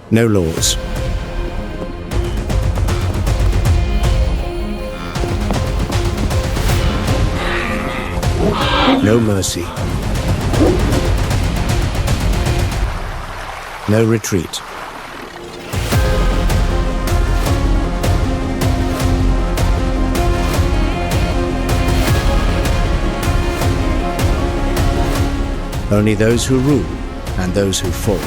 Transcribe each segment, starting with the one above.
No laws. No mercy. No retreat. Only those who rule and those who fall.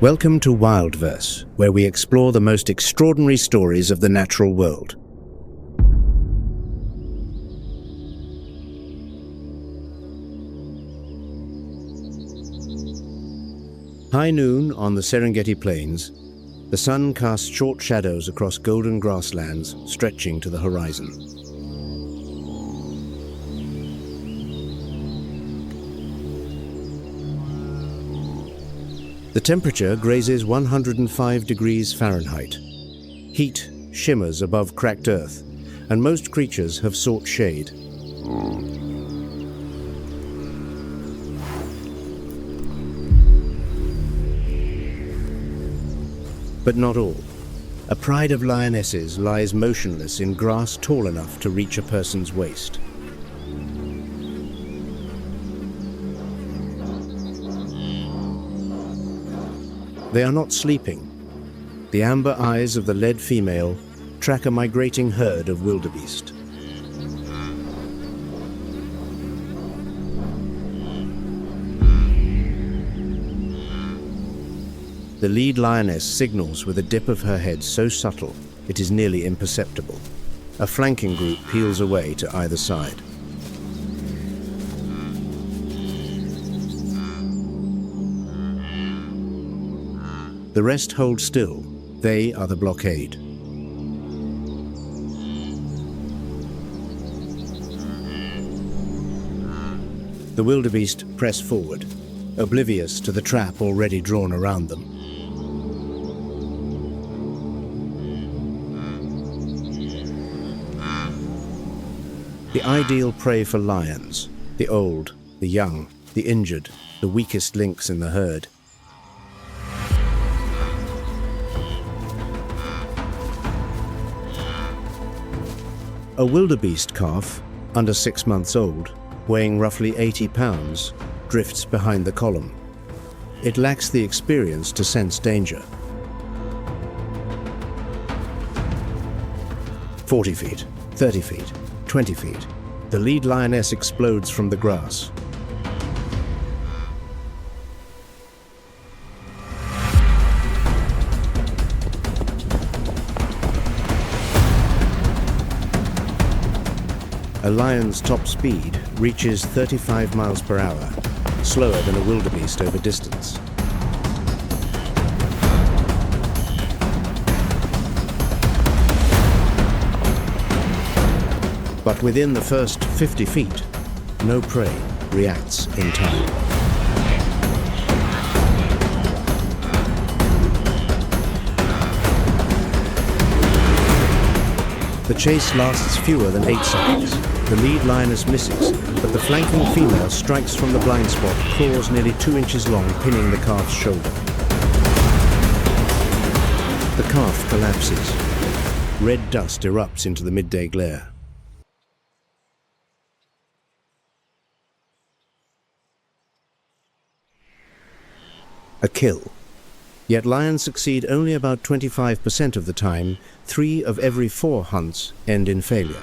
Welcome to WildVerse, where we explore the most extraordinary stories of the natural world. High noon on the Serengeti plains, the sun casts short shadows across golden grasslands stretching to the horizon. The temperature grazes 105 degrees Fahrenheit. Heat shimmers above cracked earth, and most creatures have sought shade. But not all. A pride of lionesses lies motionless in grass tall enough to reach a person's waist. They are not sleeping. The amber eyes of the lead female track a migrating herd of wildebeest. The lead lioness signals with a dip of her head so subtle it is nearly imperceptible. A flanking group peels away to either side. The rest hold still. They are the blockade. The wildebeest press forward, oblivious to the trap already drawn around them. The ideal prey for lions, the old, the young, the injured, the weakest links in the herd. A wildebeest calf, under 6 months old, weighing roughly 80 pounds, drifts behind the column. It lacks the experience to sense danger. 40 feet, 30 feet, 20 feet. The lead lioness explodes from the grass. A lion's top speed reaches 35 miles per hour, slower than a wildebeest over distance. But within the first 50 feet, no prey reacts in time. The chase lasts fewer than 8 seconds. The lead lioness misses, but the flanking female strikes from the blind spot, claws nearly 2 inches long, pinning the calf's shoulder. The calf collapses. Red dust erupts into the midday glare. A kill. Yet lions succeed only about 25% of the time. 3 of every 4 hunts end in failure.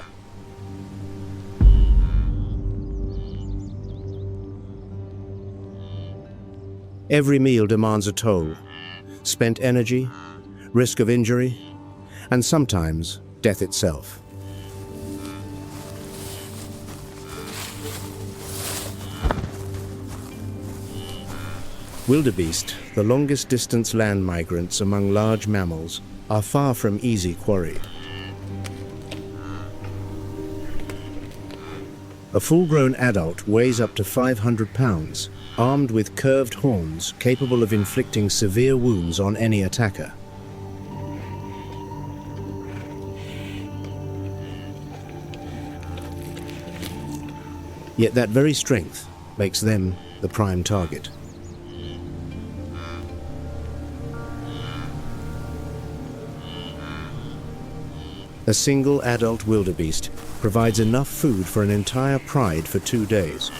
Every meal demands a toll. Spent energy, risk of injury, and sometimes death itself. Wildebeest, the longest distance land migrants among large mammals, are far from easy quarry. A full-grown adult weighs up to 500 pounds, armed with curved horns capable of inflicting severe wounds on any attacker. Yet that very strength makes them the prime target. A single adult wildebeest provides enough food for an entire pride for 2 days.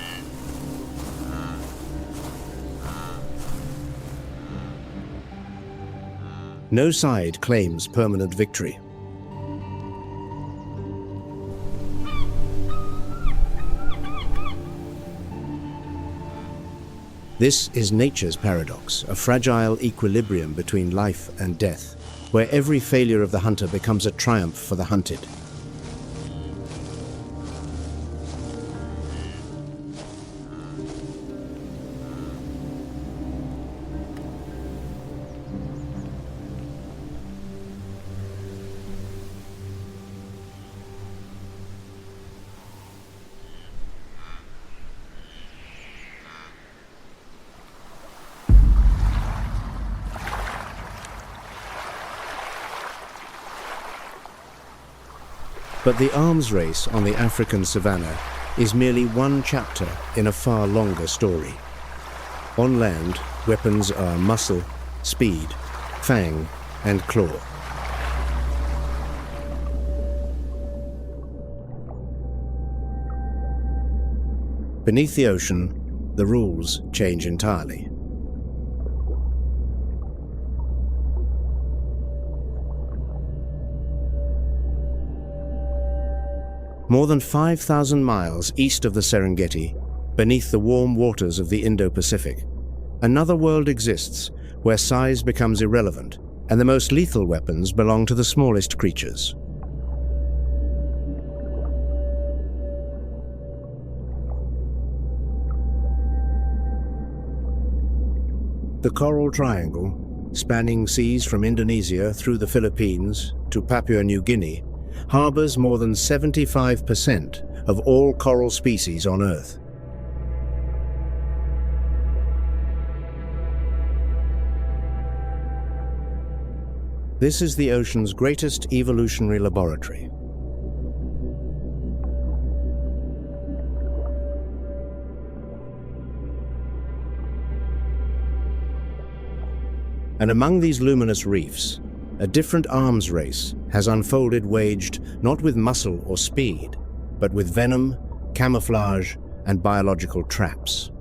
No side claims permanent victory. This is nature's paradox, a fragile equilibrium between life and death, where every failure of the hunter becomes a triumph for the hunted. But the arms race on the African savanna is merely one chapter in a far longer story. On land, weapons are muscle, speed, fang, and claw. Beneath the ocean, the rules change entirely. More than 5,000 miles east of the Serengeti, beneath the warm waters of the Indo-Pacific, another world exists where size becomes irrelevant and the most lethal weapons belong to the smallest creatures. The Coral Triangle, spanning seas from Indonesia through the Philippines to Papua New Guinea, harbors more than 75% of all coral species on Earth. This is the ocean's greatest evolutionary laboratory. And among these luminous reefs, a different arms race has unfolded, waged not with muscle or speed, but with venom, camouflage, and biological traps.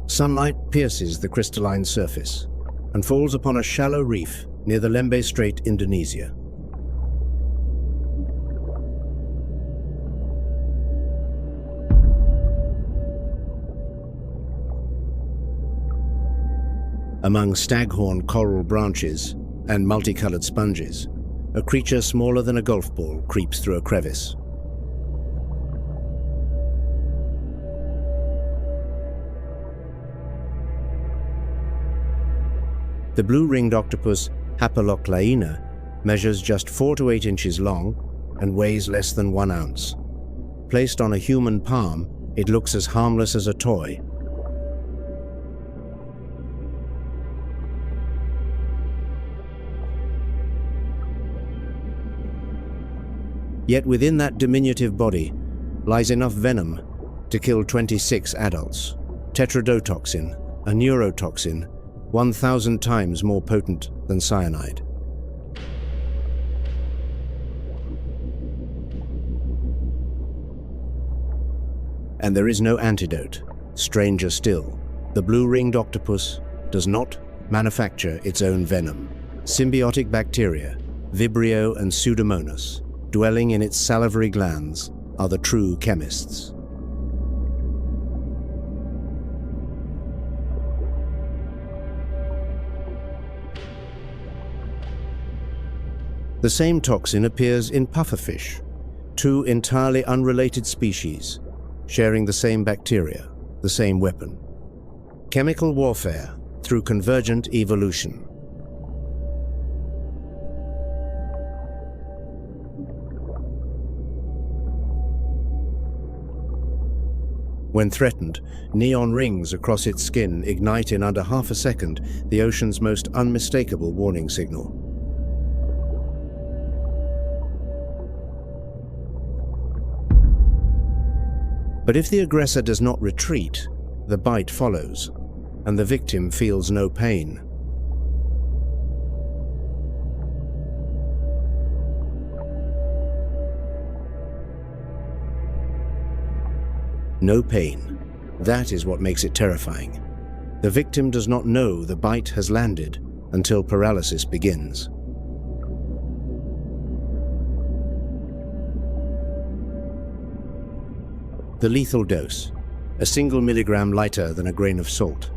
Sunlight pierces the crystalline surface and falls upon a shallow reef near the Lembe Strait, Indonesia. Among staghorn coral branches and multicolored sponges, a creature smaller than a golf ball creeps through a crevice. The blue-ringed octopus Hapalochlaena measures just 4 to 8 inches long and weighs less than 1 ounce. Placed on a human palm, it looks as harmless as a toy. Yet within that diminutive body lies enough venom to kill 26 adults. Tetrodotoxin, a neurotoxin, 1,000 times more potent than cyanide. And there is no antidote. Stranger still, the blue-ringed octopus does not manufacture its own venom. Symbiotic bacteria, Vibrio and Pseudomonas, dwelling in its salivary glands, are the true chemists. The same toxin appears in pufferfish, 2 entirely unrelated species, sharing the same bacteria, the same weapon. Chemical warfare through convergent evolution. When threatened, neon rings across its skin ignite in under half a second, the ocean's most unmistakable warning signal. But if the aggressor does not retreat, the bite follows, and the victim feels no pain. No pain. That is what makes it terrifying. The victim does not know the bite has landed until paralysis begins. The lethal dose, a single milligram lighter than a grain of salt.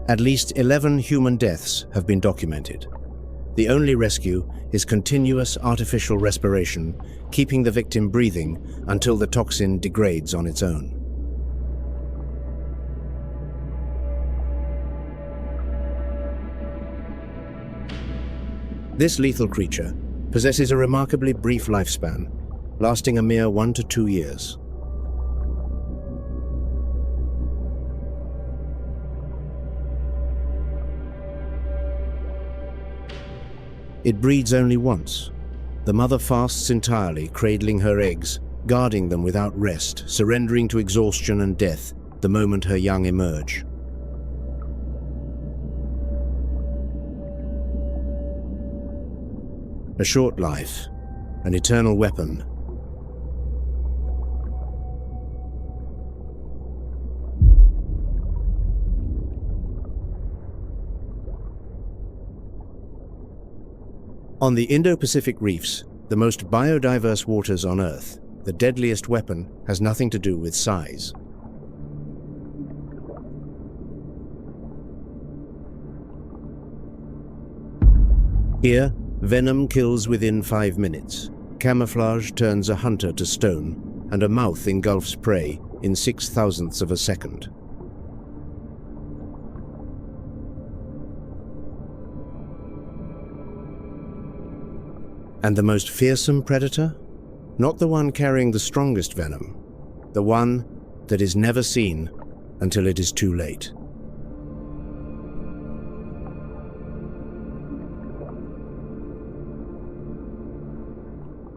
At least 11 human deaths have been documented. The only rescue is continuous artificial respiration, keeping the victim breathing until the toxin degrades on its own. This lethal creature possesses a remarkably brief lifespan, lasting a mere 1 to 2 years. It breeds only once. The mother fasts entirely, cradling her eggs, guarding them without rest, surrendering to exhaustion and death the moment her young emerge. A short life, an eternal weapon. On the Indo-Pacific reefs, the most biodiverse waters on Earth, the deadliest weapon has nothing to do with size. Here, venom kills within 5 minutes. Camouflage turns a hunter to stone, and a mouth engulfs prey in 0.006 of a second. And the most fearsome predator? Not the one carrying the strongest venom, the one that is never seen until it is too late.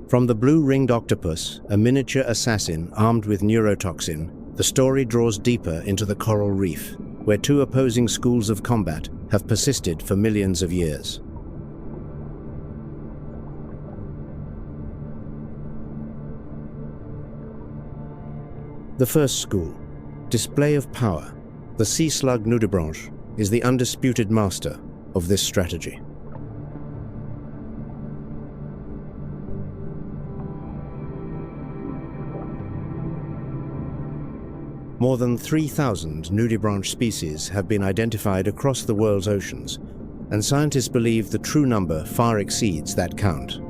From the blue-ringed octopus, a miniature assassin armed with neurotoxin, the story draws deeper into the coral reef, where two opposing schools of combat have persisted for millions of years. The first school, display of power. The sea slug nudibranche is the undisputed master of this strategy. More than 3,000 nudibranch species have been identified across the world's oceans, and scientists believe the true number far exceeds that count.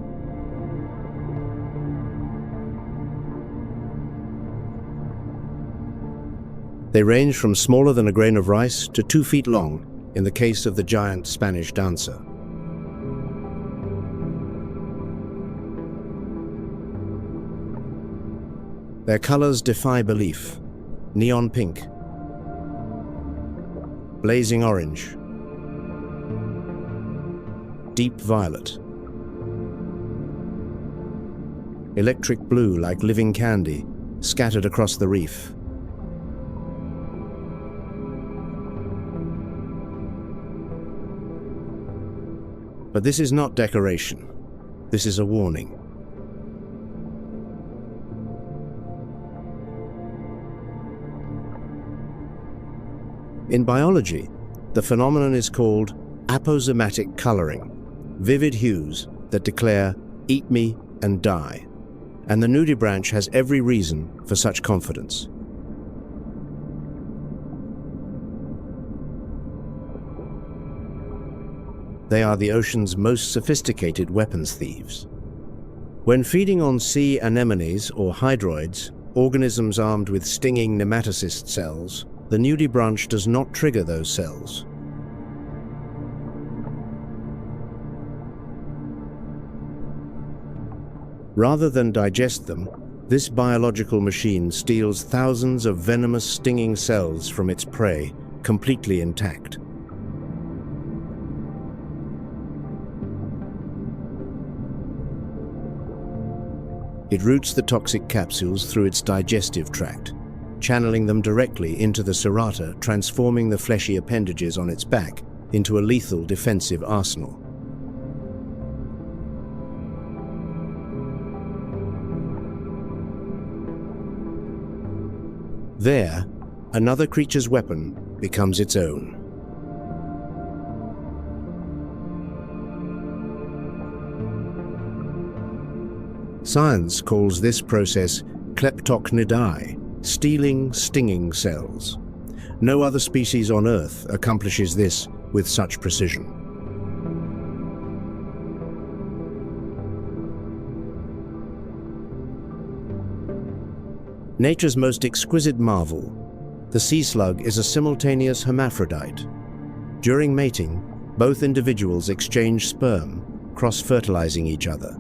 They range from smaller than a grain of rice to 2 feet long in the case of the giant Spanish dancer. Their colors defy belief. Neon pink, blazing orange, deep violet, electric blue like living candy scattered across the reef. But this is not decoration. This is a warning. In biology, the phenomenon is called aposematic coloring, vivid hues that declare, "Eat me and die." And the nudibranch has every reason for such confidence. They are the ocean's most sophisticated weapons thieves. When feeding on sea anemones or hydroids, organisms armed with stinging nematocyst cells, the nudibranch does not trigger those cells. Rather than digest them, this biological machine steals thousands of venomous stinging cells from its prey, completely intact. It routes the toxic capsules through its digestive tract, channeling them directly into the serrata, transforming the fleshy appendages on its back into a lethal defensive arsenal. There, another creature's weapon becomes its own. Science calls this process kleptocnidae, stealing stinging cells. No other species on Earth accomplishes this with such precision. Nature's most exquisite marvel, the sea slug is a simultaneous hermaphrodite. During mating, both individuals exchange sperm, cross-fertilizing each other.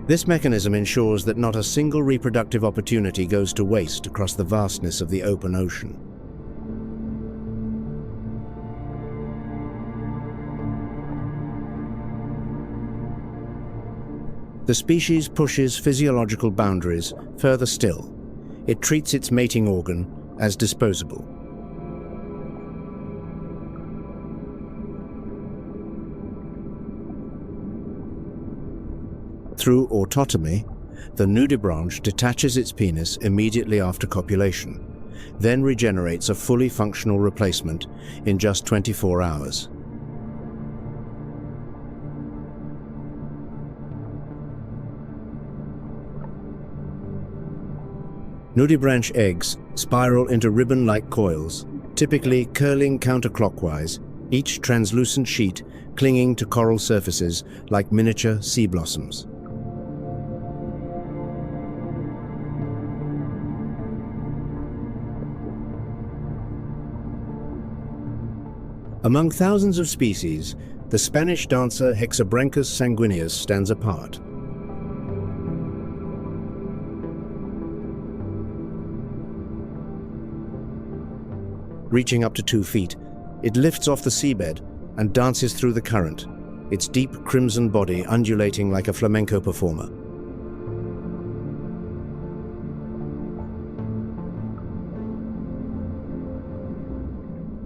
This mechanism ensures that not a single reproductive opportunity goes to waste across the vastness of the open ocean. The species pushes physiological boundaries further still. It treats its mating organ as disposable. Through autotomy, the nudibranch detaches its penis immediately after copulation, then regenerates a fully functional replacement in just 24 hours. Nudibranch eggs spiral into ribbon-like coils, typically curling counterclockwise, each translucent sheet clinging to coral surfaces like miniature sea blossoms. Among thousands of species, the Spanish dancer Hexabranchus sanguineus stands apart. Reaching up to 2 feet, it lifts off the seabed and dances through the current, its deep crimson body undulating like a flamenco performer.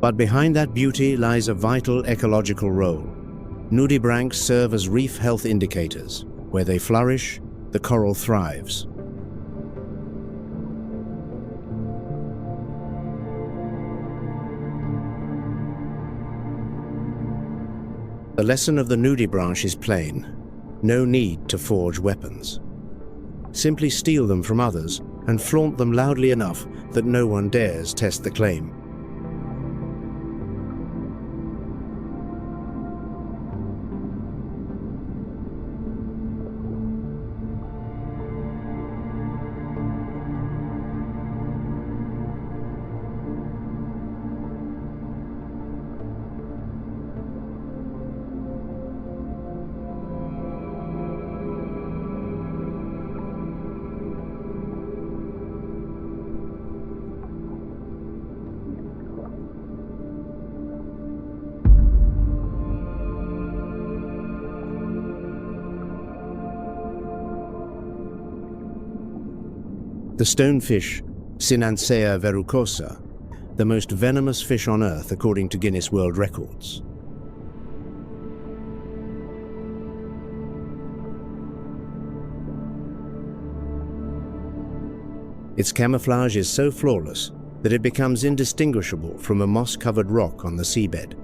But behind that beauty lies a vital ecological role. Nudibranchs serve as reef health indicators. Where they flourish, the coral thrives. The lesson of the nudibranch is plain. No need to forge weapons. Simply steal them from others and flaunt them loudly enough that no one dares test the claim. The stonefish, Sinancea verrucosa, the most venomous fish on Earth according to Guinness World Records. Its camouflage is so flawless that it becomes indistinguishable from a moss-covered rock on the seabed.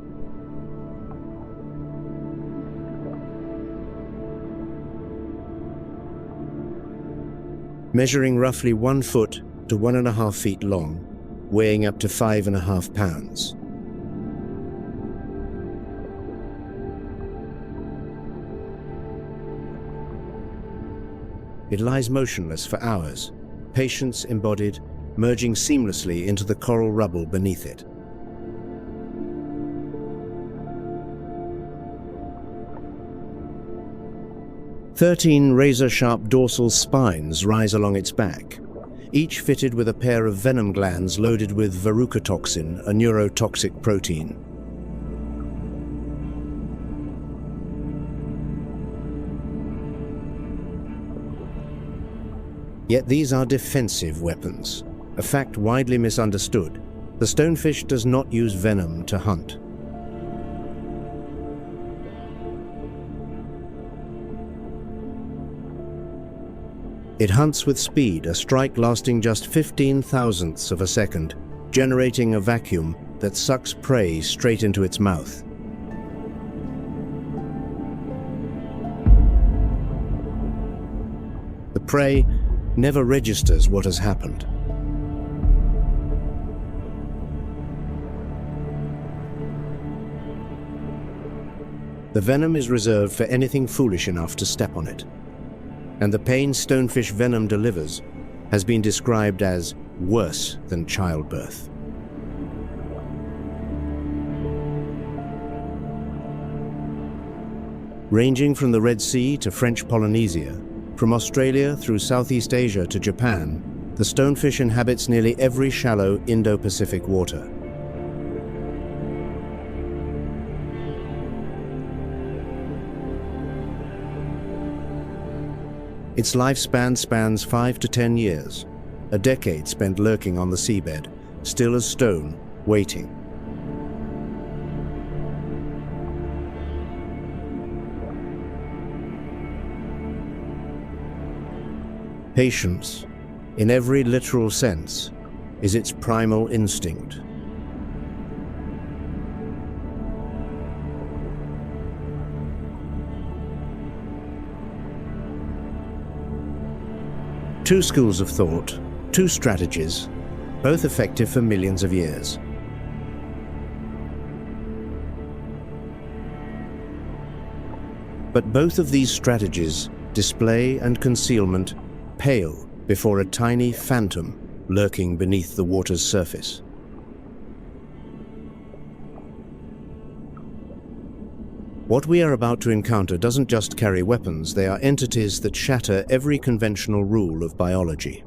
Measuring roughly 1 foot to 1.5 feet long, weighing up to 5.5 pounds. It lies motionless for hours, patience embodied, merging seamlessly into the coral rubble beneath it. 13 razor-sharp dorsal spines rise along its back, each fitted with a pair of venom glands loaded with verrucotoxin, a neurotoxic protein. Yet these are defensive weapons, a fact widely misunderstood. The stonefish does not use venom to hunt. It hunts with speed, a strike lasting just 15 thousandths of a second, generating a vacuum that sucks prey straight into its mouth. The prey never registers what has happened. The venom is reserved for anything foolish enough to step on it. And the pain stonefish venom delivers has been described as worse than childbirth. Ranging from the Red Sea to French Polynesia, from Australia through Southeast Asia to Japan, the stonefish inhabits nearly every shallow Indo-Pacific water. Its lifespan spans 5 to 10 years, a decade spent lurking on the seabed, still as stone, waiting. Patience, in every literal sense, is its primal instinct. Two schools of thought, two strategies, both effective for millions of years. But both of these strategies, display and concealment, pale before a tiny phantom lurking beneath the water's surface. What we are about to encounter doesn't just carry weapons, they are entities that shatter every conventional rule of biology.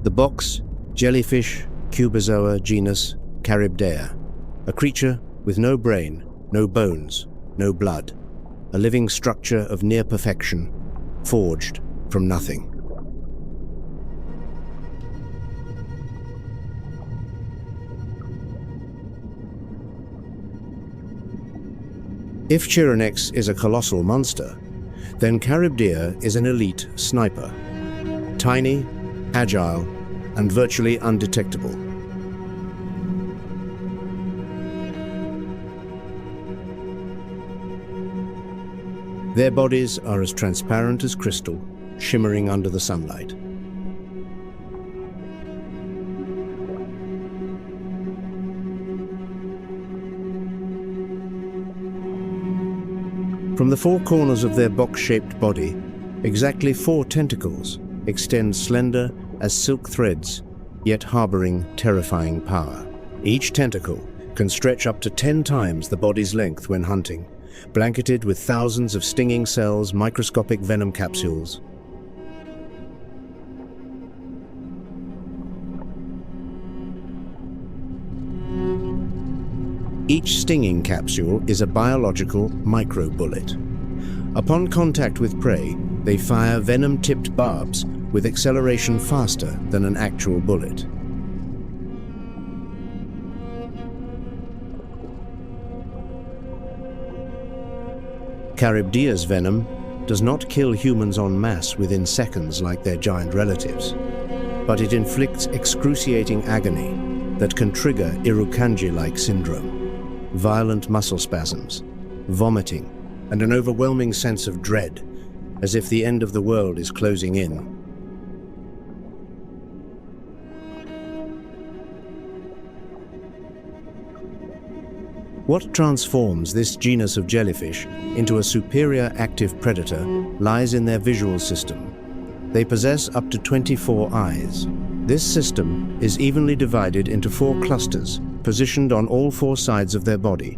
The box, jellyfish, cubozoa genus Charybdea, a creature with no brain, no bones, no blood, a living structure of near perfection, forged from nothing. If Chironex is a colossal monster, then Charybdea is an elite sniper. Tiny, agile, and virtually undetectable. Their bodies are as transparent as crystal, shimmering under the sunlight. From the four corners of their box-shaped body, exactly 4 tentacles extend slender as silk threads, yet harboring terrifying power. Each tentacle can stretch up to 10 times the body's length when hunting, blanketed with thousands of stinging cells, microscopic venom capsules. Each stinging capsule is a biological micro-bullet. Upon contact with prey, they fire venom-tipped barbs with acceleration faster than an actual bullet. Charybdea's venom does not kill humans en masse within seconds like their giant relatives, but it inflicts excruciating agony that can trigger Irukandji-like syndrome. Violent muscle spasms, vomiting, and an overwhelming sense of dread, as if the end of the world is closing in. What transforms this genus of jellyfish into a superior active predator lies in their visual system. They possess up to 24 eyes. This system is evenly divided into 4 clusters, positioned on all four sides of their body.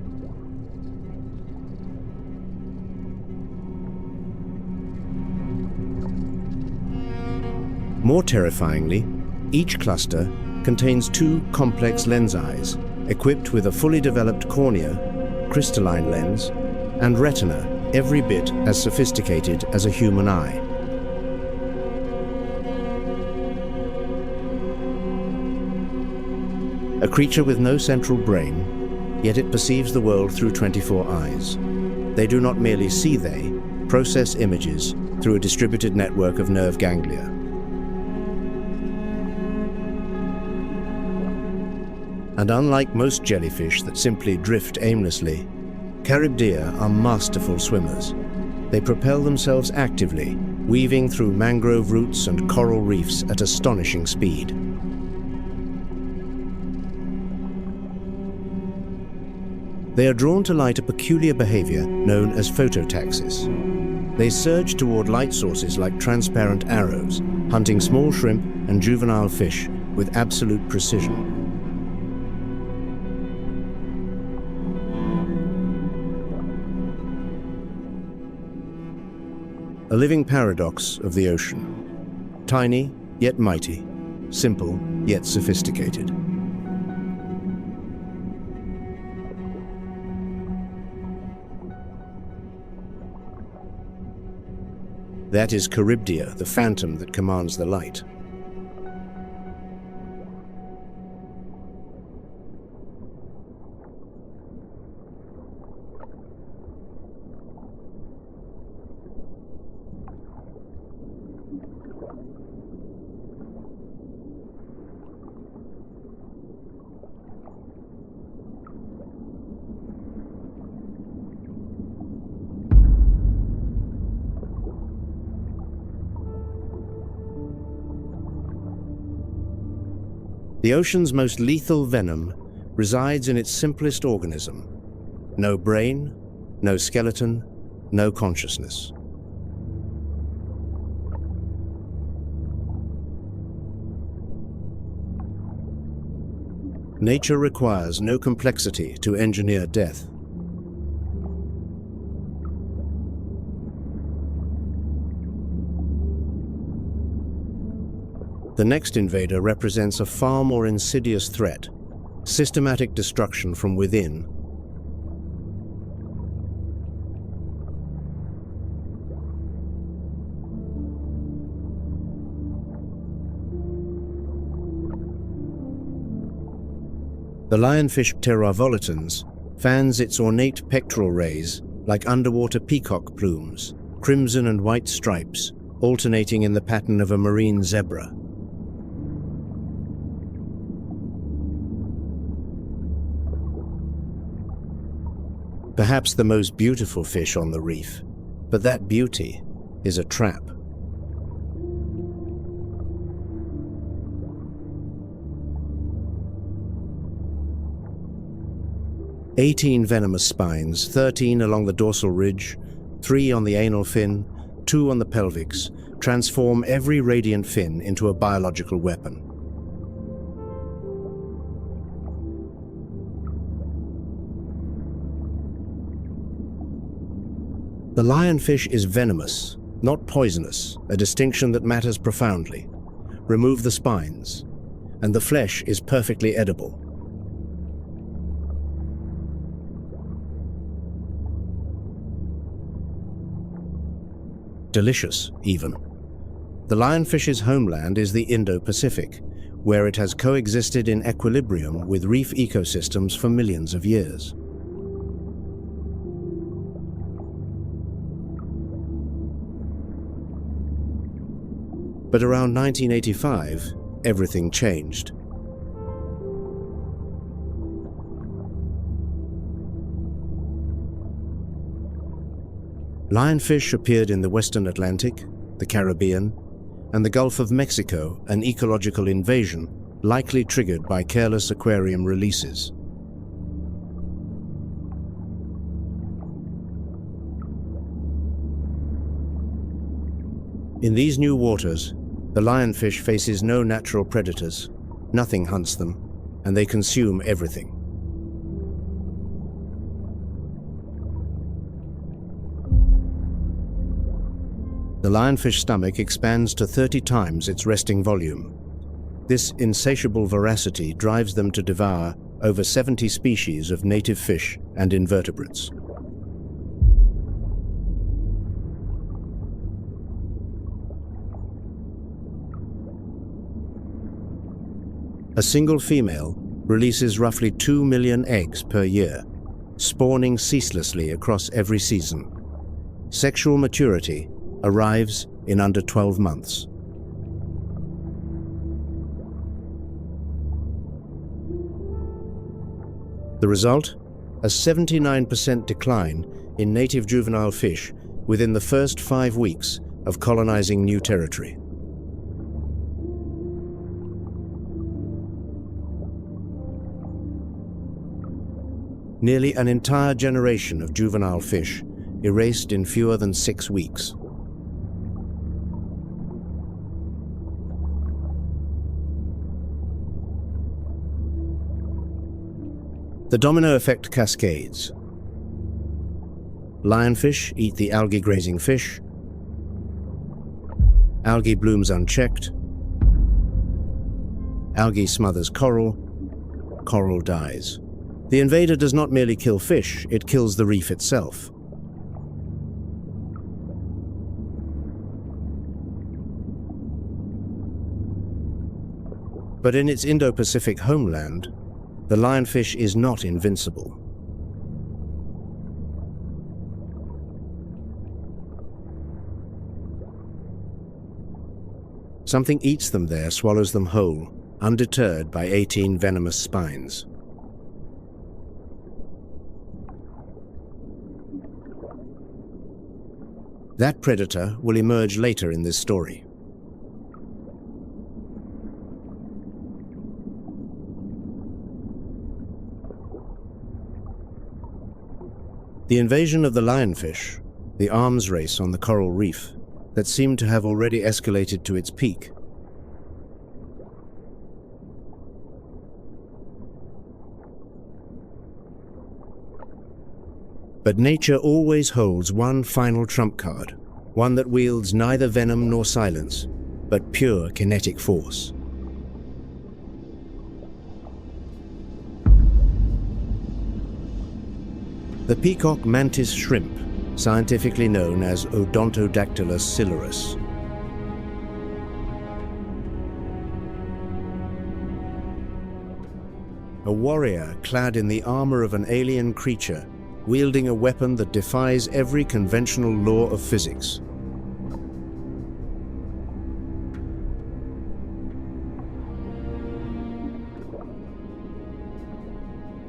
More terrifyingly, each cluster contains two complex lens eyes, equipped with a fully developed cornea, crystalline lens, and retina, every bit as sophisticated as a human eye. A creature with no central brain, yet it perceives the world through 24 eyes. They do not merely see, they process images through a distributed network of nerve ganglia. And unlike most jellyfish that simply drift aimlessly, Charybdia are masterful swimmers. They propel themselves actively, weaving through mangrove roots and coral reefs at astonishing speed. They are drawn to light a peculiar behavior known as phototaxis. They surge toward light sources like transparent arrows, hunting small shrimp and juvenile fish with absolute precision. A living paradox of the ocean. Tiny, yet mighty. Simple, yet sophisticated. That is Charybdia, the phantom that commands the light. The ocean's most lethal venom resides in its simplest organism. No brain, no skeleton, no consciousness. Nature requires no complexity to engineer death. The next invader represents a far more insidious threat, systematic destruction from within. The lionfish Pterovolitans fans its ornate pectoral rays like underwater peacock plumes, crimson and white stripes alternating in the pattern of a marine zebra. Perhaps the most beautiful fish on the reef, but that beauty is a trap. "18 venomous spines, 13 along the dorsal ridge, 3 on the anal fin, 2 on the pelvics, transform every radiant fin into a biological weapon." The lionfish is venomous, not poisonous, a distinction that matters profoundly. Remove the spines, and the flesh is perfectly edible. Delicious, even. The lionfish's homeland is the Indo-Pacific, where it has coexisted in equilibrium with reef ecosystems for millions of years. But around 1985, everything changed. Lionfish appeared in the Western Atlantic, the Caribbean, and the Gulf of Mexico, an ecological invasion likely triggered by careless aquarium releases. In these new waters, the lionfish faces no natural predators. Nothing hunts them, and they consume everything. The lionfish stomach expands to 30 times its resting volume. This insatiable voracity drives them to devour over 70 species of native fish and invertebrates. A single female releases roughly 2 million eggs per year, spawning ceaselessly across every season. Sexual maturity arrives in under 12 months. The result? A 79% decline in native juvenile fish within the first 5 weeks of colonizing new territory. Nearly an entire generation of juvenile fish erased in fewer than 6 weeks. The domino effect cascades. Lionfish eat the algae-grazing fish. Algae blooms unchecked. Algae smothers coral. Coral dies. The invader does not merely kill fish, it kills the reef itself. But in its Indo-Pacific homeland, the lionfish is not invincible. Something eats them there, swallows them whole, undeterred by 18 venomous spines. That predator will emerge later in this story. The invasion of the lionfish, the arms race on the coral reef, that seemed to have already escalated to its peak. But nature always holds one final trump card, one that wields neither venom nor silence, but pure kinetic force. The peacock mantis shrimp, scientifically known as Odontodactylus silurus. A warrior clad in the armor of an alien creature, wielding a weapon that defies every conventional law of physics.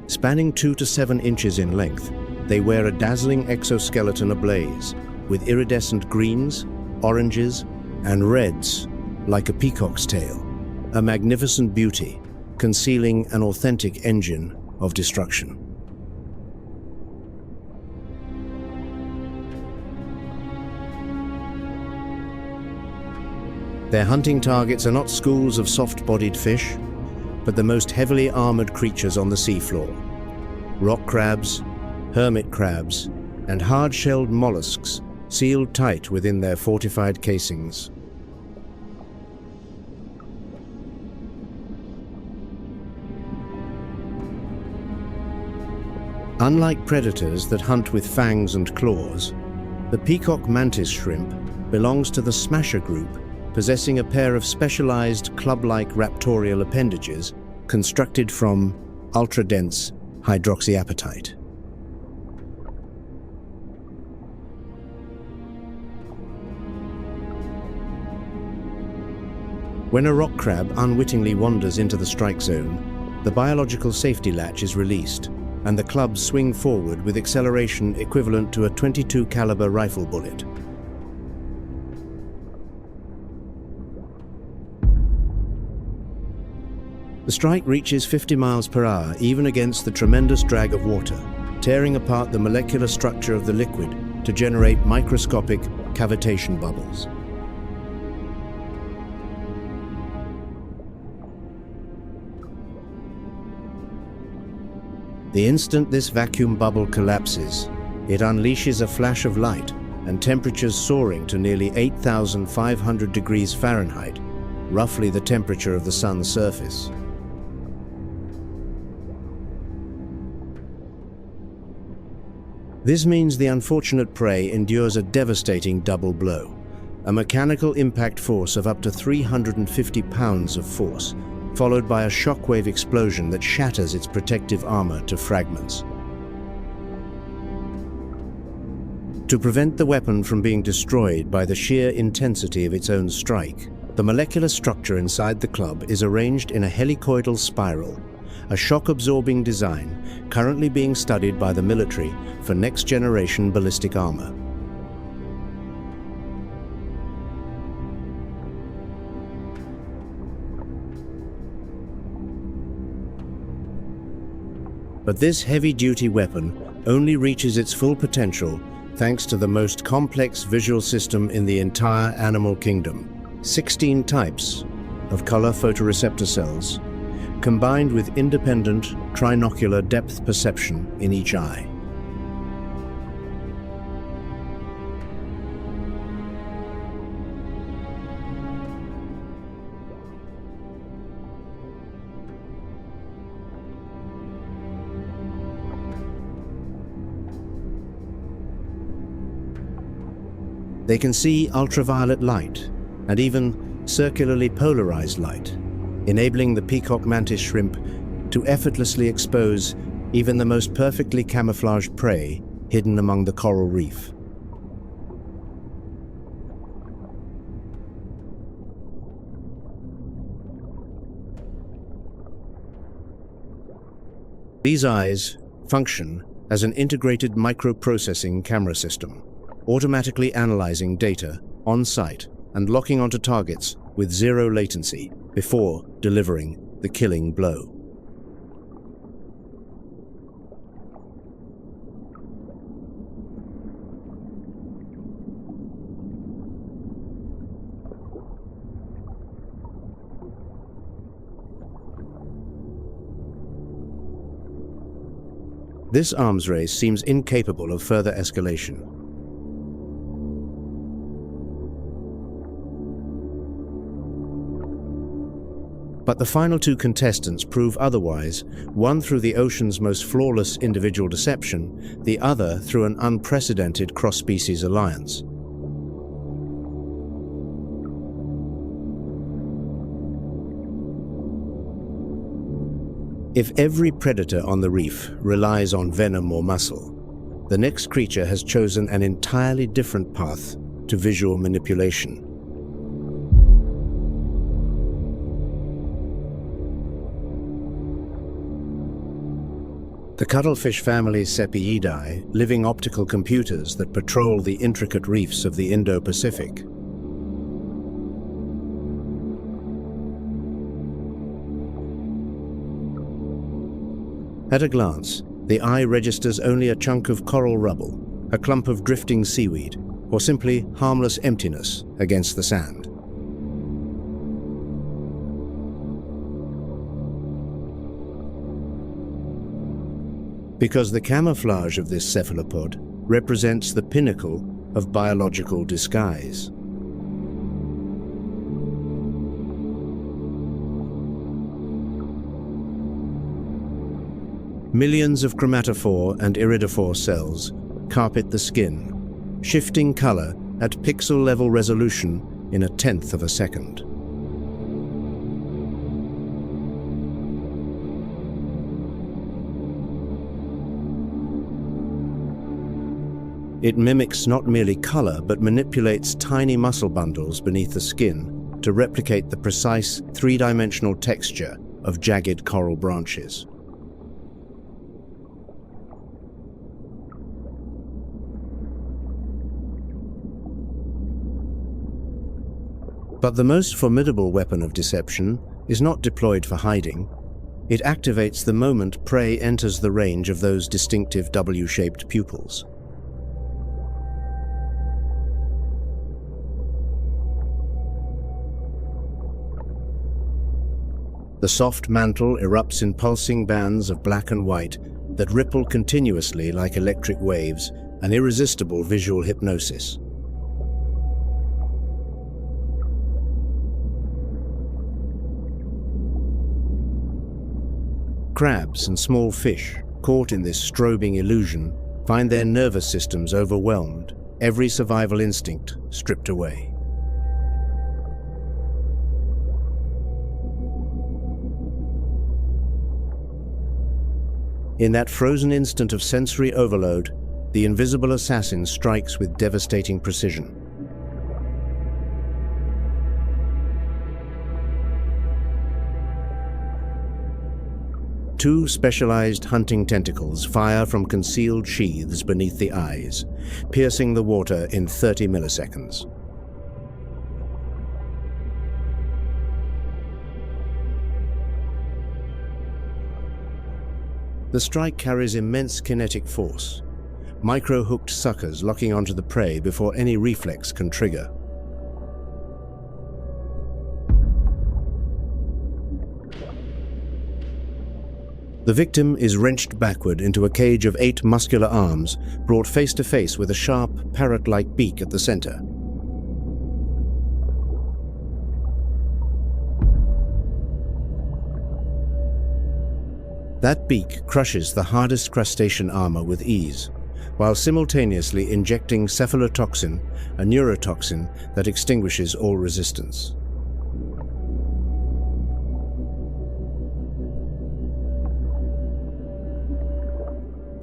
Spanning 2 to 7 inches in length, they wear a dazzling exoskeleton ablaze, with iridescent greens, oranges, and reds, like a peacock's tail, a magnificent beauty, concealing an authentic engine of destruction. Their hunting targets are not schools of soft-bodied fish, but the most heavily armored creatures on the seafloor. Rock crabs, hermit crabs, and hard-shelled mollusks sealed tight within their fortified casings. Unlike predators that hunt with fangs and claws, the peacock mantis shrimp belongs to the smasher group, possessing a pair of specialized club-like raptorial appendages constructed from ultra-dense hydroxyapatite. When a rock crab unwittingly wanders into the strike zone, the biological safety latch is released, and the clubs swing forward with acceleration equivalent to a .22 caliber rifle bullet. The strike reaches 50 miles per hour even against the tremendous drag of water, tearing apart the molecular structure of the liquid to generate microscopic cavitation bubbles. The instant this vacuum bubble collapses, it unleashes a flash of light and temperatures soaring to nearly 8,500 degrees Fahrenheit, roughly the temperature of the sun's surface. This means the unfortunate prey endures a devastating double blow, a mechanical impact force of up to 350 pounds of force, followed by a shockwave explosion that shatters its protective armor to fragments. To prevent the weapon from being destroyed by the sheer intensity of its own strike, the molecular structure inside the club is arranged in a helicoidal spiral, a shock-absorbing design currently being studied by the military for next-generation ballistic armor. But this heavy-duty weapon only reaches its full potential thanks to the most complex visual system in the entire animal kingdom: 16 types of color photoreceptor cells, combined with independent trinocular depth perception in each eye. They can see ultraviolet light and even circularly polarized light, enabling the peacock mantis shrimp to effortlessly expose even the most perfectly camouflaged prey hidden among the coral reef. These eyes function as an integrated microprocessing camera system, automatically analyzing data on site and locking onto targets with zero latency before delivering the killing blow. This arms race seems incapable of further escalation. But the final two contestants prove otherwise, one through the ocean's most flawless individual deception, the other through an unprecedented cross-species alliance. If every predator on the reef relies on venom or muscle, the next creature has chosen an entirely different path to visual manipulation. The cuttlefish family's Sepiidae, living optical computers that patrol the intricate reefs of the Indo-Pacific. At a glance, the eye registers only a chunk of coral rubble, a clump of drifting seaweed, or simply harmless emptiness against the sand. Because the camouflage of this cephalopod represents the pinnacle of biological disguise. Millions of chromatophore and iridophore cells carpet the skin, shifting color at pixel-level resolution in 1/10 of a second. It mimics not merely color, but manipulates tiny muscle bundles beneath the skin to replicate the precise three-dimensional texture of jagged coral branches. But the most formidable weapon of deception is not deployed for hiding. It activates the moment prey enters the range of those distinctive W-shaped pupils. The soft mantle erupts in pulsing bands of black and white, that ripple continuously like electric waves, an irresistible visual hypnosis. Crabs and small fish, caught in this strobing illusion, find their nervous systems overwhelmed, every survival instinct stripped away. In that frozen instant of sensory overload, the invisible assassin strikes with devastating precision. Two specialized hunting tentacles fire from concealed sheaths beneath the eyes, piercing the water in 30 milliseconds. The strike carries immense kinetic force, micro-hooked suckers locking onto the prey before any reflex can trigger. The victim is wrenched backward into a cage of 8 muscular arms, brought face to face with a sharp, parrot-like beak at the center. That beak crushes the hardest crustacean armor with ease, while simultaneously injecting cephalotoxin, a neurotoxin that extinguishes all resistance.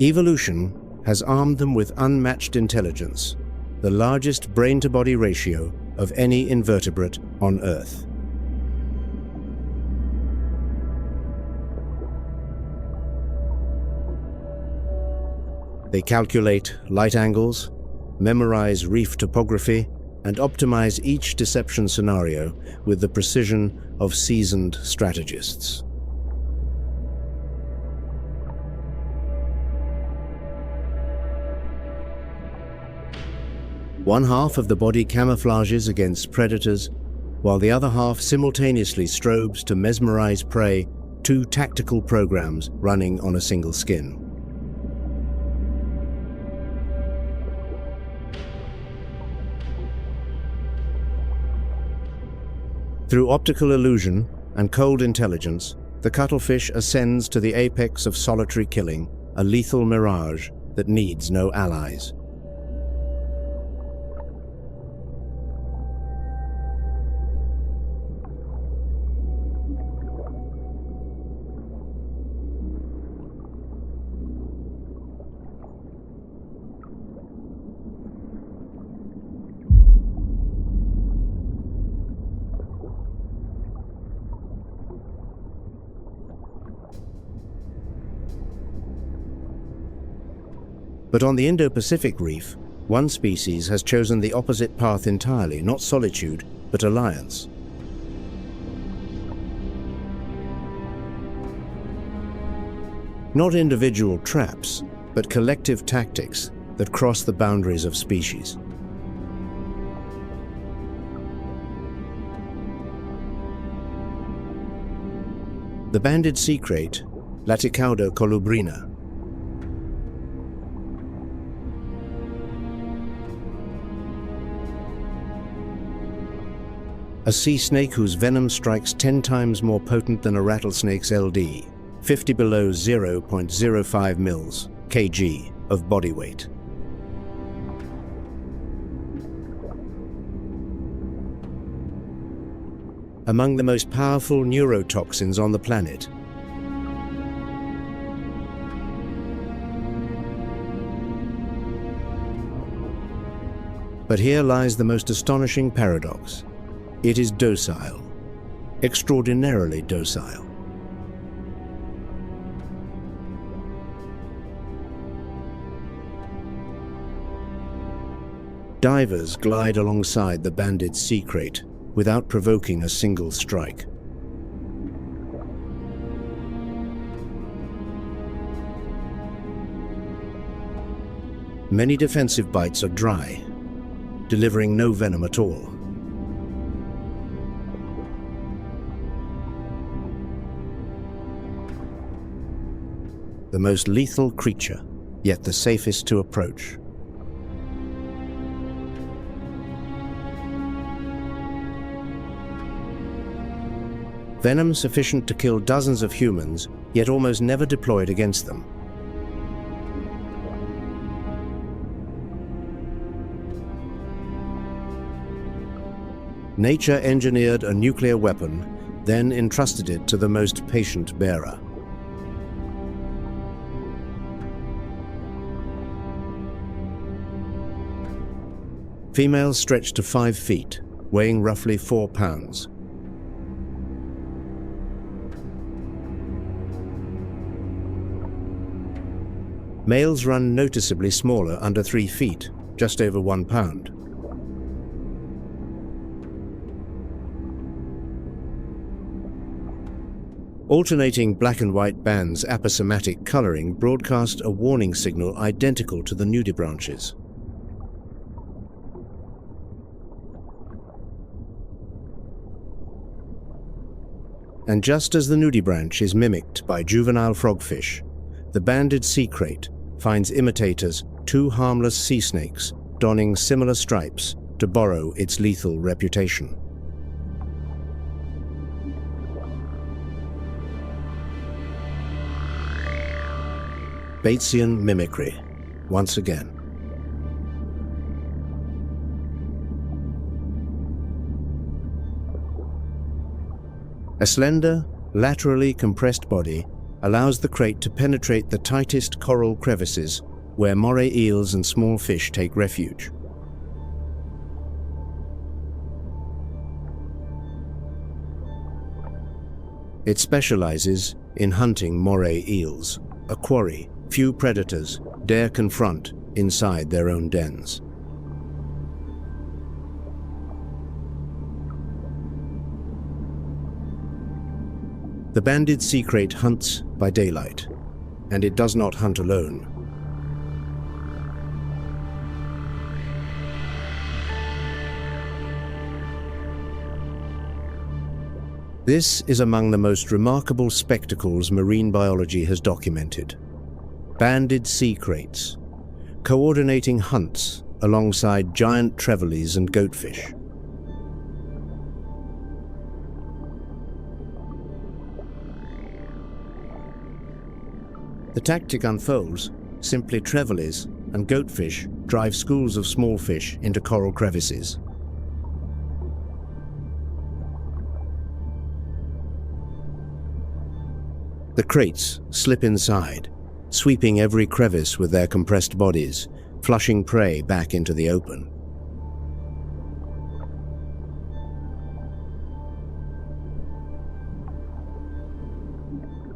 Evolution has armed them with unmatched intelligence, the largest brain-to-body ratio of any invertebrate on Earth. They calculate light angles, memorize reef topography, and optimize each deception scenario with the precision of seasoned strategists. One half of the body camouflages against predators, while the other half simultaneously strobes to mesmerize prey, 2 tactical programs running on a single skin. Through optical illusion and cold intelligence, the cuttlefish ascends to the apex of solitary killing, a lethal mirage that needs no allies. But on the Indo-Pacific reef, one species has chosen the opposite path entirely, not solitude, but alliance. Not individual traps, but collective tactics that cross the boundaries of species. The banded sea crate, Laticauda colubrina, a sea snake whose venom strikes 10 times more potent than a rattlesnake's LD, 50 below 0.05 mils, kg, of body weight. Among the most powerful neurotoxins on the planet. But here lies the most astonishing paradox. It is docile, extraordinarily docile. Divers glide alongside the banded sea crate without provoking a single strike. Many defensive bites are dry, delivering no venom at all. the most lethal creature, yet the safest to approach. Venom sufficient to kill dozens of humans, yet almost never deployed against them. Nature engineered a nuclear weapon, then entrusted it to the most patient bearer. Females stretch to 5 feet, weighing roughly 4 pounds. Males run noticeably smaller, under 3 feet, just over 1 pound. Alternating black and white bands aposematic coloring broadcast a warning signal identical to the nudibranchs. And just as the nudibranch is mimicked by juvenile frogfish, the banded sea crate finds imitators, 2 harmless sea snakes, donning similar stripes to borrow its lethal reputation. Batesian mimicry, once again. A slender, laterally compressed body allows the crate to penetrate the tightest coral crevices where moray eels and small fish take refuge. It specializes in hunting moray eels, a quarry few predators dare confront inside their own dens. The banded sea crate hunts by daylight, and it does not hunt alone. This is among the most remarkable spectacles marine biology has documented. Banded sea crates, coordinating hunts alongside giant trevallies and goatfish. The tactic unfolds. Simply trevallies and goatfish drive schools of small fish into coral crevices. The crates slip inside, sweeping every crevice with their compressed bodies, flushing prey back into the open.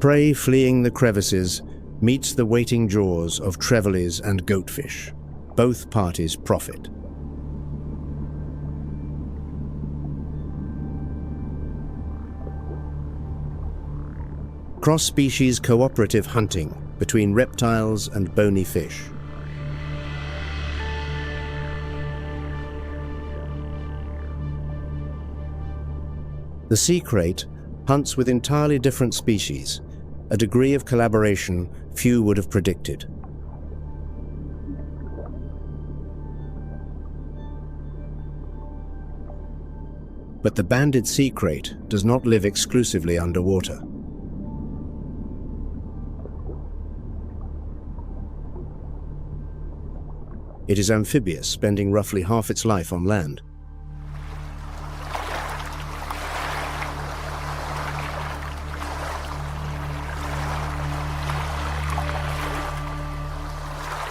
Prey fleeing the crevices meets the waiting jaws of trevallies and goatfish. Both parties profit. Cross-species cooperative hunting between reptiles and bony fish. The sea crate hunts with entirely different species, a degree of collaboration few would have predicted. But the banded sea crate does not live exclusively underwater. It is amphibious, spending roughly half its life on land.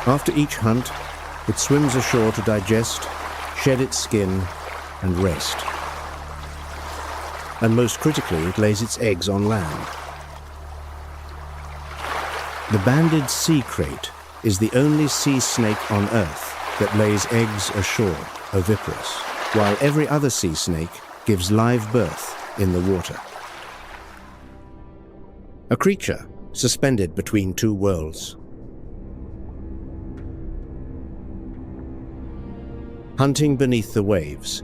After each hunt, it swims ashore to digest, shed its skin, and rest. And most critically, it lays its eggs on land. The banded sea crate is the only sea snake on Earth that lays eggs ashore, oviparous, while every other sea snake gives live birth in the water. A creature suspended between two worlds. Hunting beneath the waves,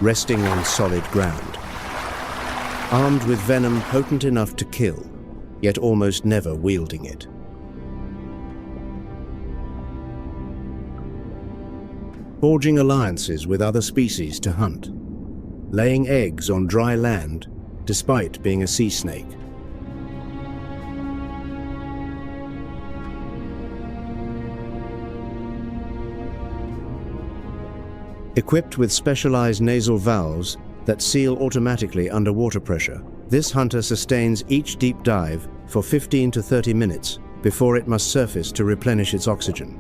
resting on solid ground, armed with venom potent enough to kill, yet almost never wielding it. Forging alliances with other species to hunt, laying eggs on dry land despite being a sea snake. Equipped with specialized nasal valves that seal automatically under water pressure, this hunter sustains each deep dive for 15 to 30 minutes before it must surface to replenish its oxygen.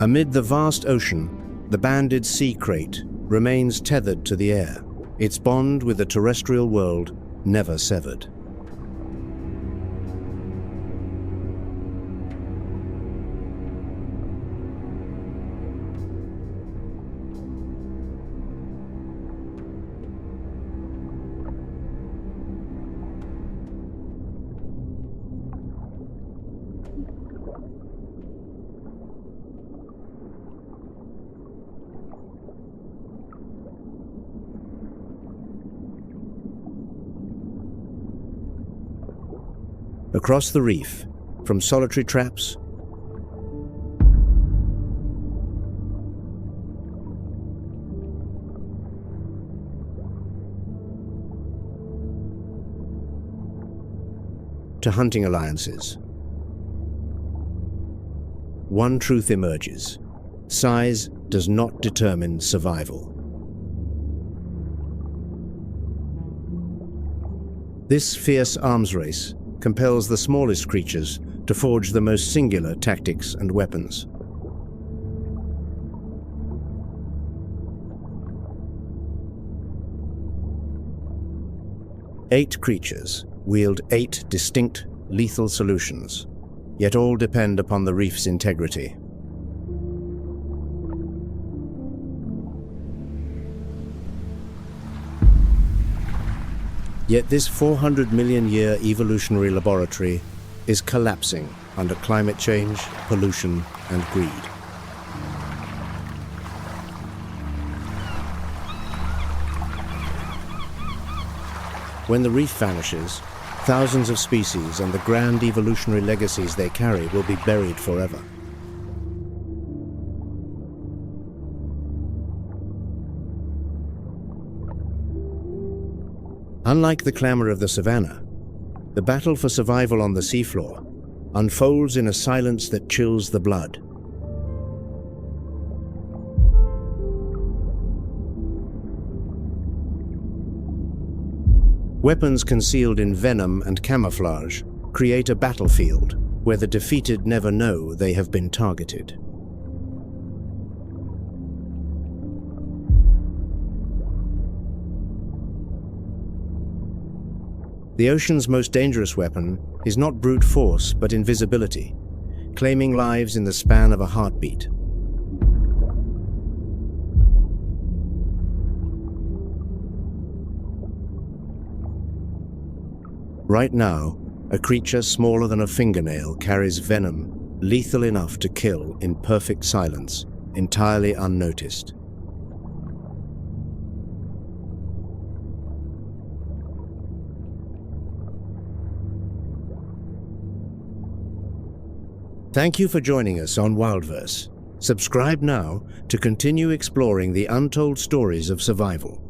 Amid the vast ocean, the banded sea crate remains tethered to the air, its bond with the terrestrial world never severed. Across the reef, from solitary traps to hunting alliances, one truth emerges: size does not determine survival. This fierce arms race compels the smallest creatures to forge the most singular tactics and weapons. Eight creatures wield 8 distinct, lethal solutions, yet all depend upon the reef's integrity. Yet this 400 million year evolutionary laboratory is collapsing under climate change, pollution, and greed. When the reef vanishes, thousands of species and the grand evolutionary legacies they carry will be buried forever. Unlike the clamor of the savanna, the battle for survival on the seafloor unfolds in a silence that chills the blood. Weapons concealed in venom and camouflage create a battlefield where the defeated never know they have been targeted. The ocean's most dangerous weapon is not brute force, but invisibility, claiming lives in the span of a heartbeat. Right now, a creature smaller than a fingernail carries venom lethal enough to kill in perfect silence, entirely unnoticed. Thank you for joining us on WildVerse. Subscribe now to continue exploring the untold stories of survival.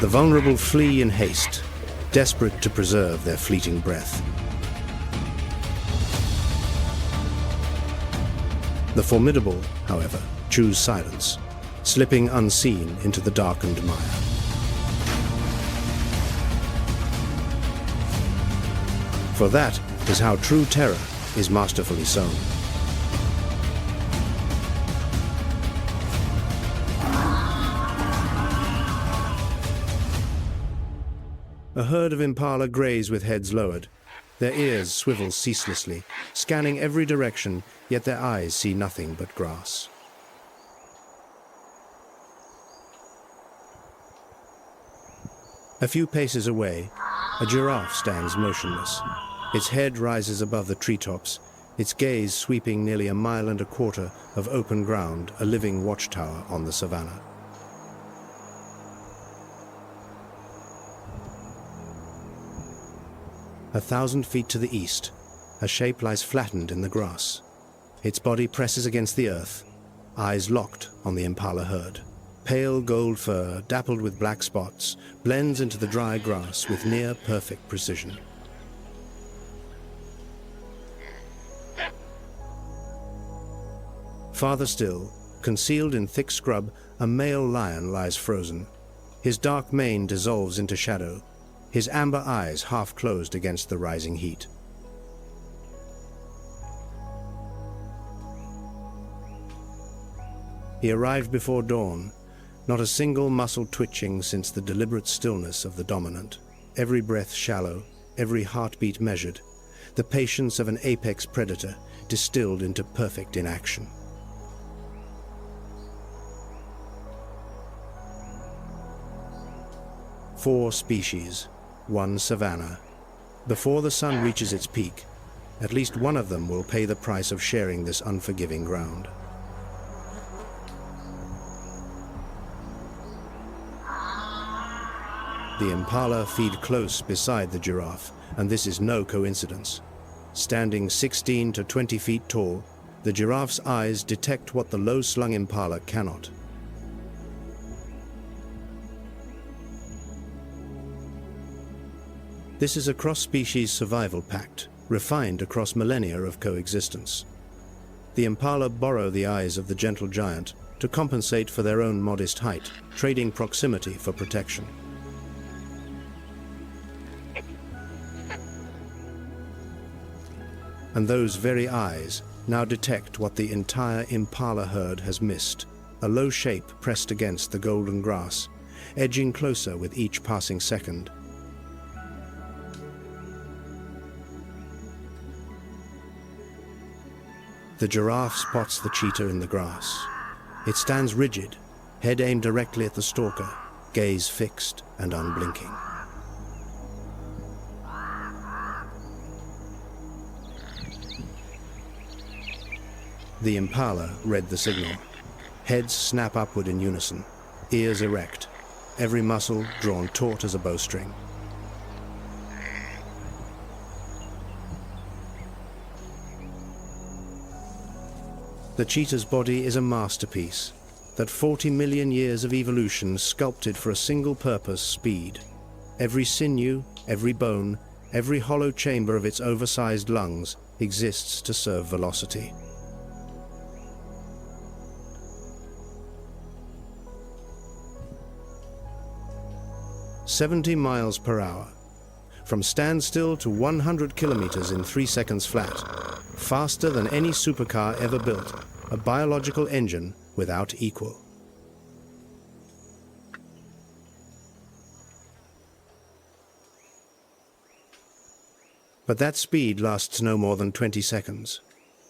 The vulnerable flee in haste, desperate to preserve their fleeting breath. The formidable, however, choose silence, slipping unseen into the darkened mire. For that is how true terror is masterfully sown. A herd of impala graze with heads lowered. Their ears swivel ceaselessly, scanning every direction, yet their eyes see nothing but grass. A few paces away, a giraffe stands motionless. Its head rises above the treetops, its gaze sweeping nearly 1.25 miles of open ground, a living watchtower on the savanna. A 1,000 feet to the east, a shape lies flattened in the grass. Its body presses against the earth, eyes locked on the impala herd. Pale gold fur, dappled with black spots, blends into the dry grass with near-perfect precision. Farther still, concealed in thick scrub, a male lion lies frozen. His dark mane dissolves into shadow, his amber eyes half closed against the rising heat. He arrived before dawn, not a single muscle twitching since the deliberate stillness of the dominant. Every breath shallow, every heartbeat measured, the patience of an apex predator distilled into perfect inaction. Four species, one savanna. Before the sun reaches its peak, at least one of them will pay the price of sharing this unforgiving ground. The impala feed close beside the giraffe, and this is no coincidence. Standing 16 to 20 feet tall, the giraffe's eyes detect what the low-slung impala cannot. This is a cross-species survival pact, refined across millennia of coexistence. The impala borrow the eyes of the gentle giant to compensate for their own modest height, trading proximity for protection. And those very eyes now detect what the entire impala herd has missed, a low shape pressed against the golden grass, edging closer with each passing second. The giraffe spots the cheetah in the grass. It stands rigid, head aimed directly at the stalker, gaze fixed and unblinking. The impala read the signal. Heads snap upward in unison, ears erect, every muscle drawn taut as a bowstring. The cheetah's body is a masterpiece, that 40 million years of evolution sculpted for a single purpose, speed. Every sinew, every bone, every hollow chamber of its oversized lungs exists to serve velocity. "70 miles per hour. From standstill to 100 kilometers in 3 seconds flat. Faster than any supercar ever built. A biological engine without equal." But that speed lasts no more than 20 seconds.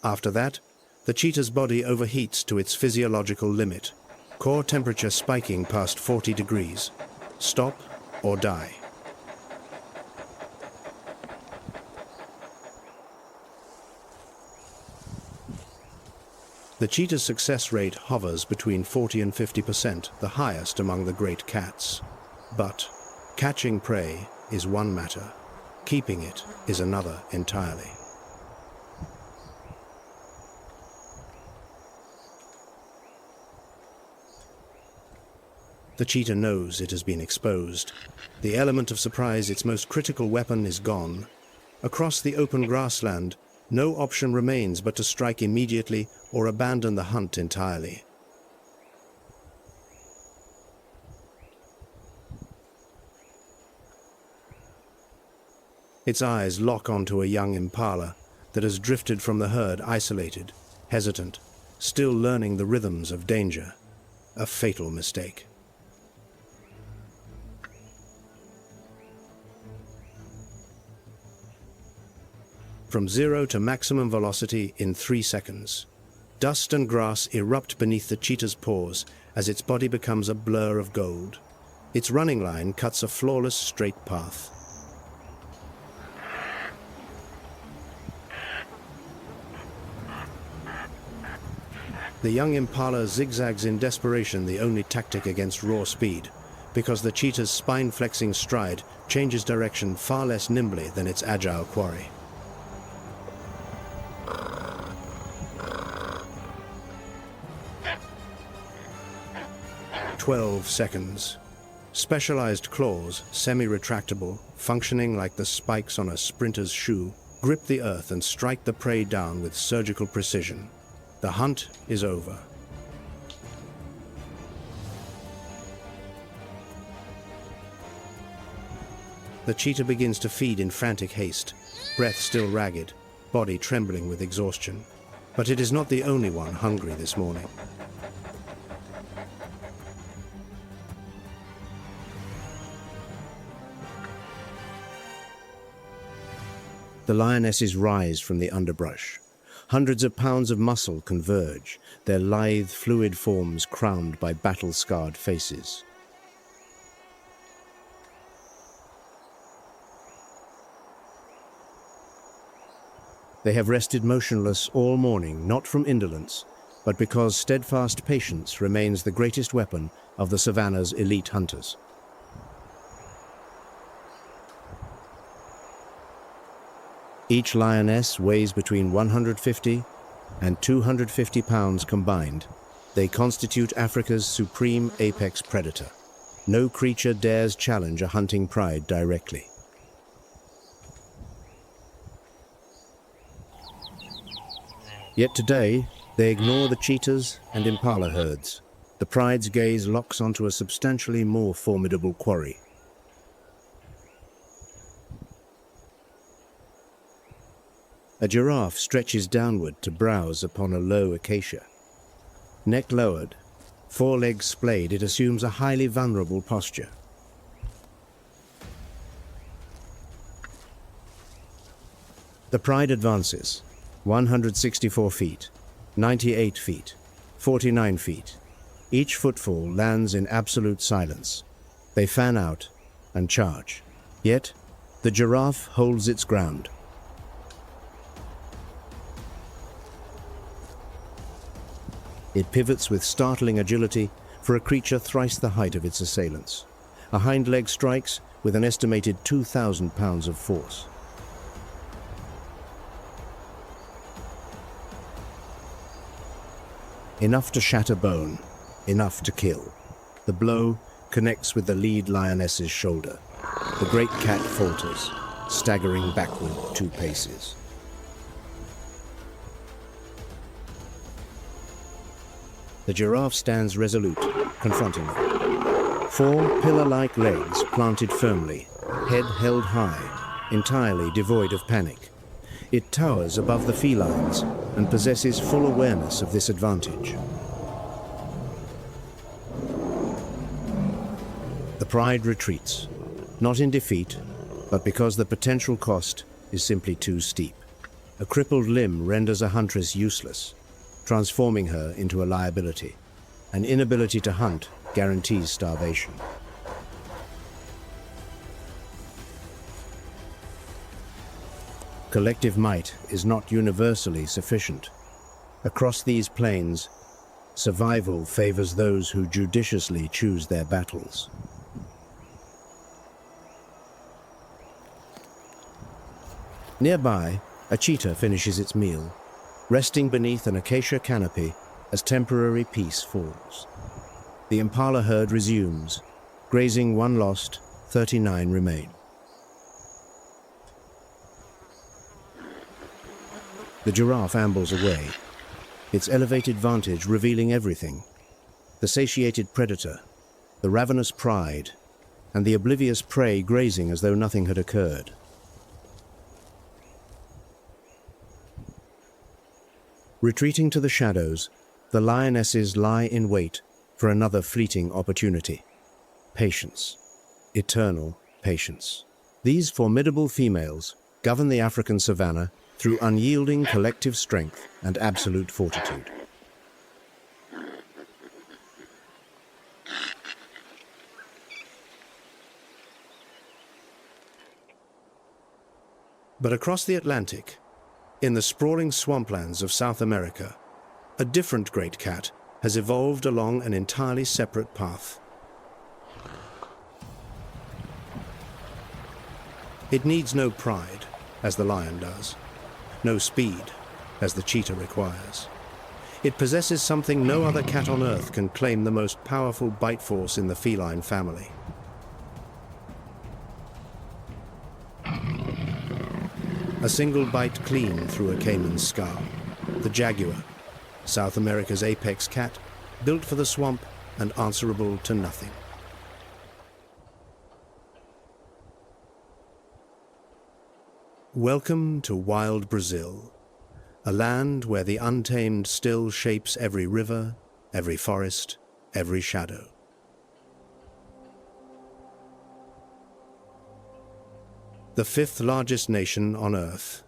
After that, the cheetah's body overheats to its physiological limit, core temperature spiking past 40 degrees. Stop or die. The cheetah's success rate hovers between 40 and 50%, the highest among the great cats. But catching prey is one matter, keeping it is another entirely. The cheetah knows it has been exposed. The element of surprise, its most critical weapon, is gone. Across the open grassland, no option remains but to strike immediately or abandon the hunt entirely. Its eyes lock onto a young impala that has drifted from the herd, isolated, hesitant, still learning the rhythms of danger. A fatal mistake. From 0 to maximum velocity in 3 seconds. Dust and grass erupt beneath the cheetah's paws as its body becomes a blur of gold. Its running line cuts a flawless straight path. The young impala zigzags in desperation, the only tactic against raw speed, because the cheetah's spine-flexing stride changes direction far less nimbly than its agile quarry. "12 seconds. Specialized claws, semi-retractable, functioning like the spikes on a sprinter's shoe, grip the earth and strike the prey down with surgical precision. The hunt is over. The cheetah begins to feed in frantic haste, breath still ragged, body trembling with exhaustion. But it is not the only one hungry this morning. The lionesses rise from the underbrush. Hundreds of pounds of muscle converge, their lithe, fluid forms crowned by battle-scarred faces. They have rested motionless all morning, not from indolence, but because steadfast patience remains the greatest weapon of the savanna's elite hunters. Each lioness weighs between 150 and 250 pounds combined. They constitute Africa's supreme apex predator. No creature dares challenge a hunting pride directly. Yet today, they ignore the cheetahs and impala herds. The pride's gaze locks onto a substantially more formidable quarry. A giraffe stretches downward to browse upon a low acacia. Neck lowered, forelegs splayed, it assumes a highly vulnerable posture. The pride advances, 164 feet, 98 feet, 49 feet. Each footfall lands in absolute silence. They fan out and charge. Yet, the giraffe holds its ground. It pivots with startling agility for a creature thrice the height of its assailants. A hind leg strikes with an estimated 2,000 pounds of force. Enough to shatter bone, enough to kill. The blow connects with the lead lioness's shoulder. The great cat falters, staggering backward 2 paces. The giraffe stands resolute, confronting them. 4 pillar-like legs planted firmly, head held high, entirely devoid of panic. It towers above the felines and possesses full awareness of this advantage. The pride retreats, not in defeat, but because the potential cost is simply too steep. A crippled limb renders a huntress useless, transforming her into a liability. An inability to hunt guarantees starvation. Collective might is not universally sufficient. Across these plains, survival favors those who judiciously choose their battles. Nearby, a cheetah finishes its meal, resting beneath an acacia canopy as temporary peace falls. The impala herd resumes, grazing 1 lost, 39 remain. The giraffe ambles away, its elevated vantage revealing everything: the satiated predator, the ravenous pride, and the oblivious prey grazing as though nothing had occurred. Retreating to the shadows, the lionesses lie in wait for another fleeting opportunity. Patience. Eternal patience. These formidable females govern the African savanna through unyielding collective strength and absolute fortitude. But across the Atlantic, in the sprawling swamplands of South America, a different great cat has evolved along an entirely separate path. It needs no pride, as the lion does, no speed, as the cheetah requires. It possesses something no other cat on Earth can claim: the most powerful bite force in the feline family. A single bite clean through a caiman's skull. The jaguar, South America's apex cat, built for the swamp and answerable to nothing. Welcome to wild Brazil, a land where the untamed still shapes every river, every forest, every shadow. The fifth largest nation on Earth,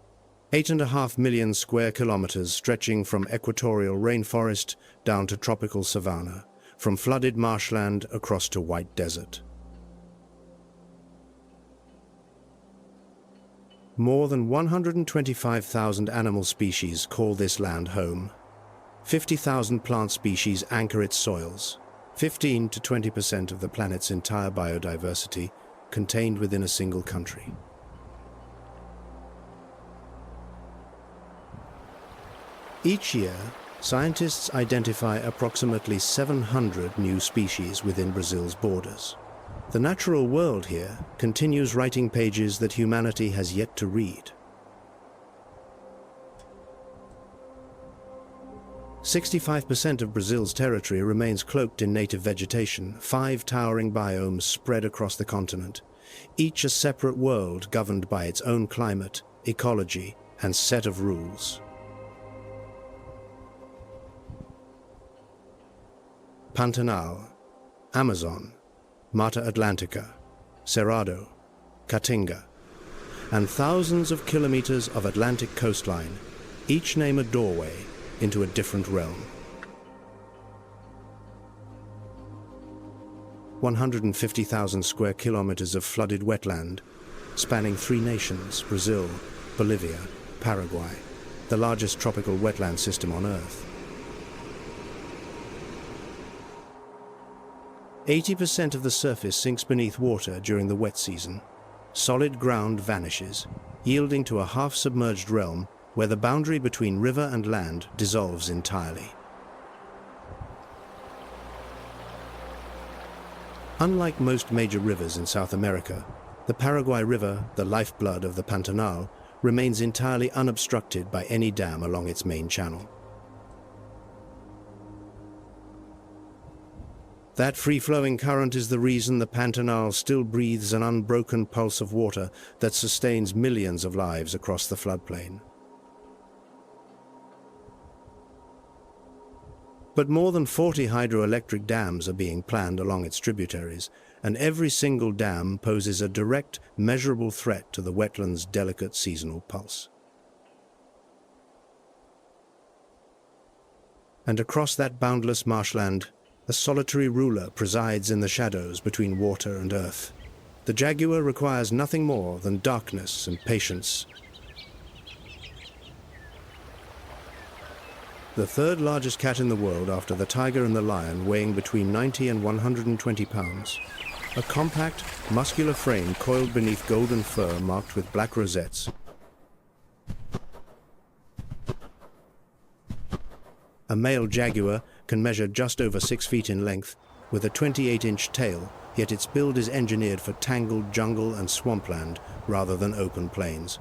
8.5 million square kilometers stretching from equatorial rainforest down to tropical savanna, from flooded marshland across to white desert. More than 125,000 animal species call this land home. 50,000 plant species anchor its soils. 15 to 20% of the planet's entire biodiversity contained within a single country. Each year, scientists identify approximately 700 new species within Brazil's borders. The natural world here continues writing pages that humanity has yet to read. 65% of Brazil's territory remains cloaked in native vegetation, 5 towering biomes spread across the continent, each a separate world governed by its own climate, ecology, and set of rules. Pantanal, Amazon, Mata Atlântica, Cerrado, Caatinga, and thousands of kilometers of Atlantic coastline, each name a doorway into a different realm. 150,000 square kilometers of flooded wetland, spanning 3 nations, Brazil, Bolivia, Paraguay, the largest tropical wetland system on Earth. 80% of the surface sinks beneath water during the wet season. Solid ground vanishes, yielding to a half-submerged realm where the boundary between river and land dissolves entirely. Unlike most major rivers in South America, the Paraguay River, the lifeblood of the Pantanal, remains entirely unobstructed by any dam along its main channel. That free-flowing current is the reason the Pantanal still breathes an unbroken pulse of water that sustains millions of lives across the floodplain. But more than 40 hydroelectric dams are being planned along its tributaries, and every single dam poses a direct, measurable threat to the wetland's delicate seasonal pulse. And across that boundless marshland, a solitary ruler presides in the shadows between water and earth. The jaguar requires nothing more than darkness and patience. The third largest cat in the world after the tiger and the lion, weighing between 90 and 120 pounds. A compact, muscular frame coiled beneath golden fur marked with black rosettes. A male jaguar can measure just over 6 feet in length, with a 28-inch tail, yet its build is engineered for tangled jungle and swampland rather than open plains.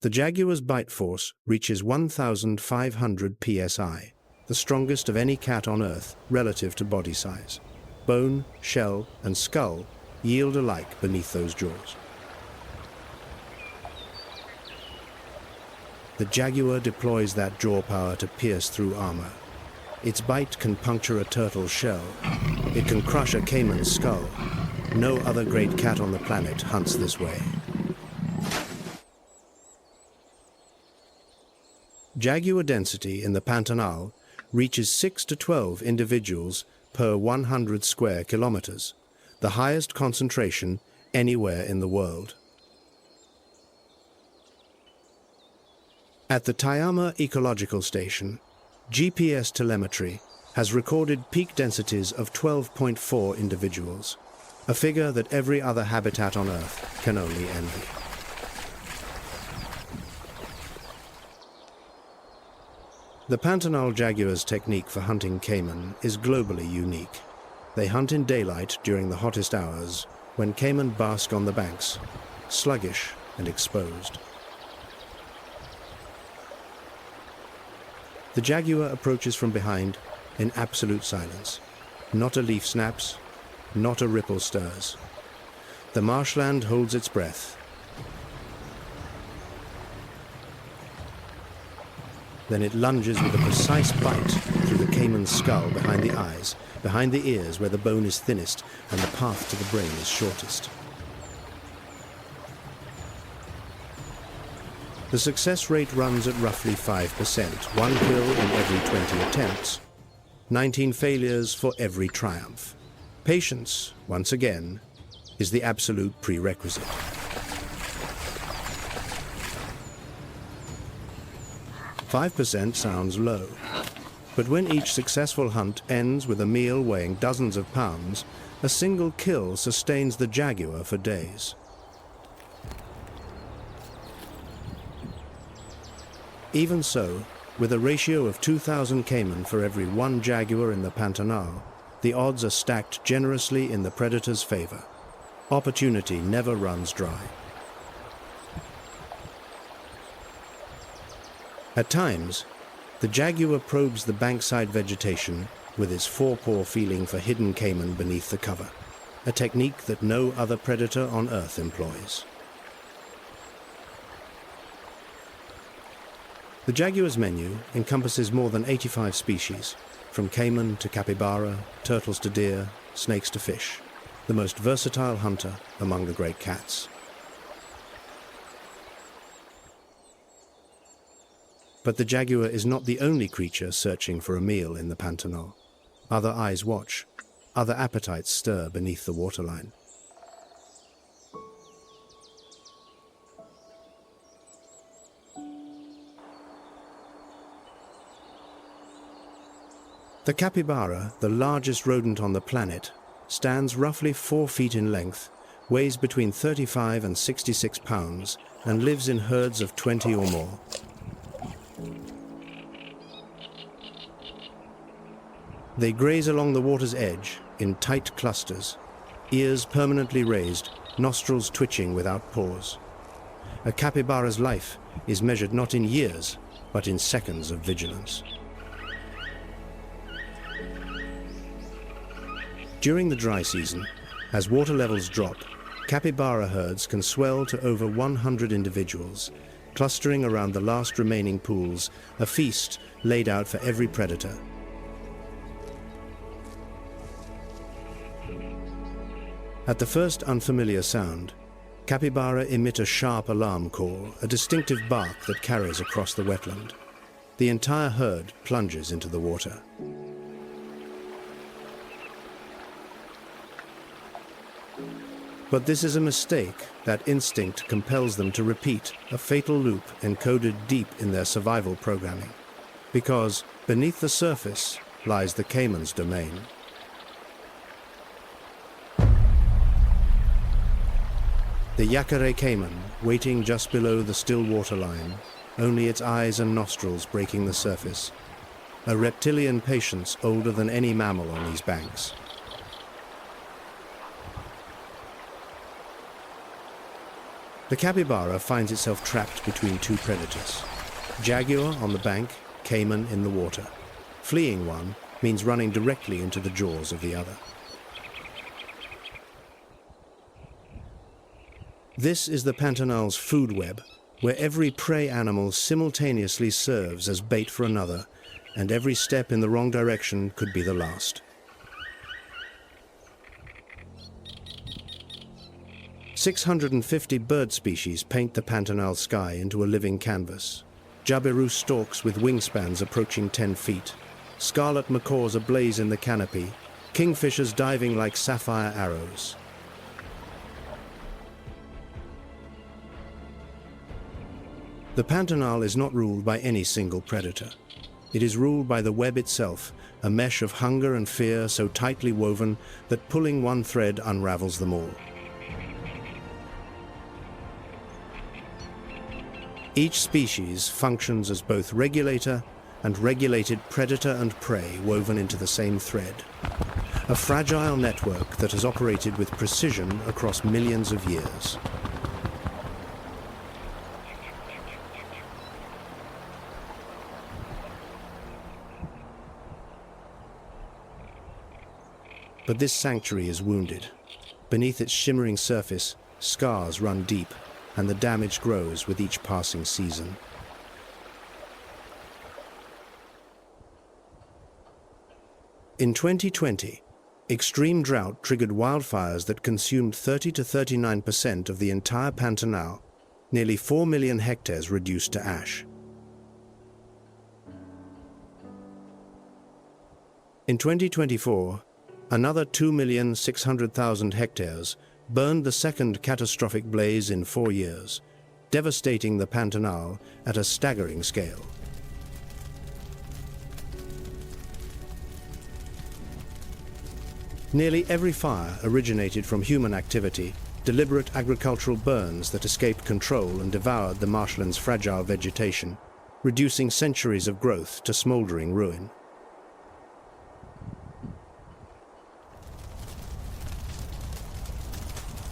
The jaguar's bite force reaches 1,500 psi, the strongest of any cat on Earth relative to body size. Bone, shell, and skull yield alike beneath those jaws. The jaguar deploys that jaw power to pierce through armor. Its bite can puncture a turtle's shell. It can crush a caiman's skull. No other great cat on the planet hunts this way. Jaguar density in the Pantanal reaches 6 to 12 individuals per 100 square kilometers, the highest concentration anywhere in the world. At the Tayama Ecological Station, GPS telemetry has recorded peak densities of 12.4 individuals, a figure that every other habitat on Earth can only envy. The Pantanal jaguar's technique for hunting caiman is globally unique. They hunt in daylight during the hottest hours, when caiman bask on the banks, sluggish and exposed. The jaguar approaches from behind in absolute silence. Not a leaf snaps, not a ripple stirs. The marshland holds its breath. Then it lunges with a precise bite through the caiman's skull behind the eyes, behind the ears where the bone is thinnest and the path to the brain is shortest. The success rate runs at roughly 5%, one kill in every 20 attempts, 19 failures for every triumph. Patience, once again, is the absolute prerequisite. "5% sounds low, but when each successful hunt ends with a meal weighing dozens of pounds, a single kill sustains the jaguar for days. Even so, with a ratio of 2,000 caiman for every one jaguar in the Pantanal, the odds are stacked generously in the predator's favor. Opportunity never runs dry. At times, the jaguar probes the bankside vegetation with its forepaw feeling for hidden caiman beneath the cover, a technique that no other predator on Earth employs. The jaguar's menu encompasses more than 85 species, from caiman to capybara, turtles to deer, snakes to fish, the most versatile hunter among the great cats. But the jaguar is not the only creature searching for a meal in the Pantanal. Other eyes watch, other appetites stir beneath the waterline. The capybara, the largest rodent on the planet, stands roughly 4 feet in length, weighs between 35 and 66 pounds, and lives in herds of 20 or more. They graze along the water's edge in tight clusters, ears permanently raised, nostrils twitching without pause. A capybara's life is measured not in years, but in seconds of vigilance. During the dry season, as water levels drop, capybara herds can swell to over 100 individuals, clustering around the last remaining pools, a feast laid out for every predator. At the first unfamiliar sound, capybara emit a sharp alarm call, a distinctive bark that carries across the wetland. The entire herd plunges into the water. But this is a mistake. That instinct compels them to repeat a fatal loop encoded deep in their survival programming. Because beneath the surface lies the caiman's domain. The Yacare caiman, waiting just below the still waterline, only its eyes and nostrils breaking the surface. A reptilian patience older than any mammal on these banks. The capybara finds itself trapped between two predators. Jaguar on the bank, caiman in the water. Fleeing one means running directly into the jaws of the other. This is the Pantanal's food web, where every prey animal simultaneously serves as bait for another, and every step in the wrong direction could be the last. 650 bird species paint the Pantanal sky into a living canvas. Jabiru storks with wingspans approaching 10 feet, scarlet macaws ablaze in the canopy, kingfishers diving like sapphire arrows. The Pantanal is not ruled by any single predator. It is ruled by the web itself, a mesh of hunger and fear so tightly woven that pulling one thread unravels them all. Each species functions as both regulator and regulated predator and prey woven into the same thread. A fragile network that has operated with precision across millions of years. But this sanctuary is wounded. Beneath its shimmering surface, scars run deep, and the damage grows with each passing season. In 2020, extreme drought triggered wildfires that consumed 30 to 39% of the entire Pantanal, nearly 4 million hectares reduced to ash. In 2024, another 2,600,000 hectares burned, the second catastrophic blaze in 4 years, devastating the Pantanal at a staggering scale. Nearly every fire originated from human activity, deliberate agricultural burns that escaped control and devoured the marshland's fragile vegetation, reducing centuries of growth to smoldering ruin.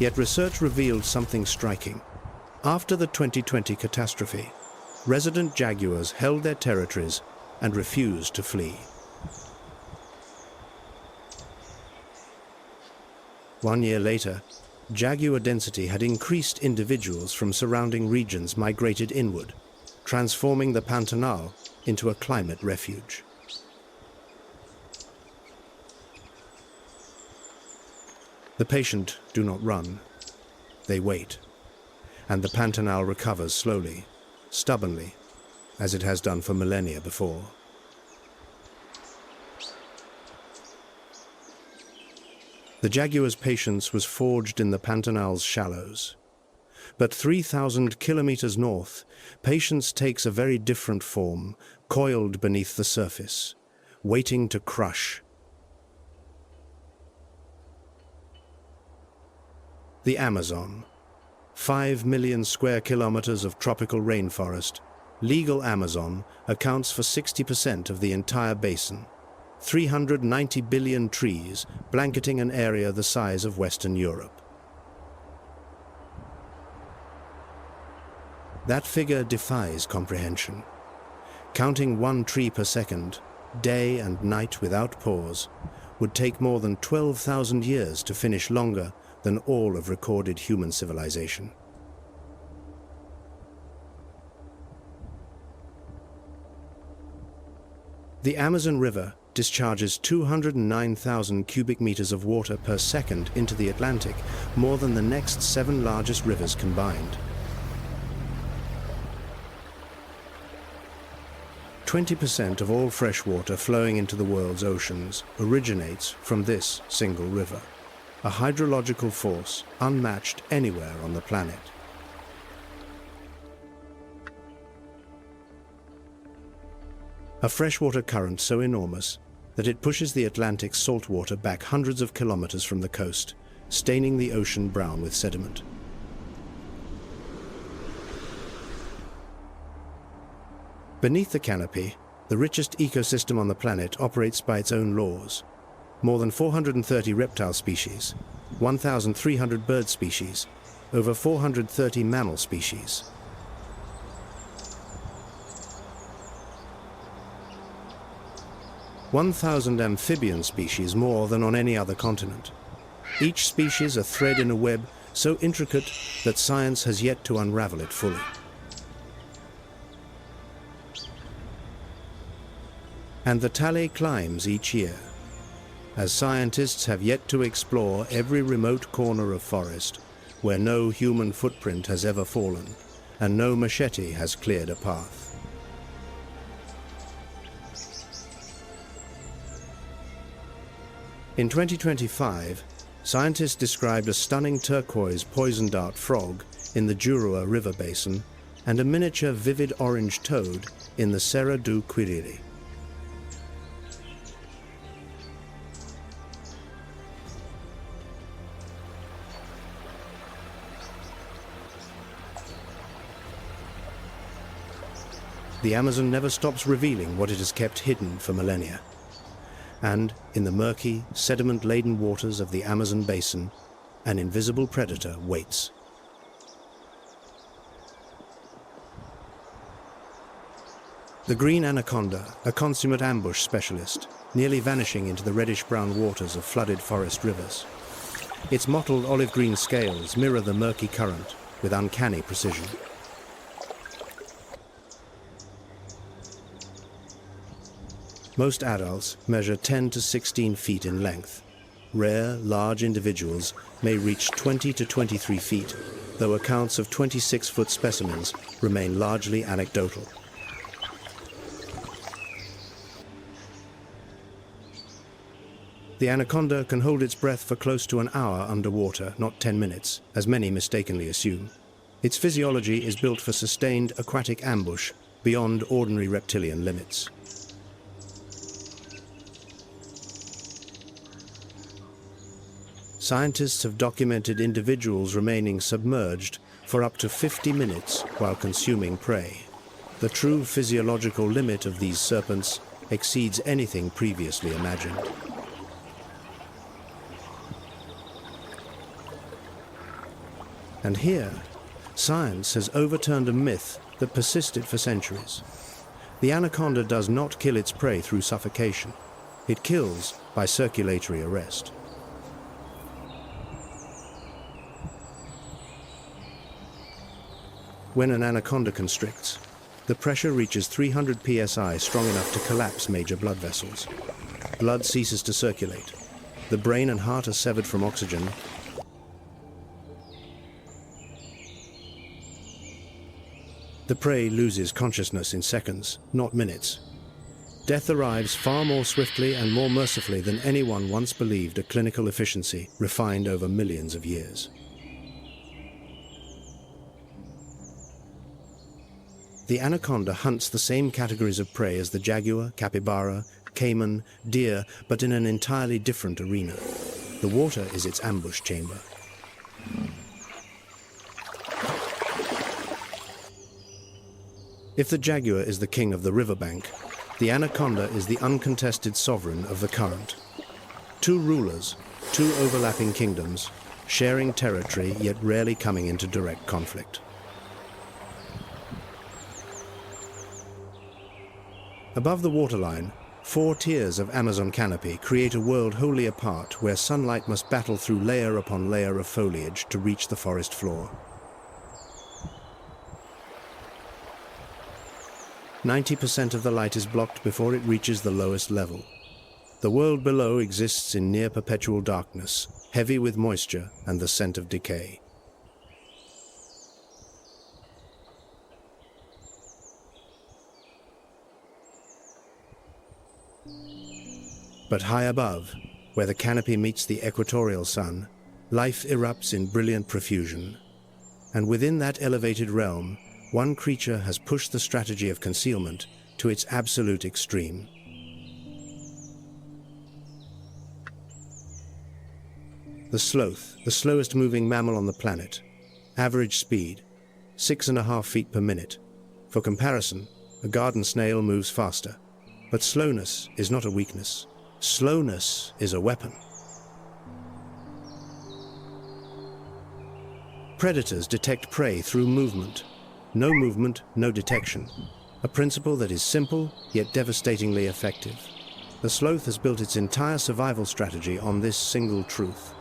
Yet research revealed something striking. After the 2020 catastrophe, resident jaguars held their territories and refused to flee. 1 year later, jaguar density had increased. Individuals from surrounding regions migrated inward, transforming the Pantanal into a climate refuge. The patient do not run, they wait, and the Pantanal recovers slowly, stubbornly, as it has done for millennia before. The jaguar's patience was forged in the Pantanal's shallows. But 3,000 kilometers north, patience takes a very different form, coiled beneath the surface, waiting to crush. The Amazon. 5 million square kilometers of tropical rainforest, legal Amazon, accounts for 60% of the entire basin. 390 billion trees, blanketing an area the size of Western Europe. That figure defies comprehension. Counting 1 tree per second, day and night without pause, would take more than 12,000 years to finish longer than all of recorded human civilization. The Amazon River discharges 209,000 cubic meters of water per second into the Atlantic, more than the next 7 largest rivers combined. 20% of all fresh water flowing into the world's oceans originates from this single river, a hydrological force unmatched anywhere on the planet. A freshwater current so enormous that it pushes the Atlantic saltwater back hundreds of kilometers from the coast, staining the ocean brown with sediment. Beneath the canopy, the richest ecosystem on the planet operates by its own laws. More than 430 reptile species, 1,300 bird species, over 430 mammal species. "1,000 amphibian species, more than on any other continent. Each species a thread in a web so intricate that science has yet to unravel it fully." And the tally climbs each year, as scientists have yet to explore every remote corner of forest where no human footprint has ever fallen and no machete has cleared a path. In 2025, scientists described a stunning turquoise poison dart frog in the Jurua River basin and a miniature vivid orange toad in the Serra do Quiriri. The Amazon never stops revealing what it has kept hidden for millennia. And in the murky, sediment-laden waters of the Amazon basin, an invisible predator waits. The green anaconda, a consummate ambush specialist, nearly vanishing into the reddish-brown waters of flooded forest rivers. Its mottled olive-green scales mirror the murky current with uncanny precision. Most adults measure 10 to 16 feet in length. Rare, large individuals may reach 20 to 23 feet, though accounts of 26-foot specimens remain largely anecdotal. The anaconda can hold its breath for close to an hour underwater, not 10 minutes, as many mistakenly assume. Its physiology is built for sustained aquatic ambush beyond ordinary reptilian limits. Scientists have documented individuals remaining submerged for up to 50 minutes while consuming prey. The true physiological limit of these serpents exceeds anything previously imagined. And here, science has overturned a myth that persisted for centuries. The anaconda does not kill its prey through suffocation. It kills by circulatory arrest. When an anaconda constricts, the pressure reaches 300 psi, strong enough to collapse major blood vessels. Blood ceases to circulate. The brain and heart are severed from oxygen. The prey loses consciousness in seconds, not minutes. Death arrives far more swiftly and more mercifully than anyone once believed, a clinical efficiency refined over millions of years. The anaconda hunts the same categories of prey as the jaguar, capybara, caiman, deer, but in an entirely different arena. The water is its ambush chamber. If the jaguar is the king of the riverbank, the anaconda is the uncontested sovereign of the current. Two rulers, two overlapping kingdoms, sharing territory yet rarely coming into direct conflict. Above the waterline, 4 tiers of Amazon canopy create a world wholly apart where sunlight must battle through layer upon layer of foliage to reach the forest floor. 90% of the light is blocked before it reaches the lowest level. The world below exists in near perpetual darkness, heavy with moisture and the scent of decay. But high above, where the canopy meets the equatorial sun, life erupts in brilliant profusion. And within that elevated realm, one creature has pushed the strategy of concealment to its absolute extreme. The sloth, the slowest moving mammal on the planet. Average speed, 6.5 feet per minute. For comparison, a garden snail moves faster. But slowness is not a weakness. Slowness is a weapon. Predators detect prey through movement. No movement, no detection. A principle that is simple, yet devastatingly effective. The sloth has built its entire survival strategy on this single truth.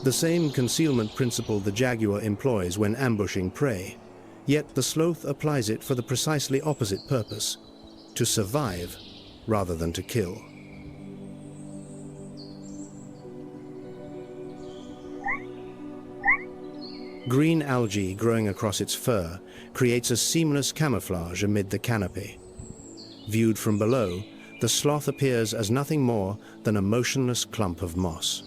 The same concealment principle the jaguar employs when ambushing prey. Yet the sloth applies it for the precisely opposite purpose, to survive rather than to kill. Green algae growing across its fur creates a seamless camouflage amid the canopy. Viewed from below, the sloth appears as nothing more than a motionless clump of moss.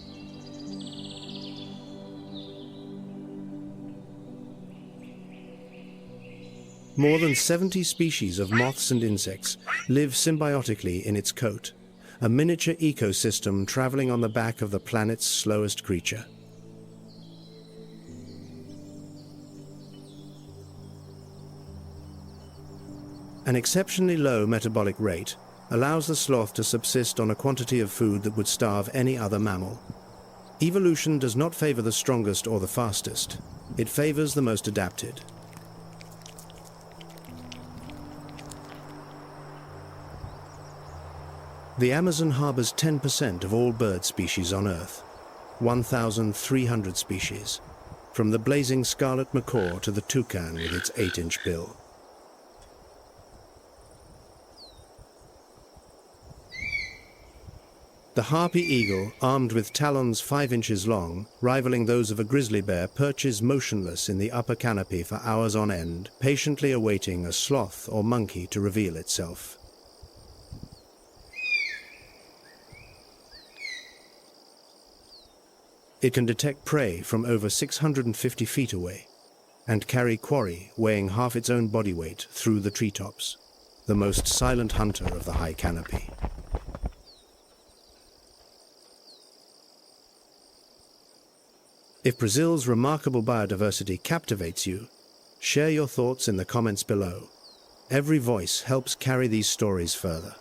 More than 70 species of moths and insects live symbiotically in its coat, a miniature ecosystem traveling on the back of the planet's slowest creature. An exceptionally low metabolic rate allows the sloth to subsist on a quantity of food that would starve any other mammal. Evolution does not favor the strongest or the fastest. It favors the most adapted. The Amazon harbors 10% of all bird species on Earth, 1,300 species, from the blazing scarlet macaw to the toucan with its 8-inch bill. The harpy eagle, armed with talons 5 inches long, rivaling those of a grizzly bear, perches motionless in the upper canopy for hours on end, patiently awaiting a sloth or monkey to reveal itself. It can detect prey from over 650 feet away and carry quarry weighing half its own body weight through the treetops, the most silent hunter of the high canopy. If Brazil's remarkable biodiversity captivates you, share your thoughts in the comments below. Every voice helps carry these stories further.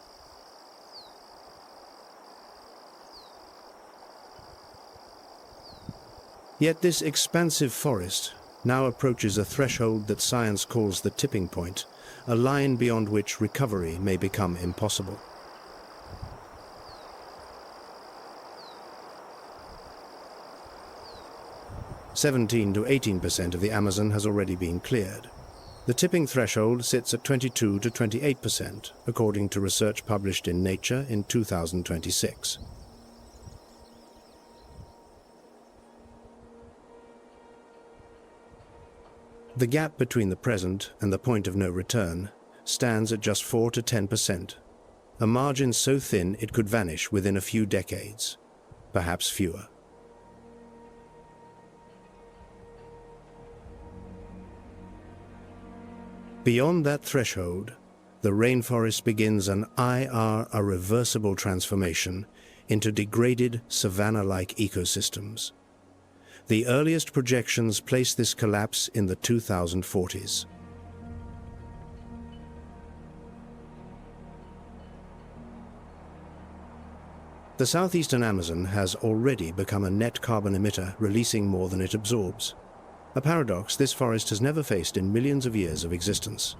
Yet this expansive forest now approaches a threshold that science calls the tipping point, a line beyond which recovery may become impossible. (17 to 18% of the Amazon has already been cleared. The tipping threshold sits at 22 to 28%, according to research published in Nature in 2026. The gap between the present and the point of no return stands at just 4 to 10%, a margin so thin it could vanish within a few decades, perhaps fewer. Beyond that threshold, the rainforest begins an irreversible transformation into degraded savanna-like ecosystems. The earliest projections place this collapse in the 2040s. The southeastern Amazon has already become a net carbon emitter, releasing more than it absorbs. A paradox this forest has never faced in millions of years of existence.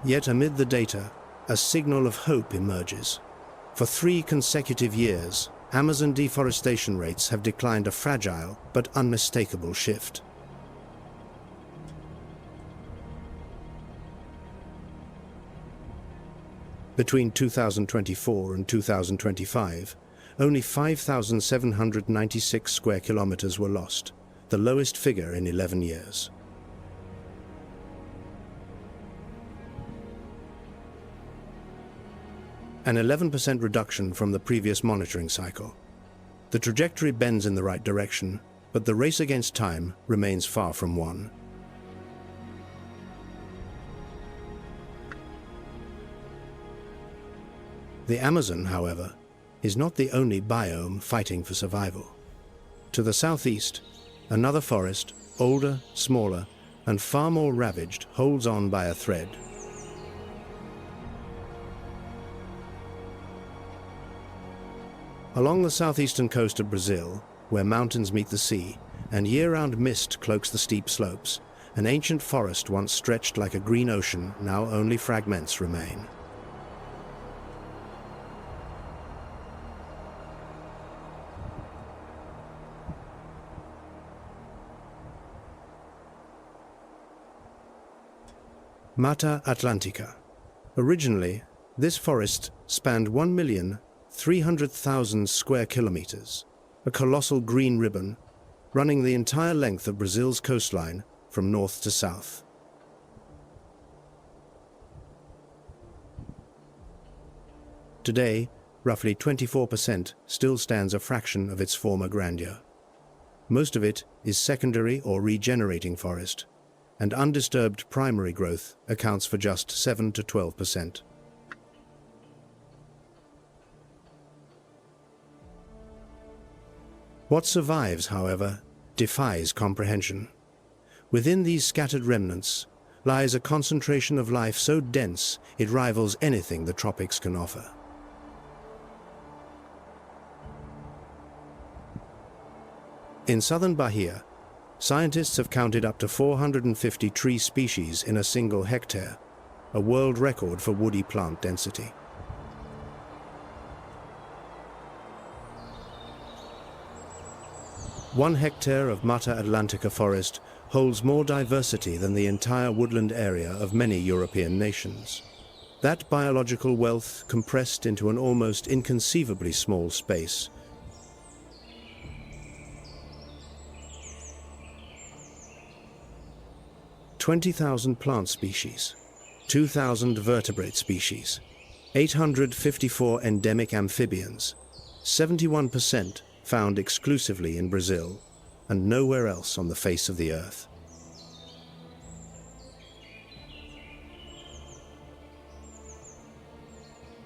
Yet amid the data, a signal of hope emerges. For 3 consecutive years, Amazon deforestation rates have declined a fragile but unmistakable shift. Between 2024 and 2025, only 5,796 square kilometers were lost, the lowest figure in 11 years. An 11% reduction from the previous monitoring cycle. The trajectory bends in the right direction, but the race against time remains far from won. The Amazon, however, is not the only biome fighting for survival. To the southeast, another forest, older, smaller, and far more ravaged, holds on by a thread. Along the southeastern coast of Brazil, where mountains meet the sea, and year-round mist cloaks the steep slopes, an ancient forest once stretched like a green ocean, now only fragments remain. Mata Atlântica. Originally, this forest spanned 1,300,000 square kilometers, a colossal green ribbon running the entire length of Brazil's coastline from north to south. Today, roughly 24% still stands a fraction of its former grandeur. Most of it is secondary or regenerating forest, and undisturbed primary growth accounts for just 7 to 12%. What survives, however, defies comprehension. Within these scattered remnants lies a concentration of life so dense it rivals anything the tropics can offer. In southern Bahia, scientists have counted up to 450 tree species in a single hectare, a world record for woody plant density. One hectare of Mata Atlantica forest holds more diversity than the entire woodland area of many European nations. That biological wealth compressed into an almost inconceivably small space. "20,000 plant species, 2,000 vertebrate species, 854 endemic amphibians, 71% found exclusively in Brazil and nowhere else on the face of the earth."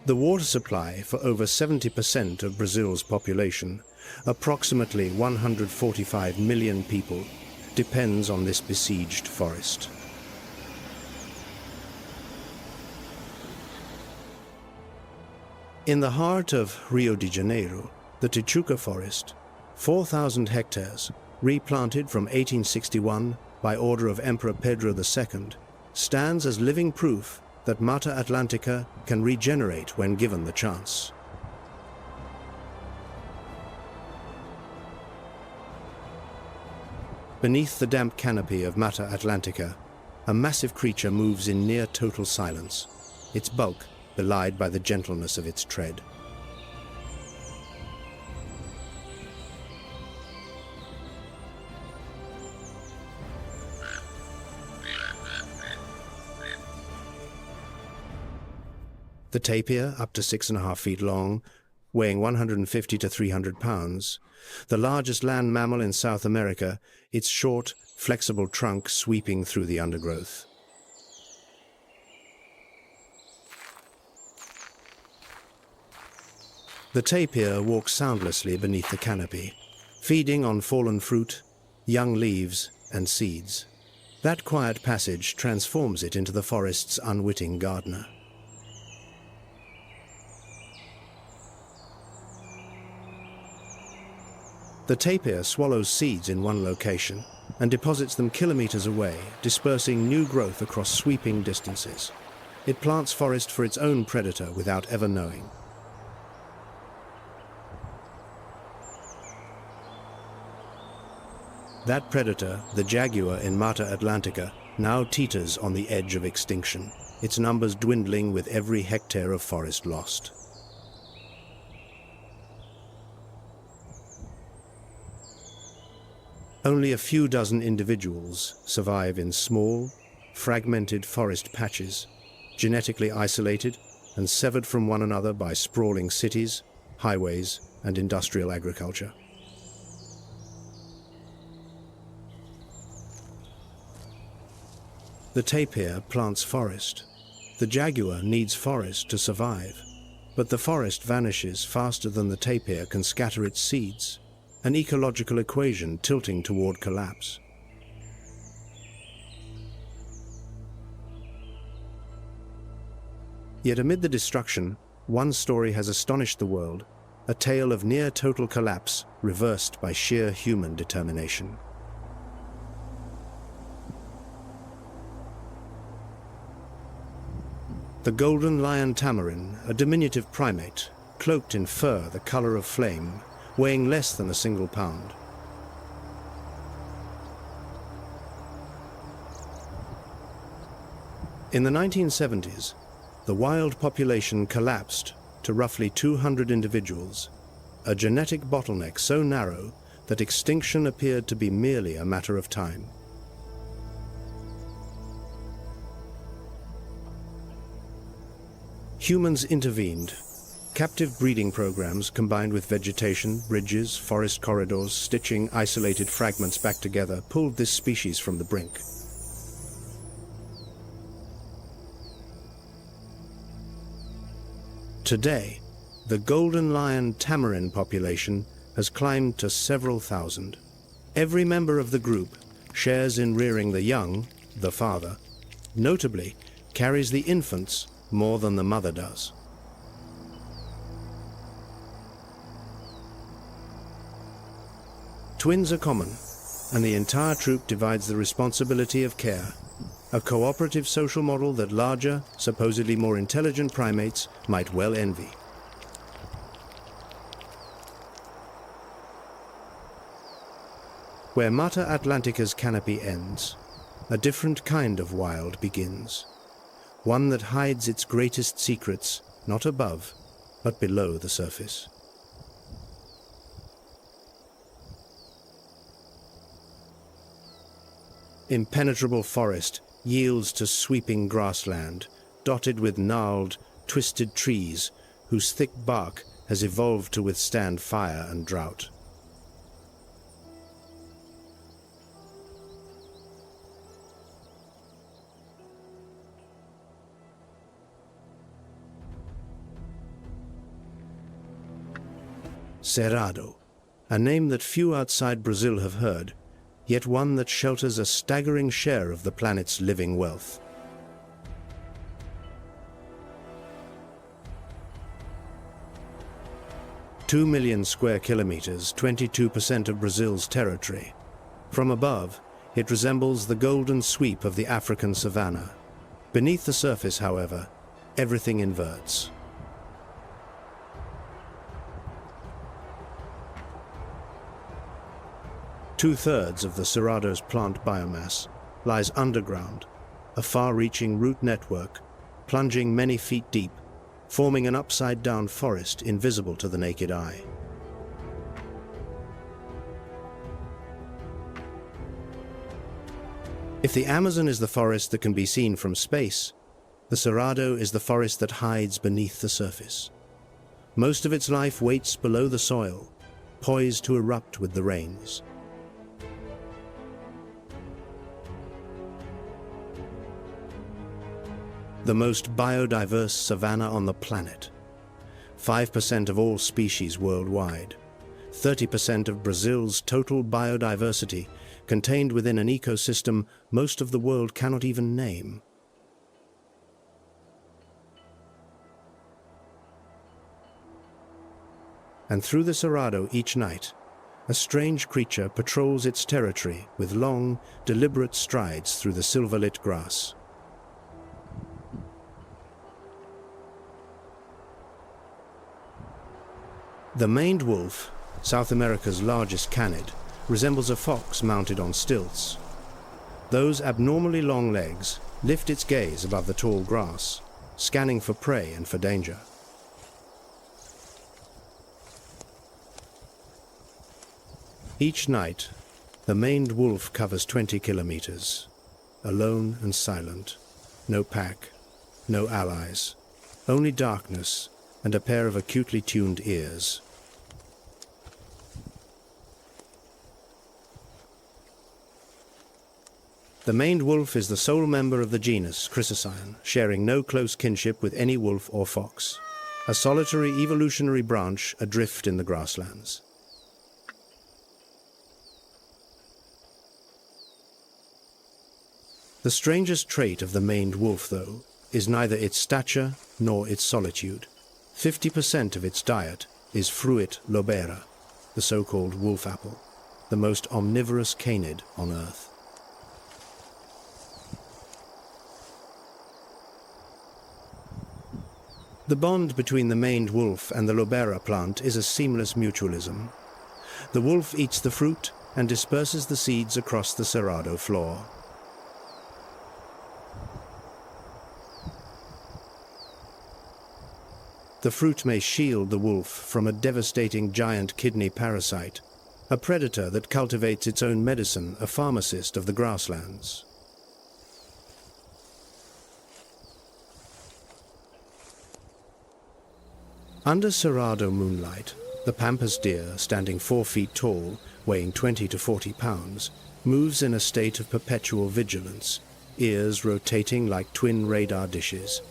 The water supply for over 70% of Brazil's population, approximately 145 million people, depends on this besieged forest. In the heart of Rio de Janeiro, the Tijuca forest, 4,000 hectares, replanted from 1861 by order of Emperor Pedro II, stands as living proof that Mata Atlantica can regenerate when given the chance. Beneath the damp canopy of Mata Atlantica, a massive creature moves in near total silence, its bulk belied by the gentleness of its tread. The tapir, up to 6.5 feet long, weighing 150 to 300 pounds, the largest land mammal in South America, its short, flexible trunk sweeping through the undergrowth. The tapir walks soundlessly beneath the canopy, feeding on fallen fruit, young leaves, and seeds. That quiet passage transforms it into the forest's unwitting gardener. The tapir swallows seeds in one location and deposits them kilometers away, dispersing new growth across sweeping distances. It plants forest for its own predator without ever knowing. That predator, the jaguar in Mata Atlantica, now teeters on the edge of extinction, its numbers dwindling with every hectare of forest lost. Only a few dozen individuals survive in small, fragmented forest patches, genetically isolated and severed from one another by sprawling cities, highways, and industrial agriculture. The tapir plants forest. The jaguar needs forest to survive, but the forest vanishes faster than the tapir can scatter its seeds, an ecological equation tilting toward collapse. Yet amid the destruction, one story has astonished the world, a tale of near-total collapse reversed by sheer human determination. The golden lion tamarin, a diminutive primate, cloaked in fur the color of flame, weighing less than a single pound. In the 1970s, the wild population collapsed to roughly 200 individuals, a genetic bottleneck so narrow that extinction appeared to be merely a matter of time. Humans intervened, Captive breeding programs combined with vegetation, ridges, forest corridors, stitching isolated fragments back together pulled this species from the brink. Today, the golden lion tamarin population has climbed to several thousand. Every member of the group shares in rearing the young, the father, notably carries the infants more than the mother does. Twins are common, and the entire troop divides the responsibility of care, a cooperative social model that larger, supposedly more intelligent primates might well envy. Where Mata Atlantica's canopy ends, a different kind of wild begins, one that hides its greatest secrets not above, but below the surface. Impenetrable forest yields to sweeping grassland, dotted with gnarled, twisted trees whose thick bark has evolved to withstand fire and drought. Cerrado, a name that few outside Brazil have heard, yet one that shelters a staggering share of the planet's living wealth. "2 million square kilometers, 22% of Brazil's territory. From above, it resembles the golden sweep of the African savanna. Beneath the surface, however, everything inverts. Two-thirds of the Cerrado's plant biomass lies underground, a far-reaching root network, plunging many feet deep, forming an upside-down forest invisible to the naked eye. If the Amazon is the forest that can be seen from space, the Cerrado is the forest that hides beneath the surface. Most of its life waits below the soil, poised to erupt with the rains. The most biodiverse savanna on the planet. 5% of all species worldwide. 30% of Brazil's total biodiversity contained within an ecosystem most of the world cannot even name. And through the Cerrado each night, a strange creature patrols its territory with long, deliberate strides through the silver-lit grass. The maned wolf, South America's largest canid, resembles a fox mounted on stilts. Those abnormally long legs lift its gaze above the tall grass, scanning for prey and for danger. Each night, the maned wolf covers 20 kilometers, alone and silent, no pack, no allies, only darkness and a pair of acutely tuned ears. The maned wolf is the sole member of the genus Chrysocyan, sharing no close kinship with any wolf or fox, a solitary evolutionary branch adrift in the grasslands. The strangest trait of the maned wolf, though, is neither its stature nor its solitude. 50% of its diet is fruit lobera, the so-called wolf apple, the most omnivorous canid on Earth. The bond between the maned wolf and the lobera plant is a seamless mutualism. The wolf eats the fruit and disperses the seeds across the Cerrado floor. The fruit may shield the wolf from a devastating giant kidney parasite, a predator that cultivates its own medicine, a pharmacist of the grasslands. Under Cerrado moonlight, the pampas deer, standing 4 feet tall, weighing 20 to 40 pounds, moves in a state of perpetual vigilance, ears rotating like twin radar dishes.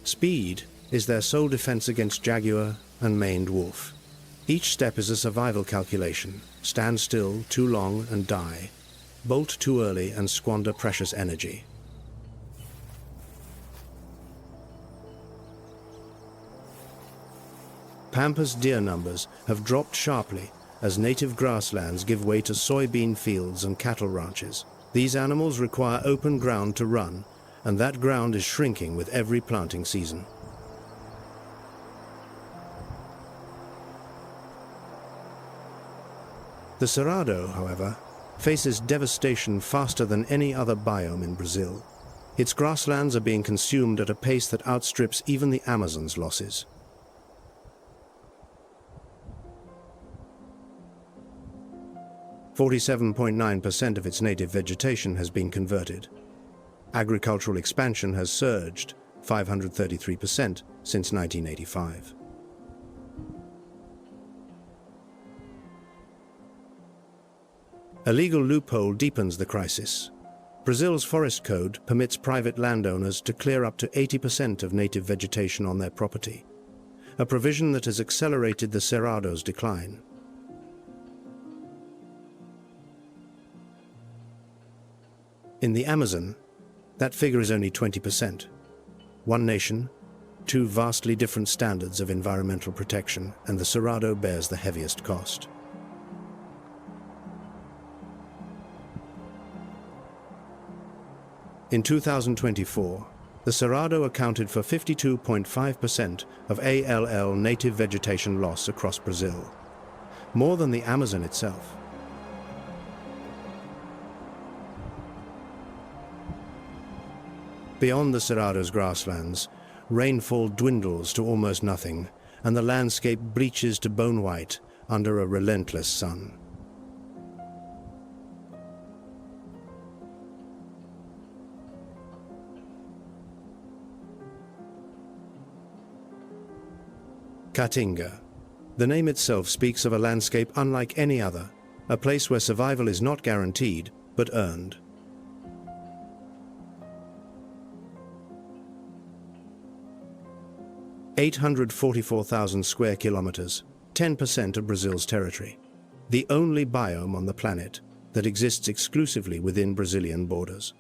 Speed is their sole defense against jaguar and maned wolf. Each step is a survival calculation. Stand still too long and die. Bolt too early and squander precious energy. Pampas deer numbers have dropped sharply as native grasslands give way to soybean fields and cattle ranches. These animals require open ground to run, and that ground is shrinking with every planting season. The Cerrado, however, faces devastation faster than any other biome in Brazil. Its grasslands are being consumed at a pace that outstrips even the Amazon's losses. .9% of its native vegetation has been converted. Agricultural expansion has surged 533% since 1985. A legal loophole deepens the crisis. Brazil's forest code permits private landowners to clear up to 80% of native vegetation on their property, a provision that has accelerated the Cerrado's decline. In the Amazon, that figure is only 20%. One nation, two vastly different standards of environmental protection, and the Cerrado bears the heaviest cost. In 2024, the Cerrado accounted for 52.5% of ALL native vegetation loss across Brazil, more than the Amazon itself. Beyond the Cerrado's grasslands, rainfall dwindles to almost nothing, and the landscape bleaches to bone white under a relentless sun. Caatinga. The name itself speaks of a landscape unlike any other, a place where survival is not guaranteed, but earned. (844,000 square kilometers, 10% of Brazil's territory. The only biome on the planet that exists exclusively within Brazilian borders.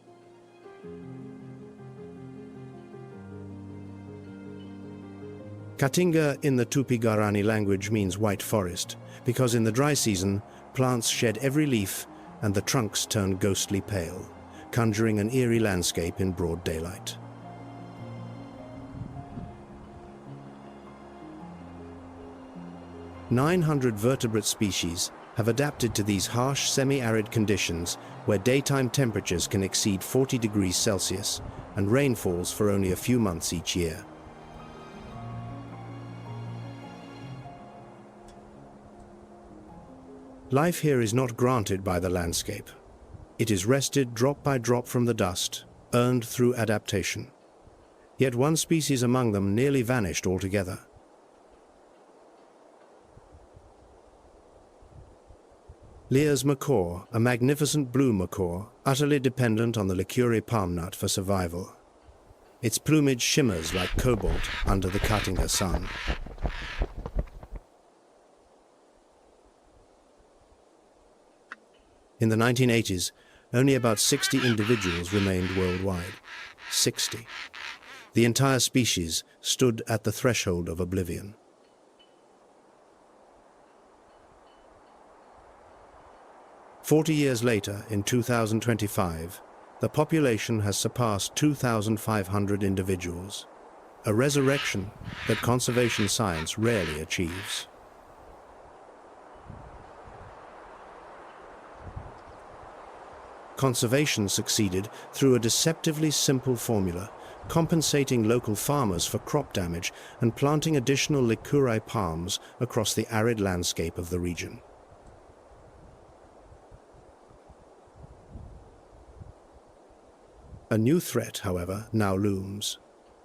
Caatinga in the Tupi-Guarani language means white forest, because in the dry season, plants shed every leaf and the trunks turn ghostly pale, conjuring an eerie landscape in broad daylight. "900 vertebrate species have adapted to these harsh, semi-arid conditions where daytime temperatures can exceed 40 degrees Celsius and rain falls for only a few months each year. Life here is not granted by the landscape. It is wrested drop by drop from the dust, earned through adaptation. Yet one species among them nearly vanished altogether. Lear's macaw, a magnificent blue macaw, utterly dependent on the licuri palm nut for survival. Its plumage shimmers like cobalt under the Caatinga sun. In the 1980s, only about 60 individuals remained worldwide. 60. The entire species stood at the threshold of oblivion. "40 years later, in 2025, the population has surpassed 2,500 individuals, a resurrection that conservation science rarely achieves. Conservation succeeded through a deceptively simple formula, compensating local farmers for crop damage and planting additional licuri palms across the arid landscape of the region. A new threat, however, now looms.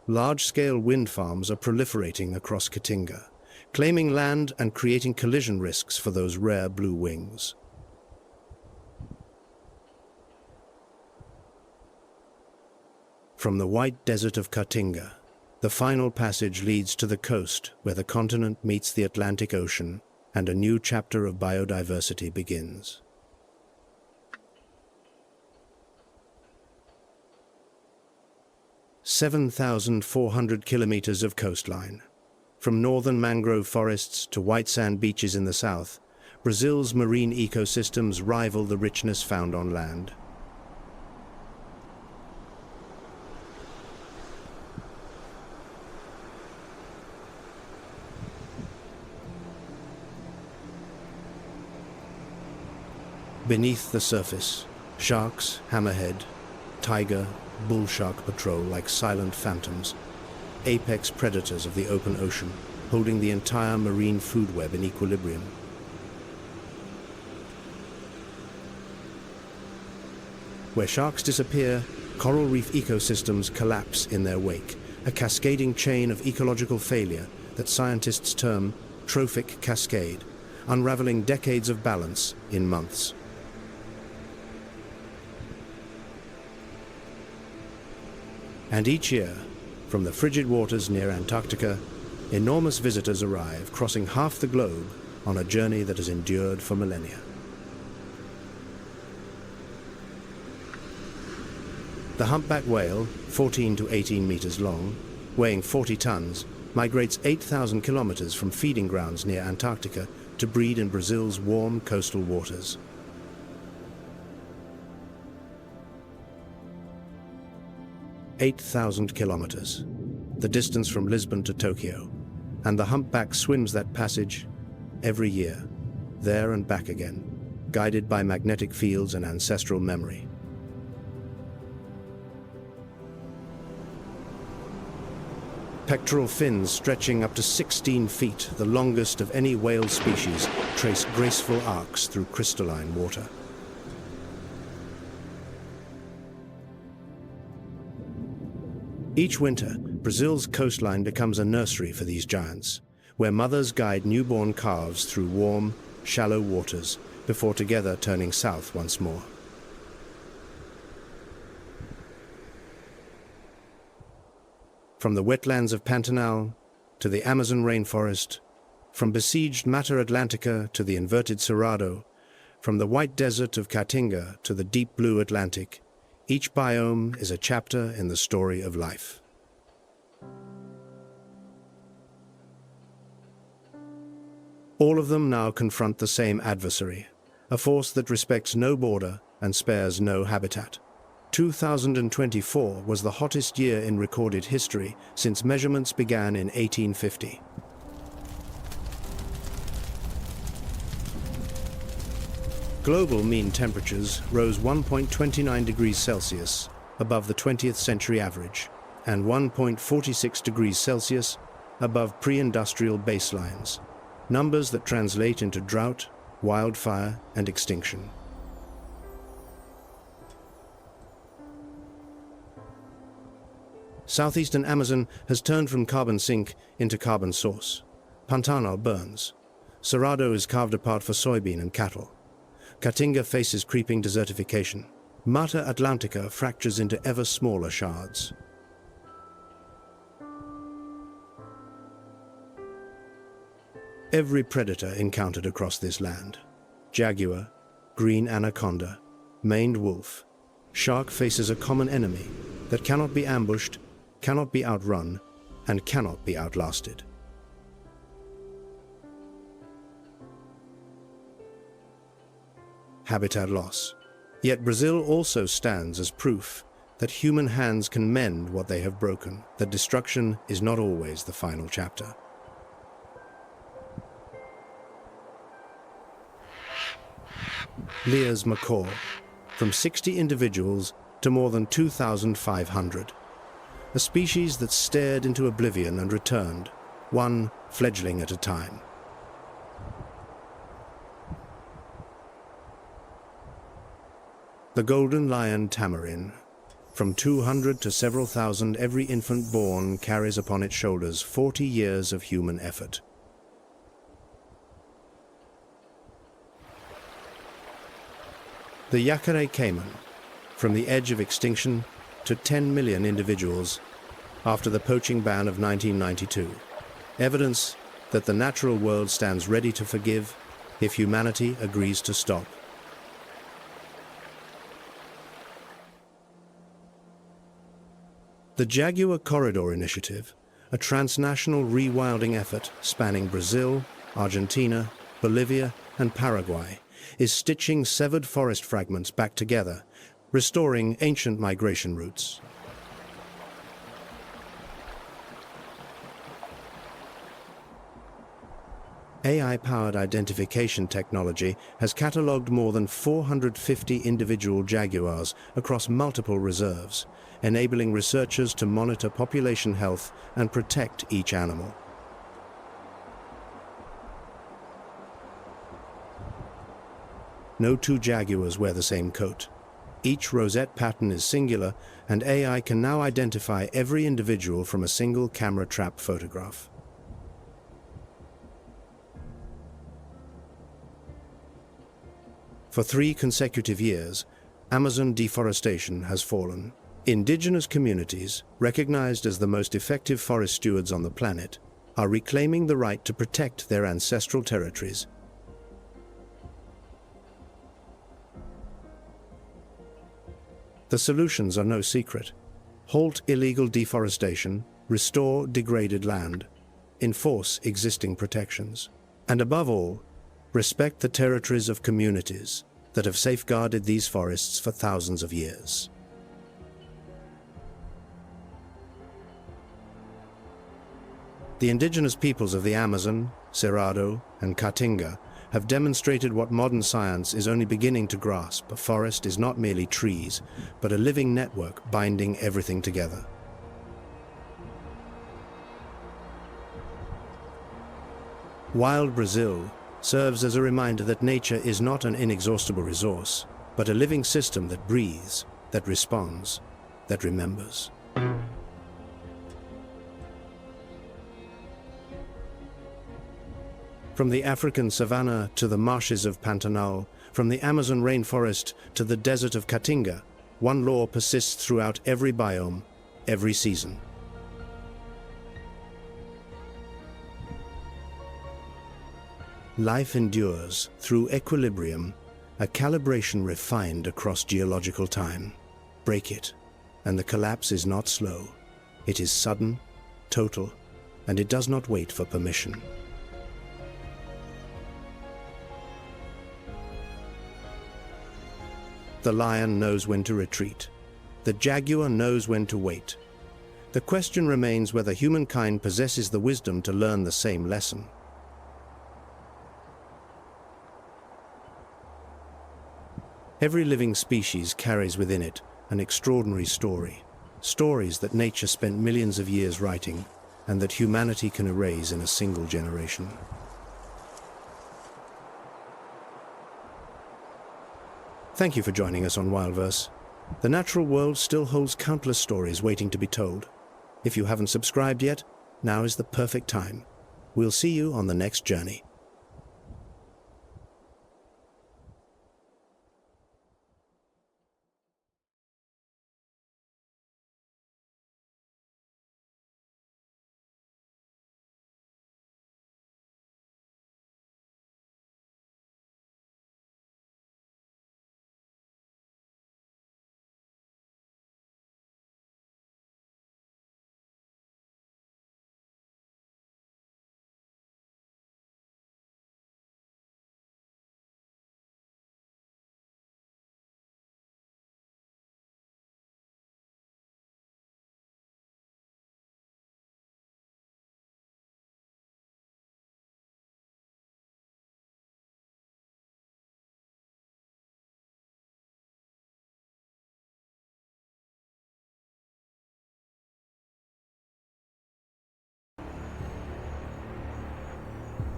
Large-scale wind farms are proliferating across Caatinga, claiming land and creating collision risks for those rare blue wings. From the white desert of Caatinga, the final passage leads to the coast where the continent meets the Atlantic Ocean and a new chapter of biodiversity begins. "7,400 kilometers of coastline. From northern mangrove forests to white sand beaches in the south, Brazil's marine ecosystems rival the richness found on land. Beneath the surface, sharks, hammerhead, tiger, bull shark patrol like silent phantoms, apex predators of the open ocean, holding the entire marine food web in equilibrium. Where sharks disappear, coral reef ecosystems collapse in their wake, a cascading chain of ecological failure that scientists term trophic cascade, unraveling decades of balance in months. And each year, from the frigid waters near Antarctica, enormous visitors arrive, crossing half the globe on a journey that has endured for millennia. The humpback whale, 14 to 18 meters long, weighing 40 tons, migrates 8,000 kilometers from feeding grounds near Antarctica to breed in Brazil's warm coastal waters. 8,000 kilometers, the distance from Lisbon to Tokyo, and the humpback swims that passage every year, there and back again, guided by magnetic fields and ancestral memory. Pectoral fins stretching up to 16 feet, the longest of any whale species, trace graceful arcs through crystalline water. Each winter, Brazil's coastline becomes a nursery for these giants, where mothers guide newborn calves through warm, shallow waters before together turning south once more. From the wetlands of Pantanal to the Amazon rainforest, from besieged Mata Atlantica to the inverted Cerrado, from the white desert of Caatinga to the deep blue Atlantic, each biome is a chapter in the story of life. All of them now confront the same adversary, a force that respects no border and spares no habitat. 2024 was the hottest year in recorded history since measurements began in 1850. Global mean temperatures rose 1.29 degrees Celsius above the 20th century average and 1.46 degrees Celsius above pre-industrial baselines, numbers that translate into drought, wildfire, and extinction. Southeastern Amazon has turned from carbon sink into carbon source. Pantanal burns. Cerrado is carved apart for soybean and cattle. Caatinga faces creeping desertification. Mata Atlantica fractures into ever smaller shards. Every predator encountered across this land, jaguar, green anaconda, maned wolf, shark faces a common enemy that cannot be ambushed, cannot be outrun, and cannot be outlasted. Habitat loss. Yet Brazil also stands as proof that human hands can mend what they have broken, that destruction is not always the final chapter. Lear's macaw, from 60 individuals to more than 2,500. A species that stared into oblivion and returned, one fledgling at a time. The golden lion tamarin, From 200 to several thousand, every infant born carries upon its shoulders 40 years of human effort. The Yaqare caiman, from the edge of extinction to 10 million individuals after the poaching ban of 1992. Evidence that the natural world stands ready to forgive if humanity agrees to stop. The Jaguar Corridor Initiative, a transnational rewilding effort spanning Brazil, Argentina, Bolivia, and Paraguay, is stitching severed forest fragments back together, restoring ancient migration routes. AI-powered identification technology has catalogued more than 450 individual jaguars across multiple reserves, enabling researchers to monitor population health and protect each animal. No two jaguars wear the same coat. Each rosette pattern is singular, and AI can now identify every individual from a single camera trap photograph. For 3 consecutive years, Amazon deforestation has fallen. Indigenous communities, recognized as the most effective forest stewards on the planet, are reclaiming the right to protect their ancestral territories. The solutions are no secret. Halt illegal deforestation, restore degraded land, enforce existing protections, and above all, respect the territories of communities that have safeguarded these forests for thousands of years. The indigenous peoples of the Amazon, Cerrado, and Caatinga have demonstrated what modern science is only beginning to grasp. A forest is not merely trees, but a living network binding everything together. Wild Brazil serves as a reminder that nature is not an inexhaustible resource, but a living system that breathes, that responds, that remembers. From the African savanna to the marshes of Pantanal, from the Amazon rainforest to the desert of Caatinga, one law persists throughout every biome, every season. Life endures through equilibrium, a calibration refined across geological time. Break it, and the collapse is not slow. It is sudden, total, and it does not wait for permission. The lion knows when to retreat. The jaguar knows when to wait. The question remains whether humankind possesses the wisdom to learn the same lesson. Every living species carries within it an extraordinary story. Stories that nature spent millions of years writing, and that humanity can erase in a single generation. Thank you for joining us on WildVerse. The natural world still holds countless stories waiting to be told. If you haven't subscribed yet, now is the perfect time. We'll see you on the next journey.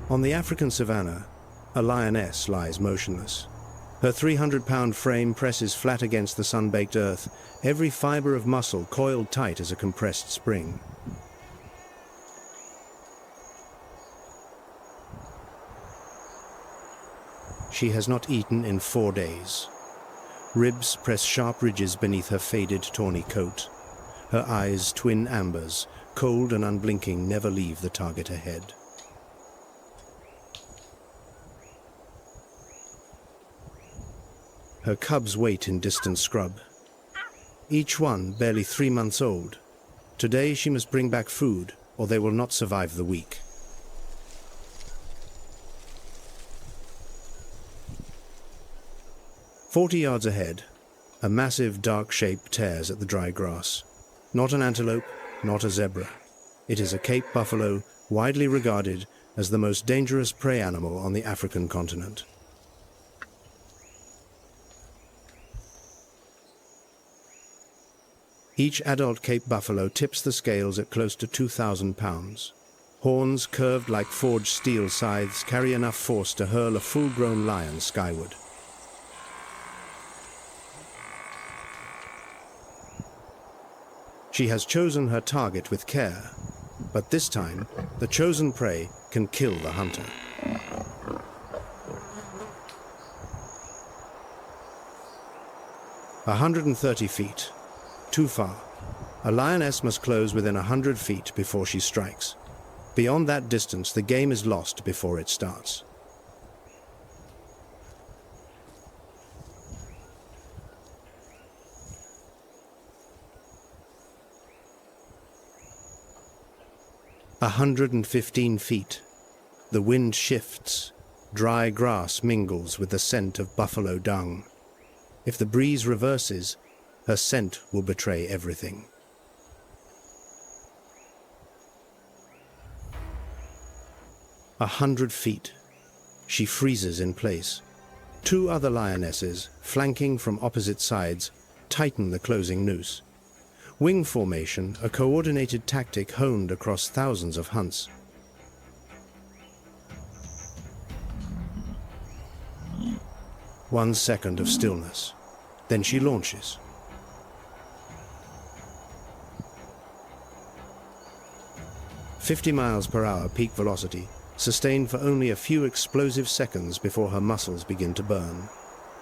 On the African savanna, a lioness lies motionless. Her 300-pound frame presses flat against the sun-baked earth, every fiber of muscle coiled tight as a compressed spring. She has not eaten in 4 days. Ribs press sharp ridges beneath her faded, tawny coat. Her eyes, twin ambers, cold and unblinking, never leave the target ahead. Her cubs wait in distant scrub. Each one barely 3 months old. Today she must bring back food, or they will not survive the week. "40 yards ahead, a massive dark shape tears at the dry grass. Not an antelope, not a zebra. It is a Cape buffalo, widely regarded as the most dangerous prey animal on the African continent. Each adult Cape buffalo tips the scales at close to 2,000 pounds. Horns curved like forged steel scythes carry enough force to hurl a full-grown lion skyward. She has chosen her target with care, but this time, the chosen prey can kill the hunter. "130 feet. Too far. A lioness must close within 100 feet before she strikes. Beyond that distance, the game is lost before it starts." "115 feet. The wind shifts. Dry grass mingles with the scent of buffalo dung. If the breeze reverses, her scent will betray everything. "100 feet. She freezes in place. 2 other lionesses, flanking from opposite sides, tighten the closing noose. Wing formation, a coordinated tactic honed across thousands of hunts. One second of stillness. Then she launches. "50 miles per hour peak velocity, sustained for only a few explosive seconds before her muscles begin to burn.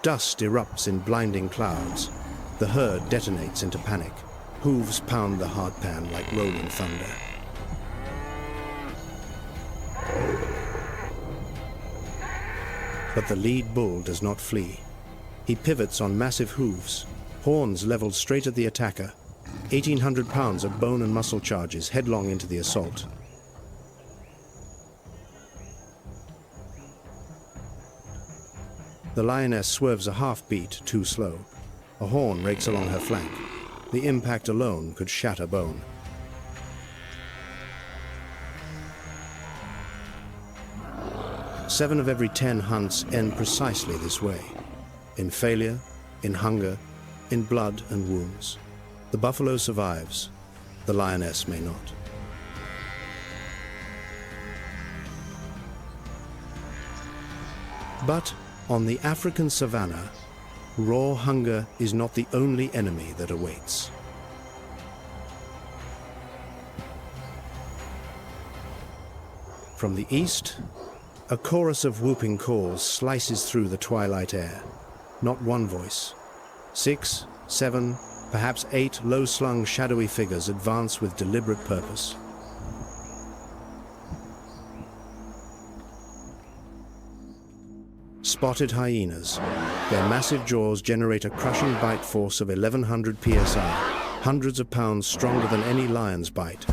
Dust erupts in blinding clouds. The herd detonates into panic. Hooves pound the hardpan like rolling thunder. But the lead bull does not flee. He pivots on massive hooves, horns leveled straight at the attacker. 1,800 pounds of bone and muscle charges headlong into the assault. The lioness swerves a half-beat too slow. A horn rakes along her flank. The impact alone could shatter bone. Seven of every 10 hunts end precisely this way. In failure, in hunger, in blood and wounds. The buffalo survives. The lioness may not. But on the African savanna, raw hunger is not the only enemy that awaits. From the east, a chorus of whooping calls slices through the twilight air. Not one voice. 6, 7, perhaps 8 low-slung shadowy figures advance with deliberate purpose. Spotted hyenas. Their massive jaws generate a crushing bite force of 1,100 psi, hundreds of pounds stronger than any lion's bite.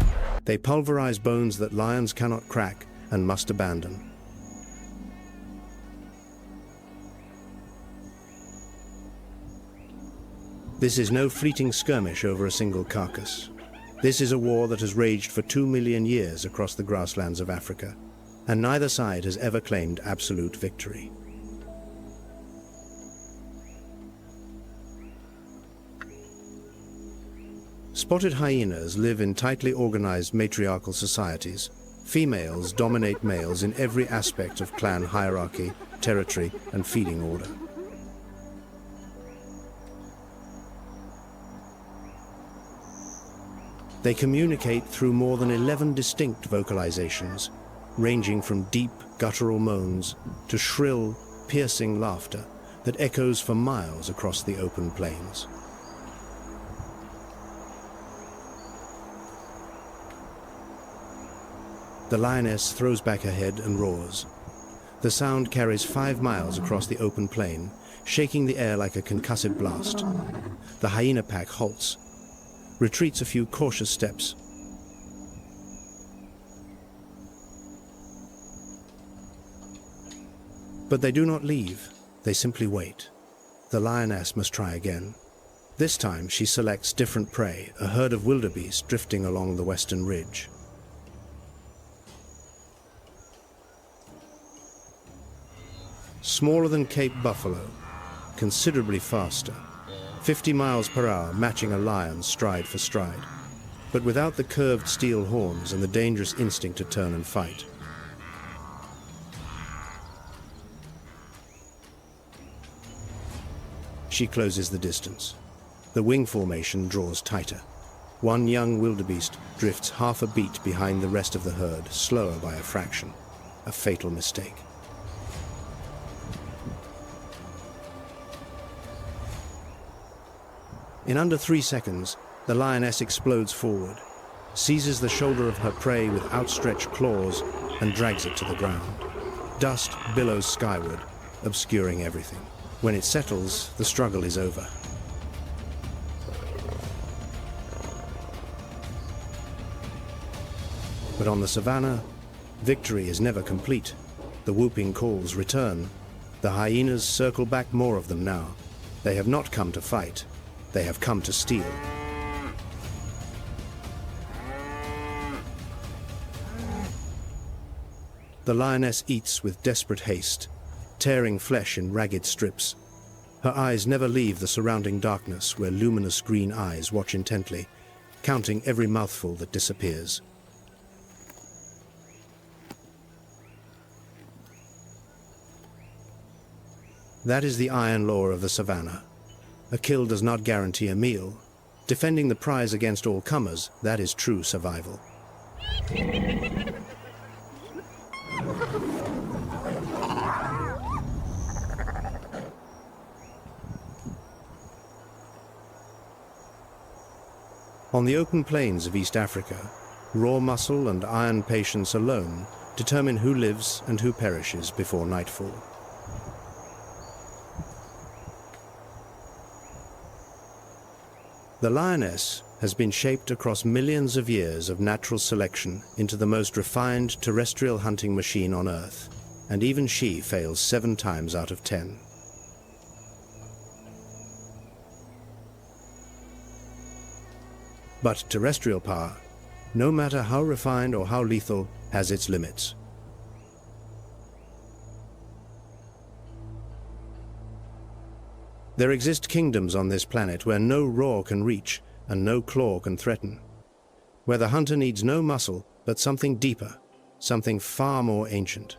They pulverize bones that lions cannot crack and must abandon. This is no fleeting skirmish over a single carcass. This is a war that has raged for 2 million years across the grasslands of Africa, and neither side has ever claimed absolute victory. Spotted hyenas live in tightly organized matriarchal societies. Females dominate males in every aspect of clan hierarchy, territory, and feeding order. They communicate through more than 11 distinct vocalizations, ranging from deep, guttural moans to shrill, piercing laughter that echoes for miles across the open plains. The lioness throws back her head and roars. The sound carries 5 miles across the open plain, shaking the air like a concussive blast. The hyena pack halts, retreats a few cautious steps. But they do not leave, they simply wait. The lioness must try again. This time she selects different prey, a herd of wildebeest drifting along the western ridge. Smaller than Cape buffalo, considerably faster, 50 miles per hour matching a lion stride for stride, but without the curved steel horns and the dangerous instinct to turn and fight. She closes the distance. The wing formation draws tighter. One young wildebeest drifts half a beat behind the rest of the herd, slower by a fraction. A fatal mistake. In under 3 seconds, the lioness explodes forward, seizes the shoulder of her prey with outstretched claws, and drags it to the ground. Dust billows skyward, obscuring everything. When it settles, the struggle is over. But on the savanna, victory is never complete. The whooping calls return. The hyenas circle back, more of them now. They have not come to fight. They have come to steal. The lioness eats with desperate haste, tearing flesh in ragged strips. Her eyes never leave the surrounding darkness where luminous green eyes watch intently, counting every mouthful that disappears. That is the iron law of the savanna. A kill does not guarantee a meal. Defending the prize against all comers, that is true survival. On the open plains of East Africa, raw muscle and iron patience alone determine who lives and who perishes before nightfall. The lioness has been shaped across millions of years of natural selection into the most refined terrestrial hunting machine on Earth, and even she fails 7 times out of 10. But terrestrial power, no matter how refined or how lethal, has its limits. There exist kingdoms on this planet where no roar can reach and no claw can threaten, where the hunter needs no muscle but something deeper, something far more ancient.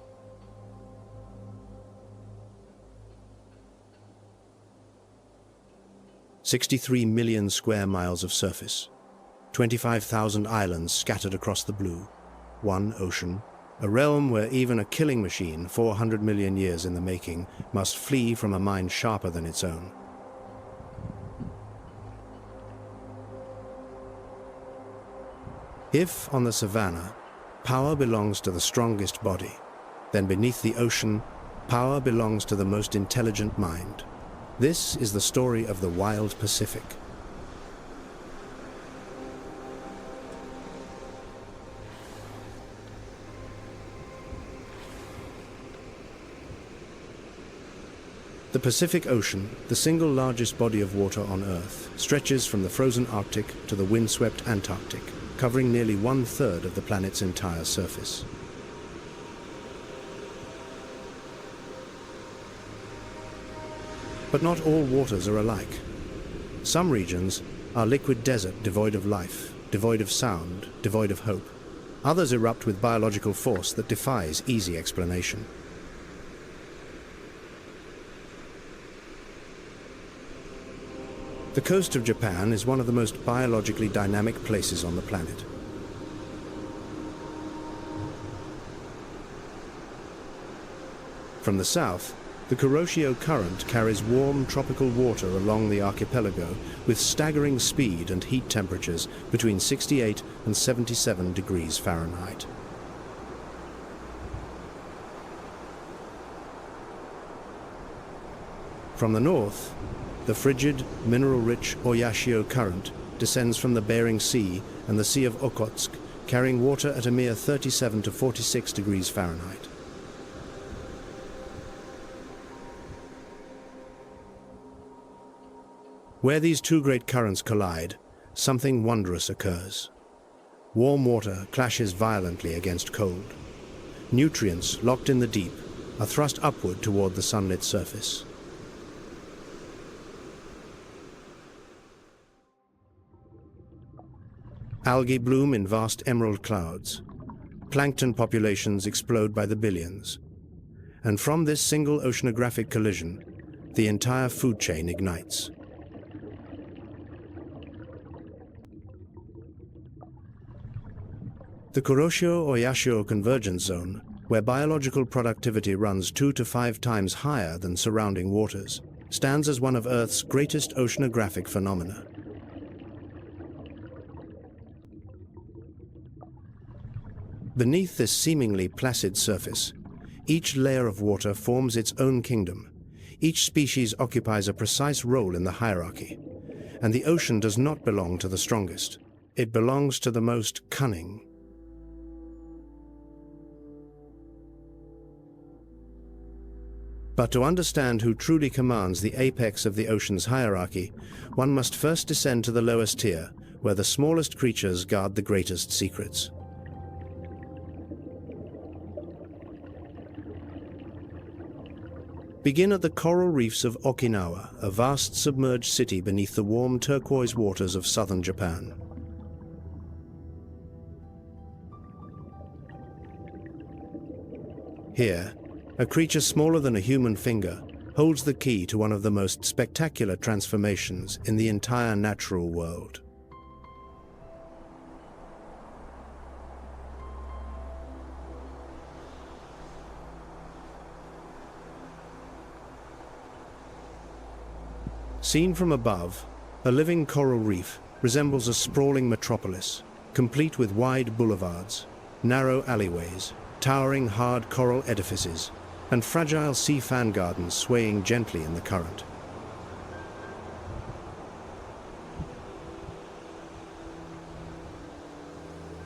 "63 million square miles of surface, 25,000 islands scattered across the blue, one ocean, a realm where even a killing machine, 400 million years in the making, must flee from a mind sharper than its own. If, on the savanna, power belongs to the strongest body, then beneath the ocean, power belongs to the most intelligent mind. This is the story of the wild Pacific. The Pacific Ocean, the single largest body of water on Earth, stretches from the frozen Arctic to the windswept Antarctic, covering nearly 1/3 of the planet's entire surface. But not all waters are alike. Some regions are liquid desert devoid of life, devoid of sound, devoid of hope. Others erupt with biological force that defies easy explanation. The coast of Japan is one of the most biologically dynamic places on the planet. From the south, the Kuroshio Current carries warm tropical water along the archipelago with staggering speed and heat temperatures between 68 and 77 degrees Fahrenheit. From the north, the frigid, mineral-rich Oyashio Current descends from the Bering Sea and the Sea of Okhotsk, carrying water at a mere 37 to 46 degrees Fahrenheit. Where these two great currents collide, something wondrous occurs. Warm water clashes violently against cold. Nutrients locked in the deep are thrust upward toward the sunlit surface. Algae bloom in vast emerald clouds. Plankton populations explode by the billions. And from this single oceanographic collision, the entire food chain ignites. The Kuroshio-Oyashio convergence zone, where biological productivity runs 2 to 5 times higher than surrounding waters, stands as one of Earth's greatest oceanographic phenomena. Beneath this seemingly placid surface, each layer of water forms its own kingdom. Each species occupies a precise role in the hierarchy, and the ocean does not belong to the strongest. It belongs to the most cunning. But to understand who truly commands the apex of the ocean's hierarchy, one must first descend to the lowest tier, where the smallest creatures guard the greatest secrets. Begin at the coral reefs of Okinawa, a vast submerged city beneath the warm turquoise waters of southern Japan. Here, a creature smaller than a human finger holds the key to one of the most spectacular transformations in the entire natural world. Seen from above, a living coral reef resembles a sprawling metropolis, complete with wide boulevards, narrow alleyways, towering hard coral edifices, and fragile sea fan gardens swaying gently in the current.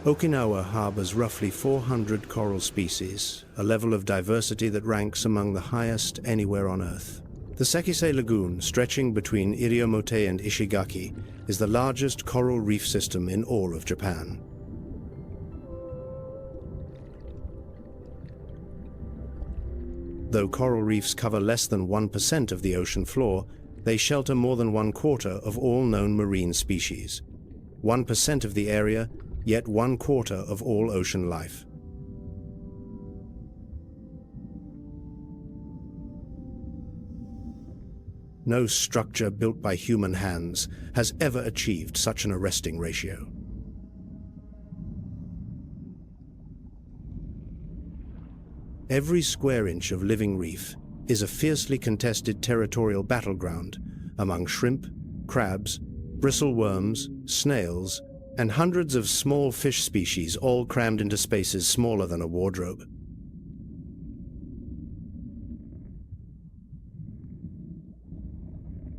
Okinawa harbors roughly 400 coral species, a level of diversity that ranks among the highest anywhere on Earth. The Sekisei Lagoon, stretching between Iriomote and Ishigaki, is the largest coral reef system in all of Japan. Though coral reefs cover less than 1% of the ocean floor, they shelter more than 1/4 of all known marine species. 1% of the area, yet 1/4 of all ocean life. No structure built by human hands has ever achieved such an arresting ratio. Every square inch of living reef is a fiercely contested territorial battleground among shrimp, crabs, bristleworms, snails, and hundreds of small fish species, all crammed into spaces smaller than a wardrobe.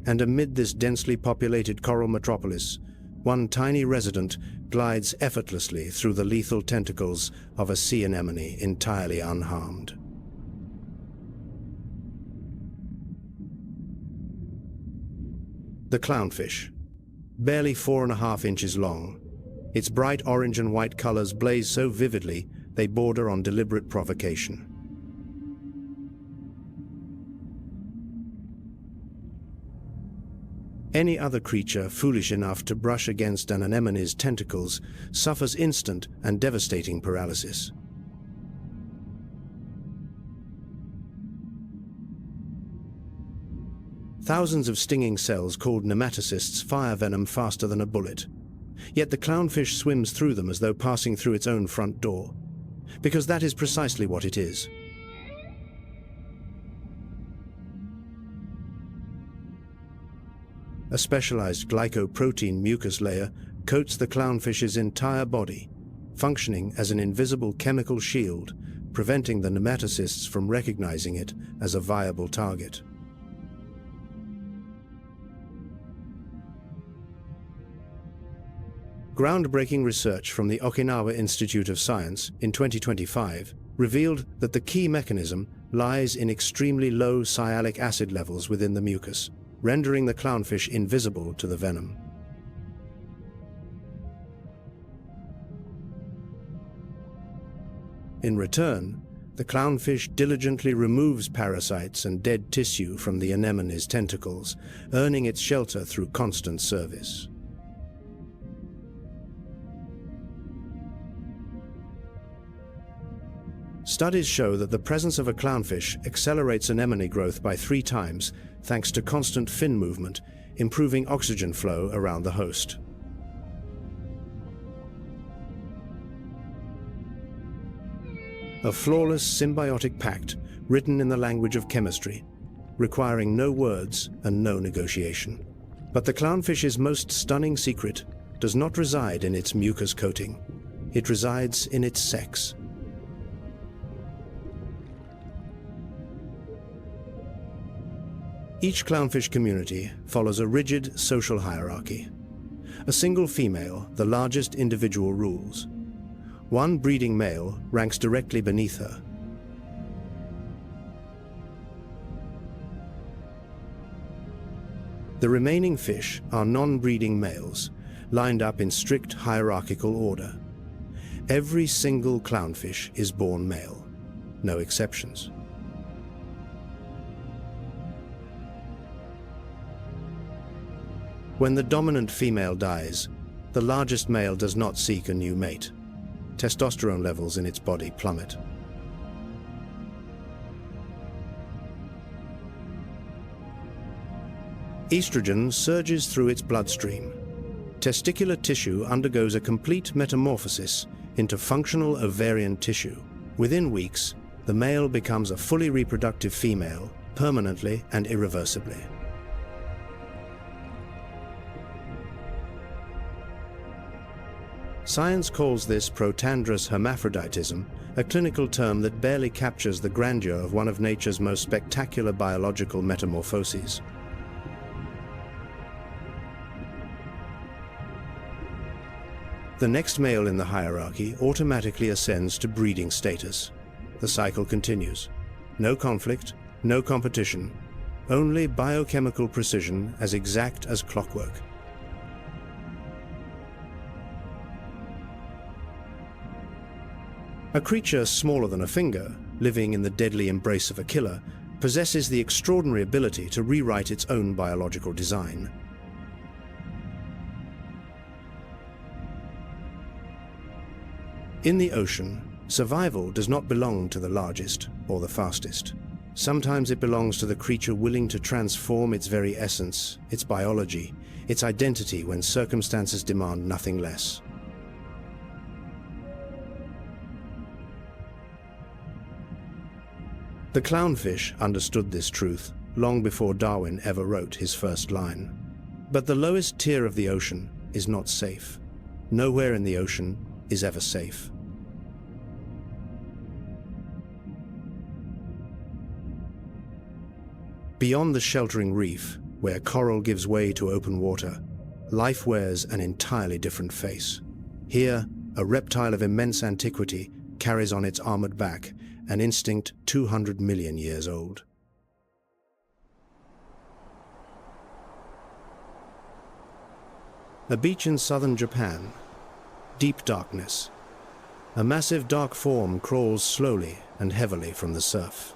And amid this densely populated coral metropolis, one tiny resident glides effortlessly through the lethal tentacles of a sea anemone entirely unharmed. The clownfish, barely 4.5 inches long. Its bright orange and white colors blaze so vividly they border on deliberate provocation. Any other creature foolish enough to brush against an anemone's tentacles suffers instant and devastating paralysis. Thousands of stinging cells called nematocysts fire venom faster than a bullet. Yet the clownfish swims through them as though passing through its own front door. Because that is precisely what it is. A specialized glycoprotein mucus layer coats the clownfish's entire body, functioning as an invisible chemical shield, preventing the nematocysts from recognizing it as a viable target. Groundbreaking research from the Okinawa Institute of Science in 2025 revealed that the key mechanism lies in extremely low sialic acid levels within the mucus, rendering the clownfish invisible to the venom. In return, the clownfish diligently removes parasites and dead tissue from the anemone's tentacles, earning its shelter through constant service. Studies show that the presence of a clownfish accelerates anemone growth by 3 times thanks to constant fin movement, improving oxygen flow around the host. A flawless symbiotic pact written in the language of chemistry, requiring no words and no negotiation. But the clownfish's most stunning secret does not reside in its mucus coating. It resides in its sex. Each clownfish community follows a rigid social hierarchy. A single female, the largest individual, rules. One breeding male ranks directly beneath her. The remaining fish are non-breeding males, lined up in strict hierarchical order. Every single clownfish is born male, no exceptions. When the dominant female dies, the largest male does not seek a new mate. Testosterone levels in its body plummet. Estrogen surges through its bloodstream. Testicular tissue undergoes a complete metamorphosis into functional ovarian tissue. Within weeks, the male becomes a fully reproductive female, permanently and irreversibly. Science calls this protandrous hermaphroditism, a clinical term that barely captures the grandeur of one of nature's most spectacular biological metamorphoses. The next male in the hierarchy automatically ascends to breeding status. The cycle continues. No conflict, no competition, only biochemical precision as exact as clockwork. A creature smaller than a finger, living in the deadly embrace of a killer, possesses the extraordinary ability to rewrite its own biological design. In the ocean, survival does not belong to the largest or the fastest. Sometimes it belongs to the creature willing to transform its very essence, its biology, its identity when circumstances demand nothing less. The clownfish understood this truth long before Darwin ever wrote his first line. But the lowest tier of the ocean is not safe. Nowhere in the ocean is ever safe. Beyond the sheltering reef, where coral gives way to open water, life wears an entirely different face. Here, a reptile of immense antiquity carries on its armored back an instinct 200 million years old. A beach in southern Japan. Deep darkness. A massive dark form crawls slowly and heavily from the surf.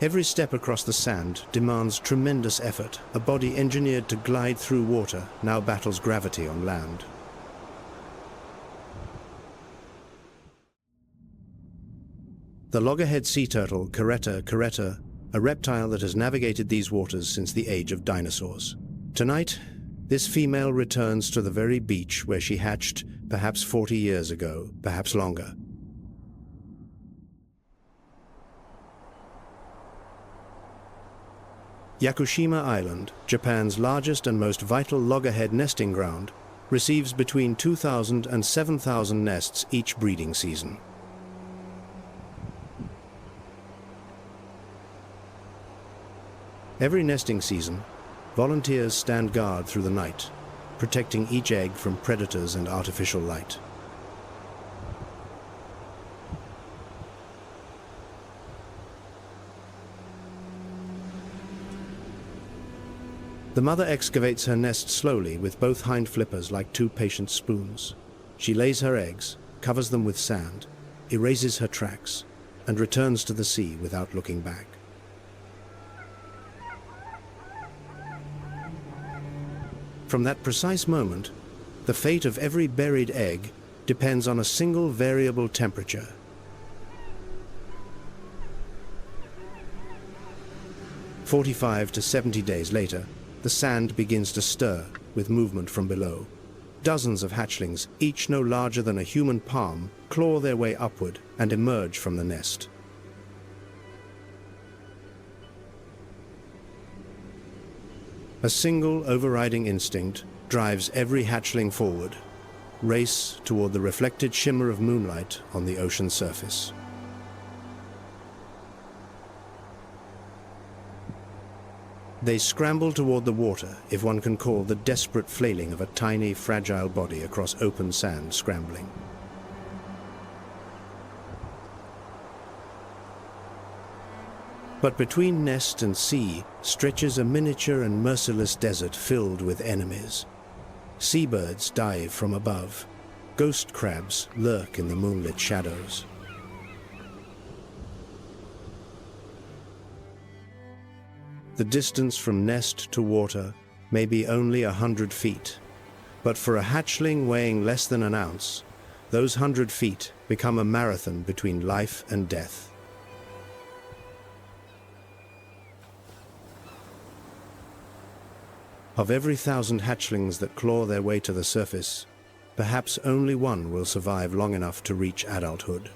Every step across the sand demands tremendous effort. A body engineered to glide through water now battles gravity on land. The loggerhead sea turtle, Caretta caretta, a reptile that has navigated these waters since the age of dinosaurs. Tonight, this female returns to the very beach where she hatched perhaps 40 years ago, perhaps longer. Yakushima Island, Japan's largest and most vital loggerhead nesting ground, receives between 2,000 and 7,000 nests each breeding season. Every nesting season, volunteers stand guard through the night, protecting each egg from predators and artificial light. The mother excavates her nest slowly with both hind flippers like two patient spoons. She lays her eggs, covers them with sand, erases her tracks, and returns to the sea without looking back. From that precise moment, the fate of every buried egg depends on a single variable temperature. "45 to 70 days later, the sand begins to stir with movement from below. Dozens of hatchlings, each no larger than a human palm, claw their way upward and emerge from the nest. A single overriding instinct drives every hatchling forward, race toward the reflected shimmer of moonlight on the ocean surface. They scramble toward the water, if one can call the desperate flailing of a tiny, fragile body across open sand scrambling. But between nest and sea stretches a miniature and merciless desert filled with enemies. Seabirds dive from above. Ghost crabs lurk in the moonlit shadows. The distance from nest to water may be only 100 feet, but for a hatchling weighing less than an ounce, those 100 feet become a marathon between life and death. Of every 1,000 hatchlings that claw their way to the surface, perhaps only one will survive long enough to reach adulthood.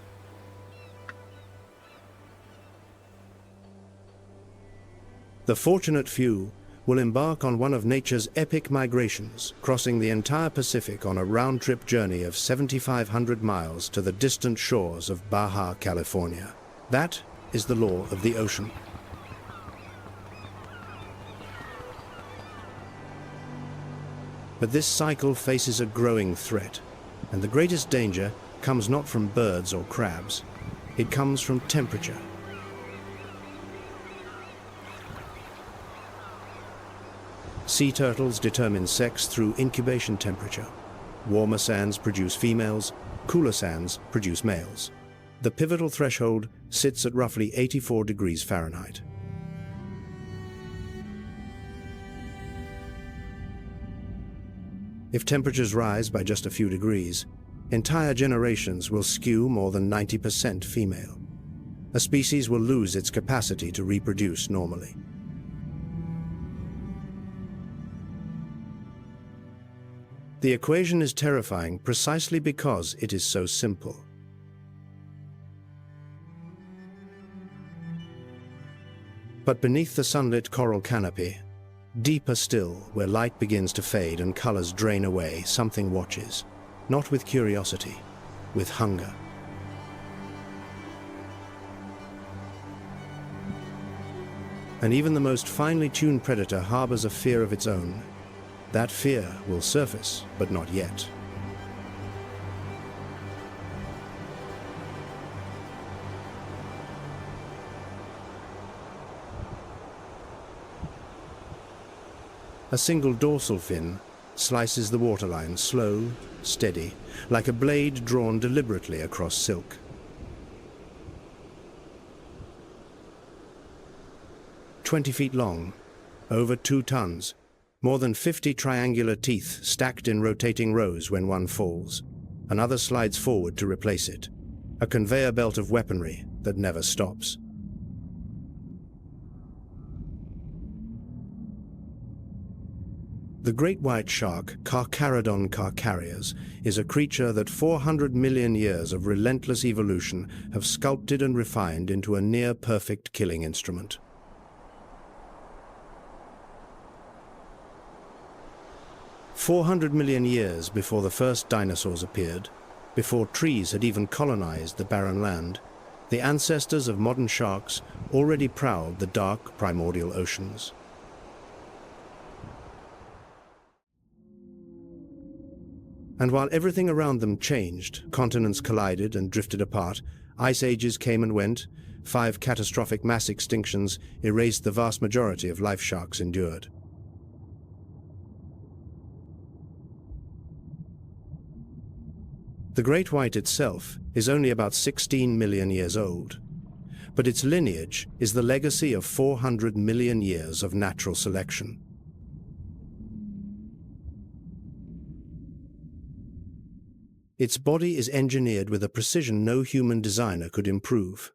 The fortunate few will embark on one of nature's epic migrations, crossing the entire Pacific on a round-trip journey of 7,500 miles to the distant shores of Baja California. That is the law of the ocean. But this cycle faces a growing threat, and the greatest danger comes not from birds or crabs. It comes from temperature. Sea turtles determine sex through incubation temperature. Warmer sands produce females, cooler sands produce males. The pivotal threshold sits at roughly 84 degrees Fahrenheit. If temperatures rise by just a few degrees, entire generations will skew more than 90% female. A species will lose its capacity to reproduce normally. The equation is terrifying precisely because it is so simple. But beneath the sunlit coral canopy, deeper still, where light begins to fade and colors drain away, something watches, not with curiosity, with hunger. And even the most finely tuned predator harbors a fear of its own. That fear will surface, but not yet. A single dorsal fin slices the waterline, slow, steady, like a blade drawn deliberately across silk. "20 feet long, over 2 tons, more than 50 triangular teeth stacked in rotating rows when one falls. Another slides forward to replace it. A conveyor belt of weaponry, that never stops. The great white shark, Carcharodon carcharias, is a creature that 400 million years of relentless evolution have sculpted and refined into a near-perfect killing instrument. "400 million years before the first dinosaurs appeared, before trees had even colonized the barren land, the ancestors of modern sharks already prowled the dark primordial oceans. And while everything around them changed, continents collided and drifted apart, ice ages came and went, 5 catastrophic mass extinctions erased the vast majority of life sharks endured. The great white itself is only about 16 million years old, but its lineage is the legacy of 400 million years of natural selection. Its body is engineered with a precision no human designer could improve.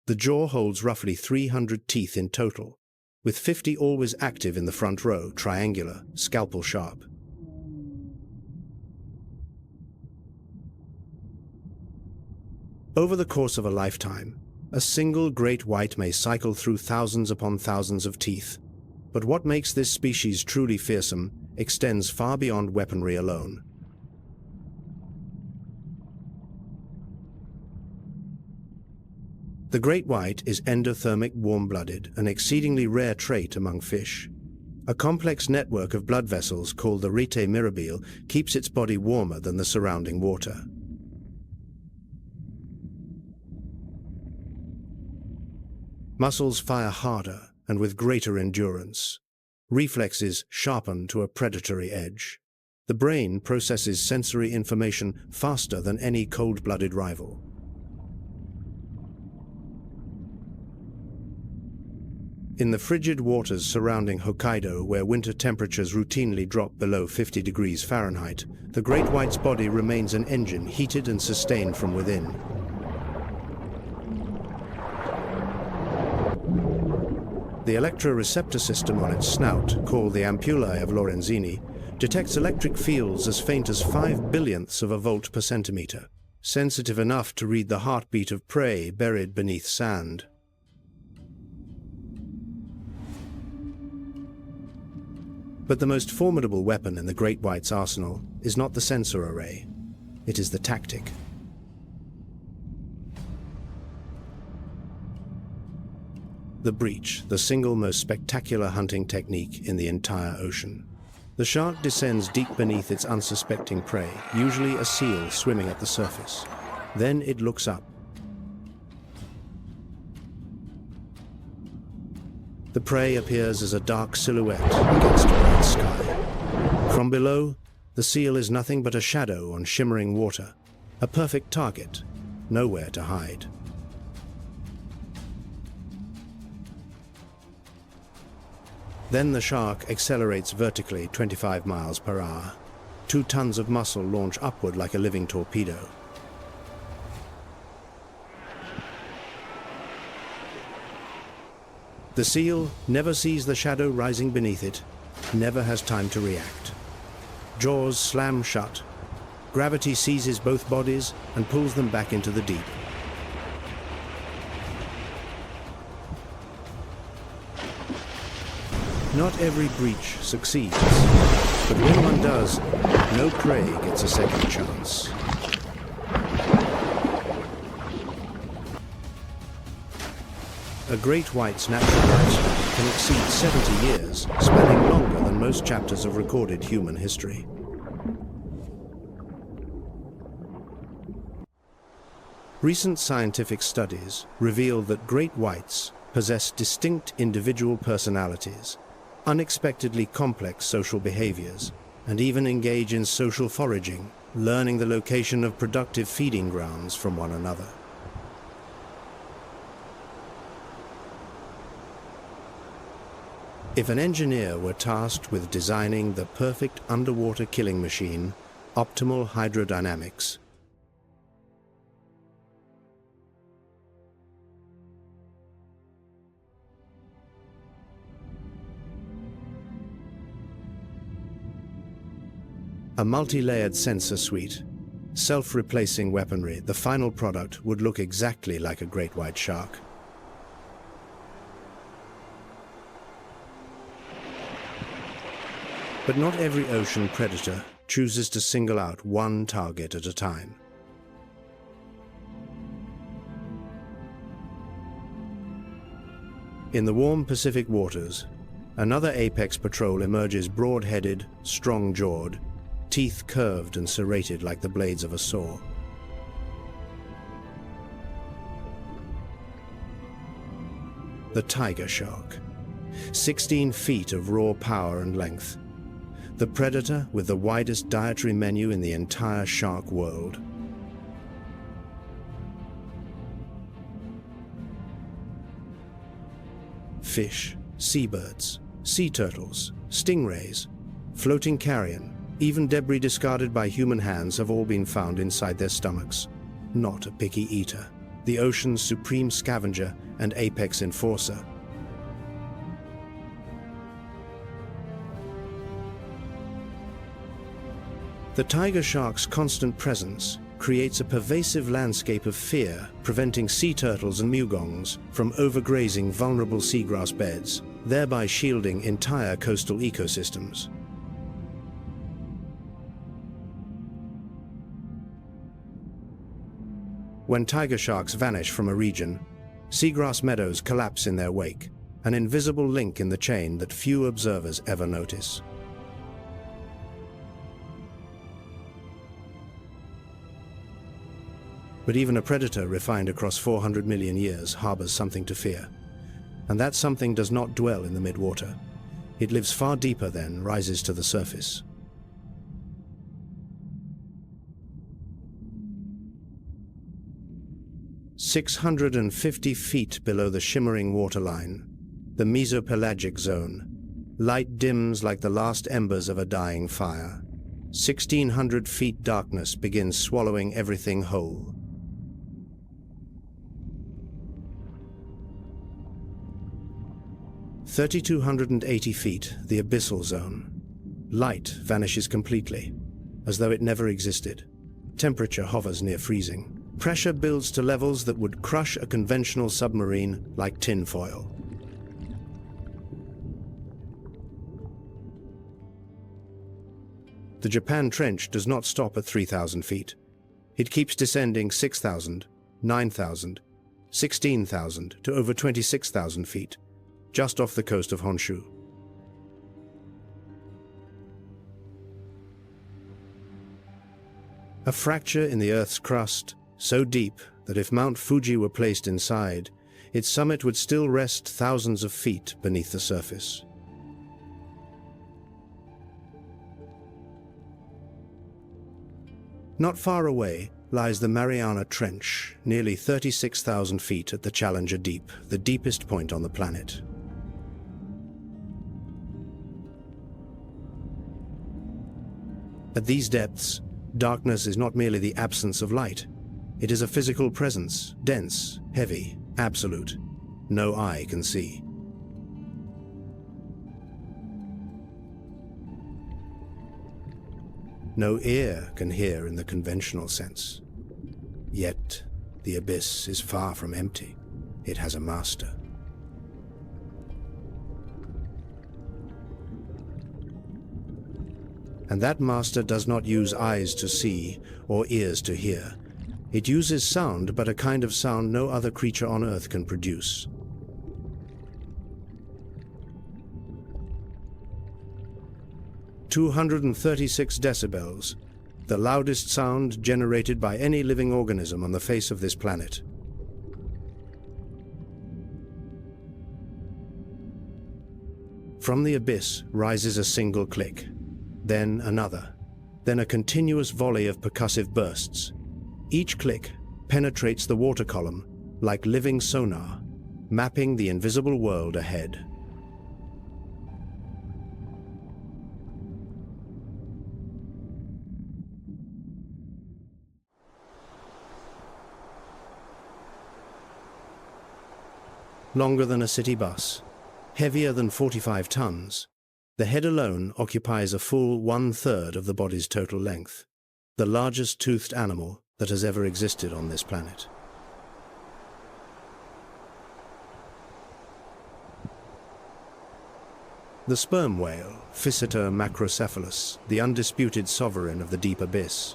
The jaw holds roughly 300 teeth in total, with 50 always active in the front row, triangular, scalpel sharp. Over the course of a lifetime, a single great white may cycle through thousands upon thousands of teeth, but what makes this species truly fearsome extends far beyond weaponry alone. The great white is endothermic warm-blooded, an exceedingly rare trait among fish. A complex network of blood vessels called the rete mirabile keeps its body warmer than the surrounding water. Muscles fire harder and with greater endurance. Reflexes sharpen to a predatory edge. The brain processes sensory information faster than any cold-blooded rival. In the frigid waters surrounding Hokkaido, where winter temperatures routinely drop below 50 degrees Fahrenheit, the great white's body remains an engine heated and sustained from within. The electroreceptor system on its snout, called the ampullae of Lorenzini, detects electric fields as faint as 5 billionths of a volt per centimeter, sensitive enough to read the heartbeat of prey buried beneath sand. But the most formidable weapon in the great white's arsenal is not the sensor array. It is the tactic. The breach, the single most spectacular hunting technique in the entire ocean. The shark descends deep beneath its unsuspecting prey, usually a seal swimming at the surface. Then it looks up. The prey appears as a dark silhouette against a bright sky. From below, the seal is nothing but a shadow on shimmering water, a perfect target, nowhere to hide. Then the shark accelerates vertically 25 miles per hour. 2 tons of muscle launch upward like a living torpedo. The seal never sees the shadow rising beneath it, never has time to react. Jaws slam shut. Gravity seizes both bodies and pulls them back into the deep. Not every breach succeeds, but when one does, no prey gets a second chance. A great white's natural lifespan can exceed 70 years, spanning longer than most chapters of recorded human history. Recent scientific studies reveal that great whites possess distinct individual personalities, unexpectedly complex social behaviors, and even engage in social foraging, learning the location of productive feeding grounds from one another. If an engineer were tasked with designing the perfect underwater killing machine, optimal hydrodynamics, A multi-layered sensor suite, self-replacing weaponry, the final product would look exactly like a great white shark. But not every ocean predator chooses to single out one target at a time. In the warm Pacific waters, another apex patrol emerges broad-headed, strong-jawed, teeth curved and serrated like the blades of a saw. The tiger shark. 16 feet of raw power and length. The predator with the widest dietary menu in the entire shark world. Fish, seabirds, sea turtles, stingrays, floating carrion, even debris discarded by human hands have all been found inside their stomachs. Not a picky eater, the ocean's supreme scavenger and apex enforcer. The tiger shark's constant presence creates a pervasive landscape of fear, preventing sea turtles and mugongs from overgrazing vulnerable seagrass beds, thereby shielding entire coastal ecosystems. When tiger sharks vanish from a region, seagrass meadows collapse in their wake, an invisible link in the chain that few observers ever notice. But even a predator refined across 400 million years harbors something to fear. And that something does not dwell in the midwater. It lives far deeper, then rises to the surface. "650 feet below the shimmering waterline, the mesopelagic zone, light dims like the last embers of a dying fire. 1,600 feet darkness begins swallowing everything whole. "3,280 feet, the abyssal zone. Light vanishes completely, as though it never existed. Temperature hovers near freezing. Pressure builds to levels that would crush a conventional submarine like tinfoil. The Japan Trench does not stop at 3,000 feet. It keeps descending 6,000, 9,000, 16,000 to over 26,000 feet, just off the coast of Honshu. A fracture in the Earth's crust, so deep that if Mount Fuji were placed inside, its summit would still rest thousands of feet beneath the surface. Not far away lies the Mariana Trench, nearly 36,000 feet at the Challenger Deep, the deepest point on the planet. At these depths, darkness is not merely the absence of light. It is a physical presence, dense, heavy, absolute. No eye can see. No ear can hear in the conventional sense. Yet, the abyss is far from empty. It has a master. And that master does not use eyes to see or ears to hear. It uses sound, but a kind of sound no other creature on Earth can produce. "236 decibels, the loudest sound generated by any living organism on the face of this planet. From the abyss rises a single click, then another, then a continuous volley of percussive bursts. Each click penetrates the water column like living sonar, mapping the invisible world ahead. Longer than a city bus, heavier than 45 tons, The head alone occupies a full 1/3 of the body's total length, the largest toothed animal that has ever existed on this planet. The sperm whale, Physeter macrocephalus, the undisputed sovereign of the deep abyss.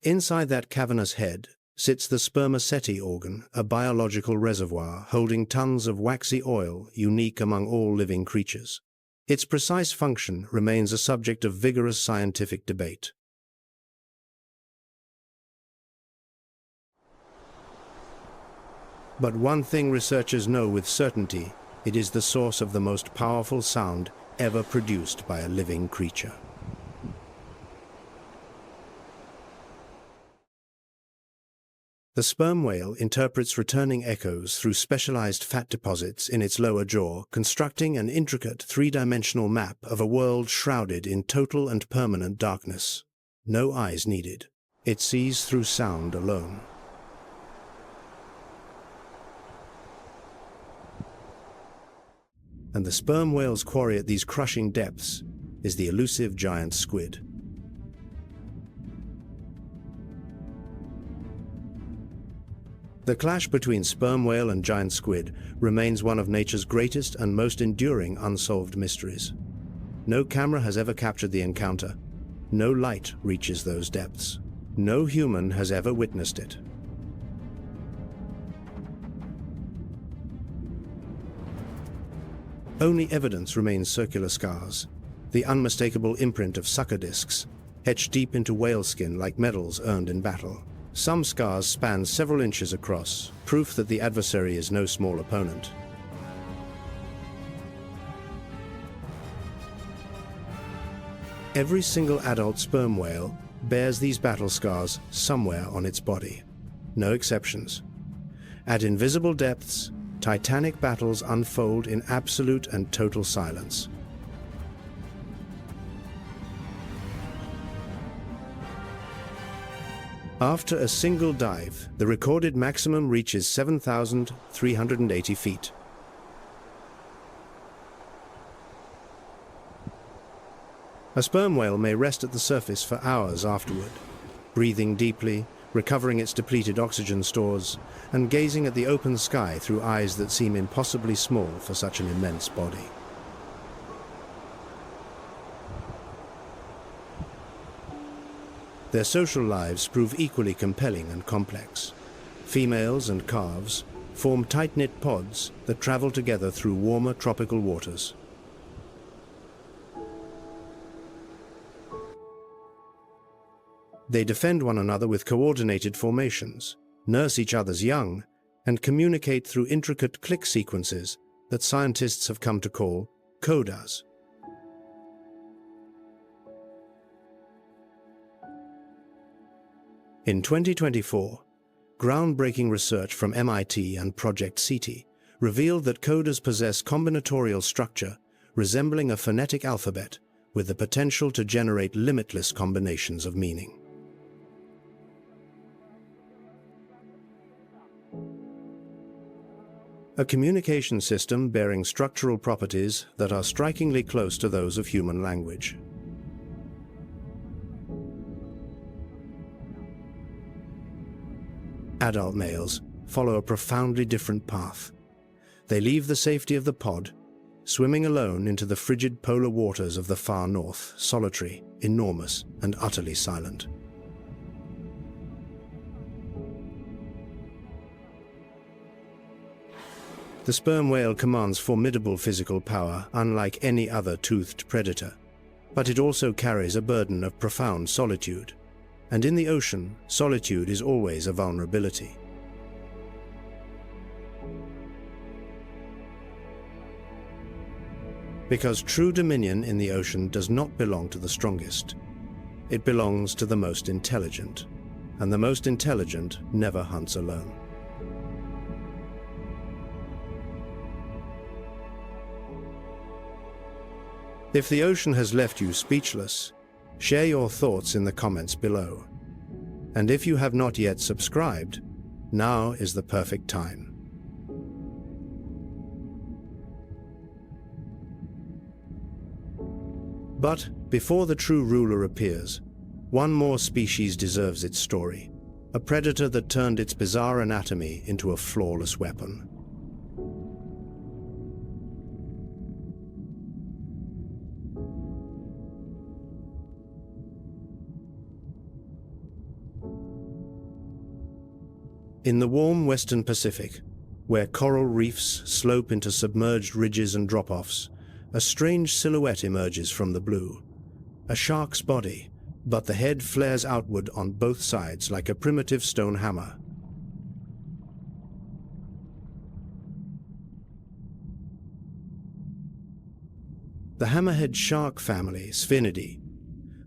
Inside that cavernous head sits the spermaceti organ, a biological reservoir holding tons of waxy oil unique among all living creatures. Its precise function remains a subject of vigorous scientific debate. But one thing researchers know with certainty, it is the source of the most powerful sound ever produced by a living creature. The sperm whale interprets returning echoes through specialized fat deposits in its lower jaw, constructing an intricate three-dimensional map of a world shrouded in total and permanent darkness. No eyes needed. It sees through sound alone. And the sperm whale's quarry at these crushing depths is the elusive giant squid. The clash between sperm whale and giant squid remains one of nature's greatest and most enduring unsolved mysteries. No camera has ever captured the encounter. No light reaches those depths. No human has ever witnessed it. Only evidence remains circular scars, the unmistakable imprint of sucker discs, etched deep into whale skin like medals earned in battle. Some scars span several inches across, proof that the adversary is no small opponent. Every single adult sperm whale bears these battle scars somewhere on its body. No exceptions. At invisible depths, titanic battles unfold in absolute and total silence. After a single dive, the recorded maximum reaches 7,380 feet. A sperm whale may rest at the surface for hours afterward, breathing deeply, recovering its depleted oxygen stores, and gazing at the open sky through eyes that seem impossibly small for such an immense body. Their social lives prove equally compelling and complex. Females and calves form tight-knit pods that travel together through warmer tropical waters. They defend one another with coordinated formations, nurse each other's young, and communicate through intricate click sequences that scientists have come to call codas. In 2024, groundbreaking research from MIT and Project CETI revealed that codas possess combinatorial structure resembling a phonetic alphabet with the potential to generate limitless combinations of meaning. A communication system bearing structural properties that are strikingly close to those of human language. Adult males follow a profoundly different path. They leave the safety of the pod, swimming alone into the frigid polar waters of the far north, solitary, enormous, and utterly silent. The sperm whale commands formidable physical power, unlike any other toothed predator, but it also carries a burden of profound solitude. And in the ocean, solitude is always a vulnerability. Because true dominion in the ocean does not belong to the strongest. It belongs to the most intelligent, and the most intelligent never hunts alone. If the ocean has left you speechless, share your thoughts in the comments below. And if you have not yet subscribed, now is the perfect time. But before the true ruler appears, one more species deserves its story, a predator that turned its bizarre anatomy into a flawless weapon. In the warm western Pacific, where coral reefs slope into submerged ridges and drop-offs, a strange silhouette emerges from the blue. A shark's body, but the head flares outward on both sides like a primitive stone hammer. The hammerhead shark family, Sphinidae.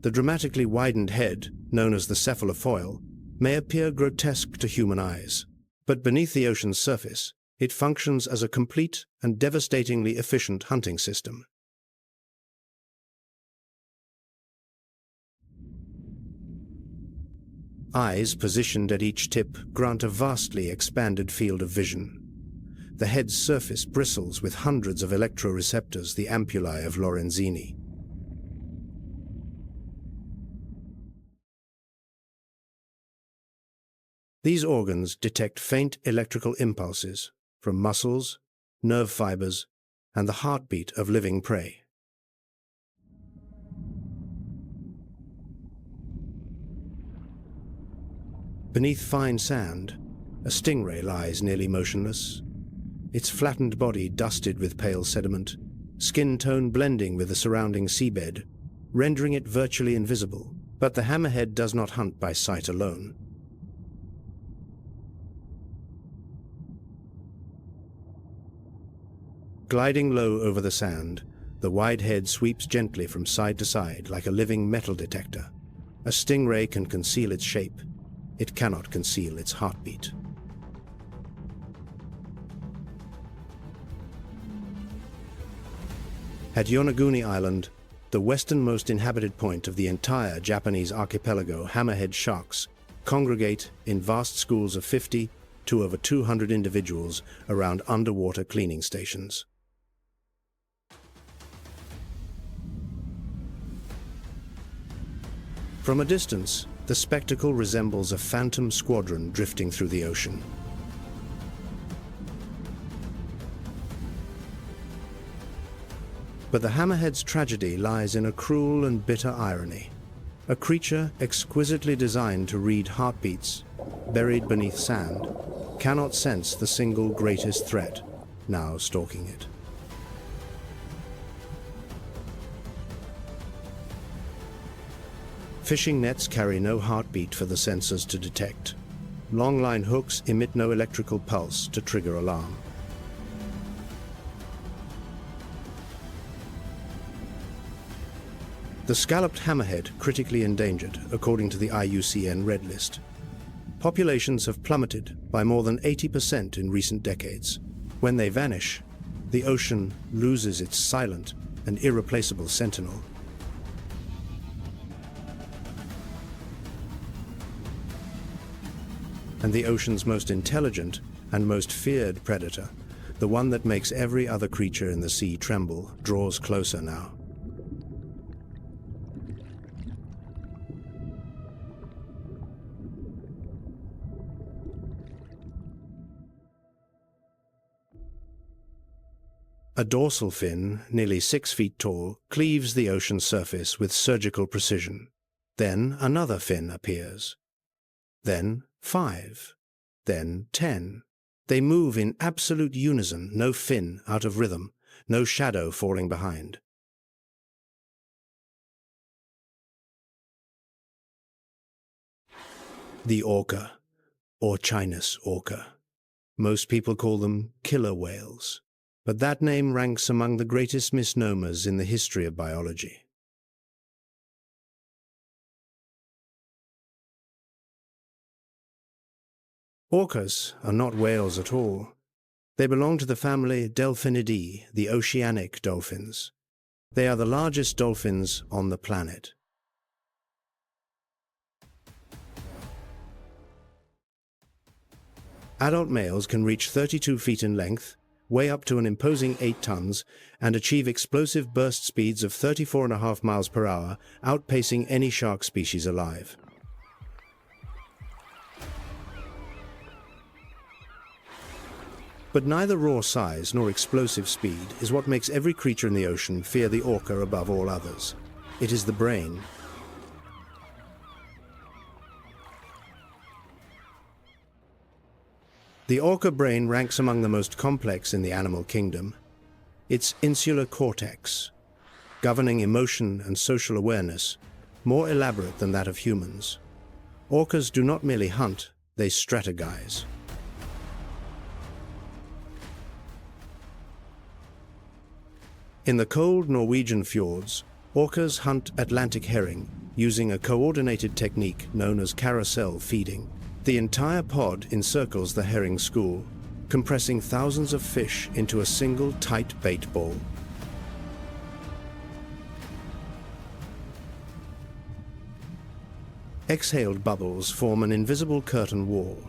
The dramatically widened head, known as the cephalofoil, may appear grotesque to human eyes, but beneath the ocean's surface, it functions as a complete and devastatingly efficient hunting system. Eyes positioned at each tip grant a vastly expanded field of vision. The head's surface bristles with hundreds of electroreceptors, the ampullae of Lorenzini. These organs detect faint electrical impulses from muscles, nerve fibers, and the heartbeat of living prey. Beneath fine sand, a stingray lies nearly motionless, its flattened body dusted with pale sediment, skin tone blending with the surrounding seabed, rendering it virtually invisible. But the hammerhead does not hunt by sight alone. Gliding low over the sand, the wide head sweeps gently from side to side like a living metal detector. A stingray can conceal its shape. It cannot conceal its heartbeat. At Yonaguni Island, the westernmost inhabited point of the entire Japanese archipelago, hammerhead sharks congregate in vast schools of 50 to over 200 individuals around underwater cleaning stations. From a distance, the spectacle resembles a phantom squadron drifting through the ocean. But the hammerhead's tragedy lies in a cruel and bitter irony. A creature exquisitely designed to read heartbeats, buried beneath sand, cannot sense the single greatest threat now stalking it. Fishing nets carry no heartbeat for the sensors to detect. Longline hooks emit no electrical pulse to trigger alarm. The scalloped hammerhead critically endangered, according to the IUCN Red List. Populations have plummeted by more than 80% in recent decades. When they vanish, the ocean loses its silent and irreplaceable sentinel. And the ocean's most intelligent and most feared predator, the one that makes every other creature in the sea tremble, draws closer now. A dorsal fin, nearly 6 feet tall, cleaves the ocean surface with surgical precision. Then another fin appears. Then 5. Then 10. They move in absolute unison, no fin out of rhythm, no shadow falling behind. The orca, or Chinese orca. Most people call them killer whales. But that name ranks among the greatest misnomers in the history of biology. Orcas are not whales at all. They belong to the family Delphinidae, the oceanic dolphins. They are the largest dolphins on the planet. Adult males can reach 32 feet in length, weigh up to an imposing 8 tons, and achieve explosive burst speeds of 34.5 miles per hour, outpacing any shark species alive. But neither raw size nor explosive speed is what makes every creature in the ocean fear the orca above all others. It is the brain. The orca brain ranks among the most complex in the animal kingdom. Its insular cortex, governing emotion and social awareness, more elaborate than that of humans. Orcas do not merely hunt, they strategize. In the cold Norwegian fjords, orcas hunt Atlantic herring using a coordinated technique known as carousel feeding. The entire pod encircles the herring school, compressing thousands of fish into a single tight bait ball. Exhaled bubbles form an invisible curtain wall.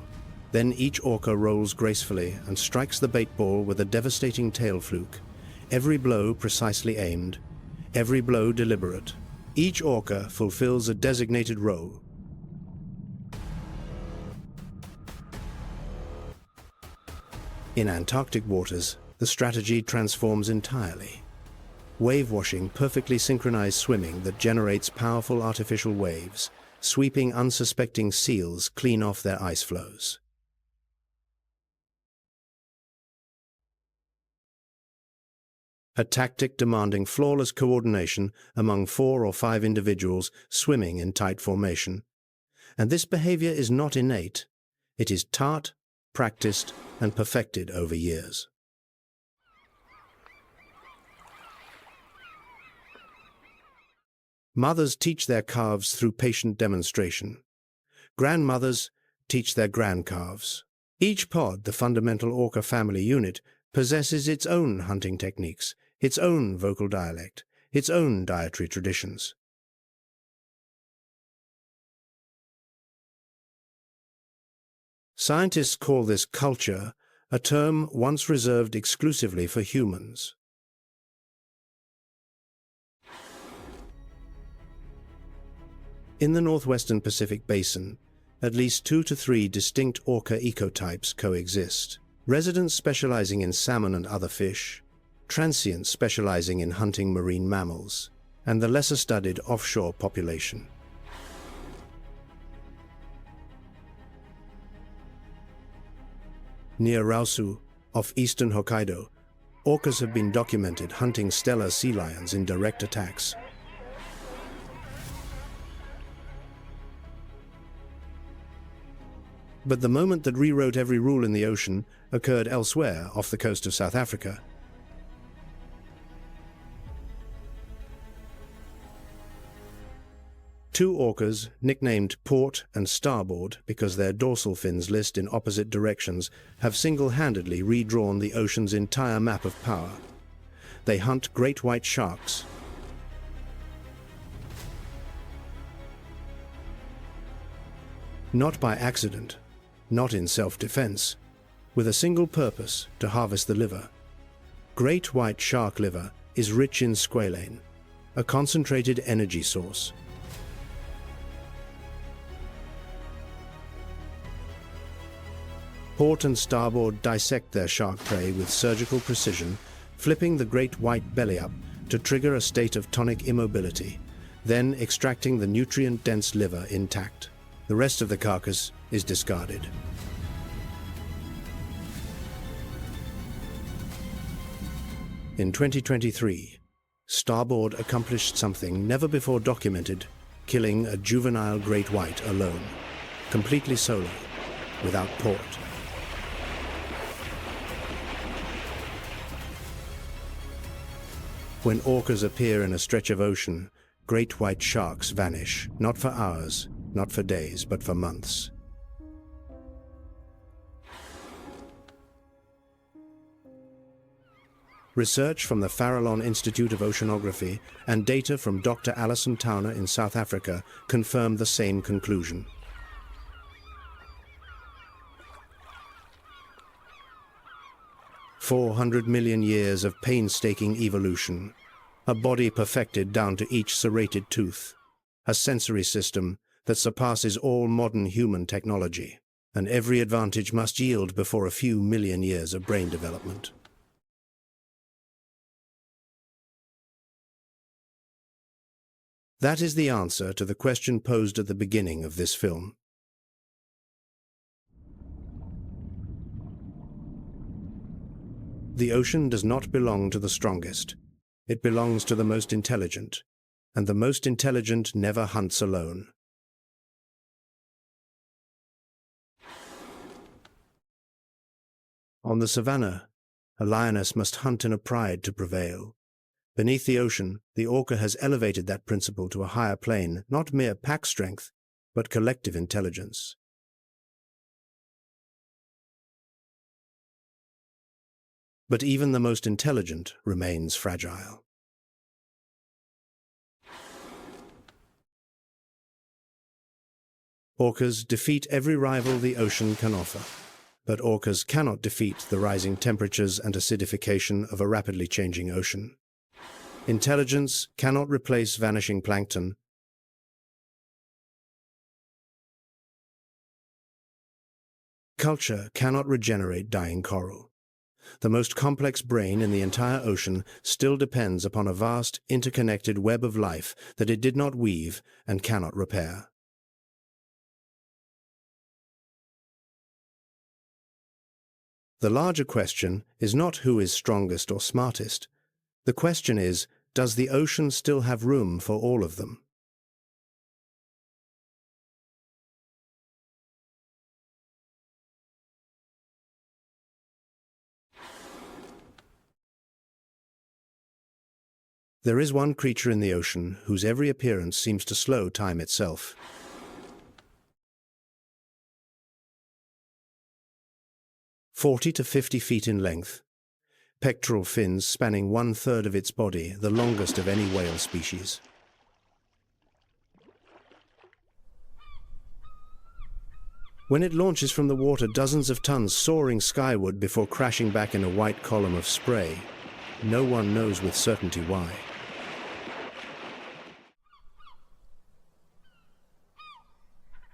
Then each orca rolls gracefully and strikes the bait ball with a devastating tail fluke. Every blow precisely aimed, every blow deliberate. Each orca fulfills a designated role. In Antarctic waters, the strategy transforms entirely. Wave-washing, perfectly synchronized swimming that generates powerful artificial waves, sweeping unsuspecting seals clean off their ice floes. A tactic demanding flawless coordination among 4 or 5 individuals swimming in tight formation. And this behavior is not innate. It is taught, practiced, and perfected over years. Mothers teach their calves through patient demonstration. Grandmothers teach their grandcalves. Each pod, the fundamental orca family unit, possesses its own hunting techniques, its own vocal dialect, its own dietary traditions. Scientists call this culture, a term once reserved exclusively for humans. In the northwestern Pacific Basin, at least 2 to 3 distinct orca ecotypes coexist. Residents specializing in salmon and other fish, transients specializing in hunting marine mammals, and the lesser-studied offshore population. Near Raosu, off eastern Hokkaido, orcas have been documented hunting stellar sea lions in direct attacks. But the moment that rewrote every rule in the ocean occurred elsewhere off the coast of South Africa. Two orcas, nicknamed Port and Starboard because their dorsal fins list in opposite directions, have single-handedly redrawn the ocean's entire map of power. They hunt great white sharks. Not by accident, not in self-defense, with a single purpose: to harvest the liver. Great white shark liver is rich in squalane, a concentrated energy source. Port and Starboard dissect their shark prey with surgical precision, flipping the great white belly up to trigger a state of tonic immobility, then extracting the nutrient-dense liver intact. The rest of the carcass is discarded. In 2023, Starboard accomplished something never before documented, killing a juvenile great white alone, completely solo, without Port. When orcas appear in a stretch of ocean, great white sharks vanish, not for hours, not for days, but for months. Research from the Farallon Institute of Oceanography and data from Dr. Alison Towner in South Africa confirm the same conclusion. 400 million years of painstaking evolution, a body perfected down to each serrated tooth, a sensory system that surpasses all modern human technology, and every advantage must yield before a few million years of brain development. That is the answer to the question posed at the beginning of this film. The ocean does not belong to the strongest. It belongs to the most intelligent, and the most intelligent never hunts alone. On the savanna, a lioness must hunt in a pride to prevail. Beneath the ocean, the orca has elevated that principle to a higher plane, not mere pack strength, but collective intelligence. But even the most intelligent remains fragile. Orcas defeat every rival the ocean can offer, but orcas cannot defeat the rising temperatures and acidification of a rapidly changing ocean. Intelligence cannot replace vanishing plankton. Culture cannot regenerate dying coral. The most complex brain in the entire ocean still depends upon a vast, interconnected web of life that it did not weave and cannot repair. The larger question is not who is strongest or smartest. The question is, does the ocean still have room for all of them? There is one creature in the ocean whose every appearance seems to slow time itself. "40 to 50 feet in length, pectoral fins spanning 1/3 of its body, the longest of any whale species. When it launches from the water, dozens of tons soaring skyward before crashing back in a white column of spray, no one knows with certainty why.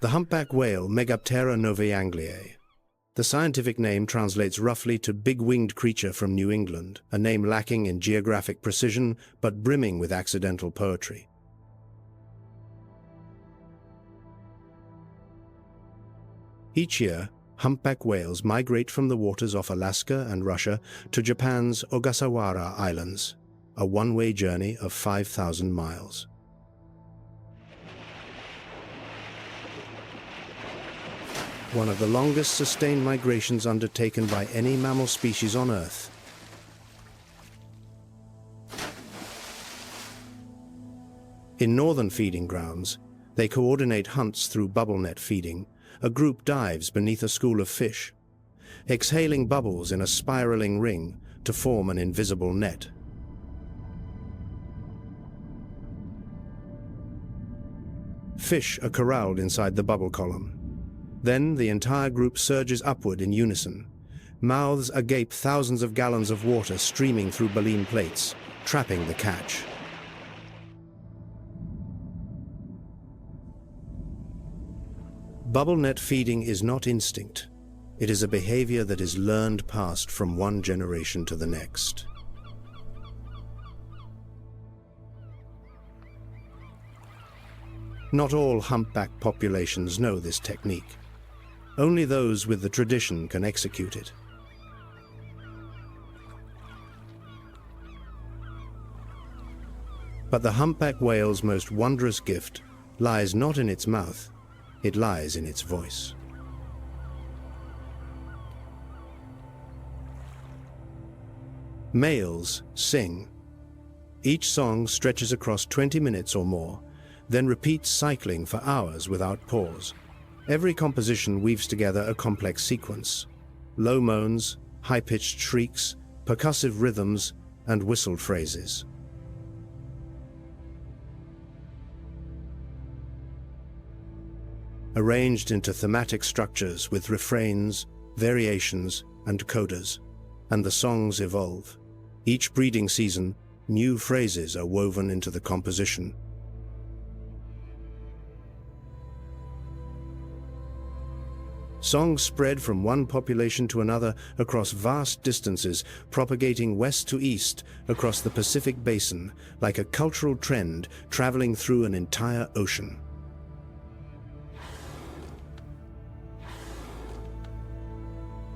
The humpback whale, Megaptera novaeangliae. The scientific name translates roughly to big-winged creature from New England, a name lacking in geographic precision but brimming with accidental poetry. Each year, humpback whales migrate from the waters off Alaska and Russia to Japan's Ogasawara Islands, a one-way journey of 5,000 miles. One of the longest sustained migrations undertaken by any mammal species on Earth. In northern feeding grounds, they coordinate hunts through bubble net feeding. A group dives beneath a school of fish, exhaling bubbles in a spiraling ring to form an invisible net. Fish are corralled inside the bubble column. Then the entire group surges upward in unison. Mouths agape, thousands of gallons of water streaming through baleen plates, trapping the catch. Bubble net feeding is not instinct. It is a behavior that is learned passed from one generation to the next. Not all humpback populations know this technique. Only those with the tradition can execute it. But the humpback whale's most wondrous gift lies not in its mouth, it lies in its voice. Males sing. Each song stretches across 20 minutes or more, then repeats cycling for hours without pause. Every composition weaves together a complex sequence: low moans, high-pitched shrieks, percussive rhythms, and whistled phrases. Arranged into thematic structures with refrains, variations, and codas, and the songs evolve. Each breeding season, new phrases are woven into the composition. Songs spread from one population to another across vast distances, propagating west to east across the Pacific Basin, like a cultural trend traveling through an entire ocean.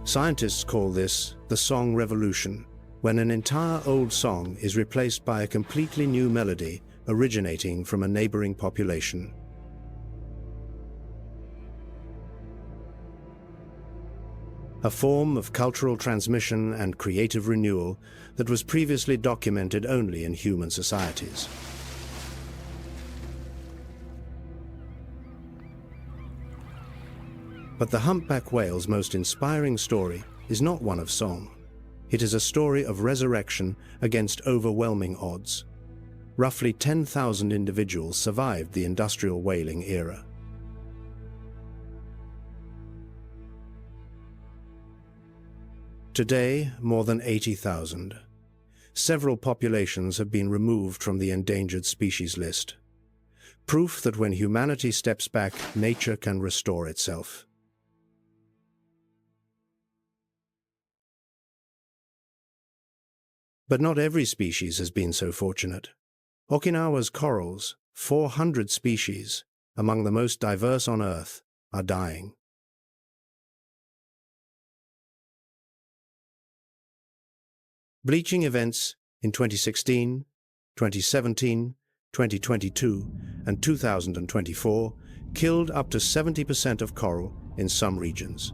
Scientists call this the song revolution, when an entire old song is replaced by a completely new melody originating from a neighboring population. A form of cultural transmission and creative renewal that was previously documented only in human societies. But the humpback whale's most inspiring story is not one of song. It is a story of resurrection against overwhelming odds. Roughly 10,000 individuals survived the industrial whaling era. Today, more than 80,000. Several populations have been removed from the endangered species list. Proof that when humanity steps back, nature can restore itself. But not every species has been so fortunate. Okinawa's corals, 400 species, among the most diverse on Earth, are dying. Bleaching events in 2016, 2017, 2022, and 2024 killed up to 70% of coral in some regions.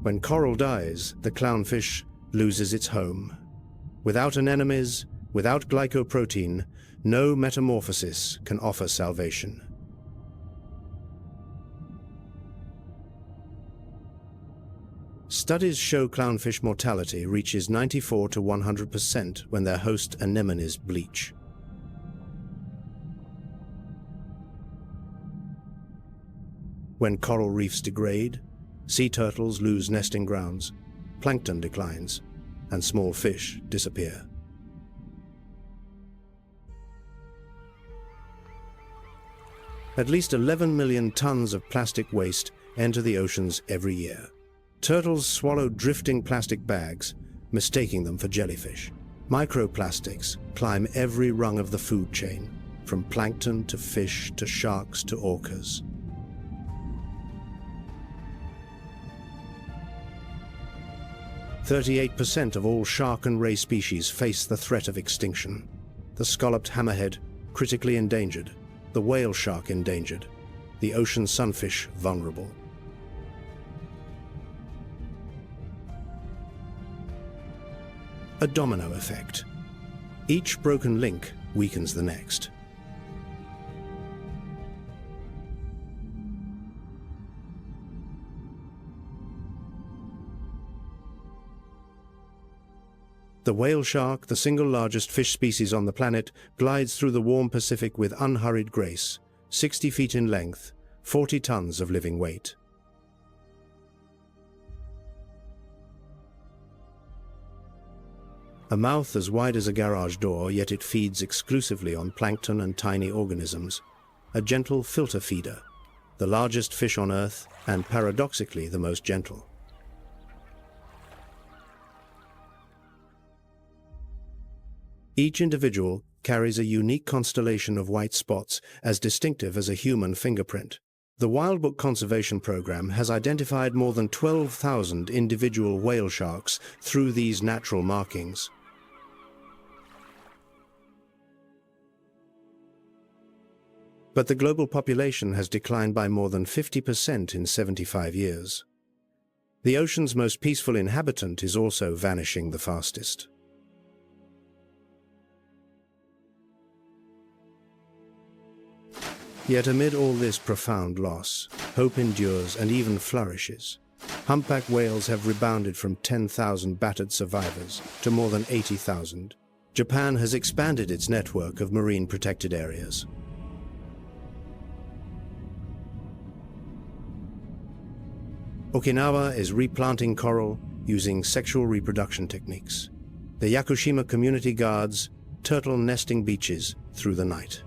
When coral dies, the clownfish loses its home. Without anemones, without glycoprotein, no metamorphosis can offer salvation. Studies show clownfish mortality reaches 94 to 100% when their host anemones bleach. When coral reefs degrade, sea turtles lose nesting grounds, plankton declines, and small fish disappear. At least 11 million tons of plastic waste enter the oceans every year. Turtles swallow drifting plastic bags, mistaking them for jellyfish. Microplastics climb every rung of the food chain, from plankton to fish to sharks to orcas. "38% of all shark and ray species face the threat of extinction. The scalloped hammerhead, critically endangered. The whale shark endangered. The ocean sunfish vulnerable." A domino effect. Each broken link weakens the next. The whale shark, the single largest fish species on the planet, glides through the warm Pacific with unhurried grace, 60 feet in length, 40 tons of living weight. A mouth as wide as a garage door, yet it feeds exclusively on plankton and tiny organisms. A gentle filter feeder, the largest fish on Earth and paradoxically the most gentle. Each individual carries a unique constellation of white spots as distinctive as a human fingerprint. The Wild Book Conservation Program has identified more than 12,000 individual whale sharks through these natural markings. But the global population has declined by more than 50% in 75 years. The ocean's most peaceful inhabitant is also vanishing the fastest. Yet amid all this profound loss, hope endures and even flourishes. Humpback whales have rebounded from 10,000 battered survivors to more than 80,000. Japan has expanded its network of marine protected areas. Okinawa is replanting coral using sexual reproduction techniques. The Yakushima community guards turtle nesting beaches through the night.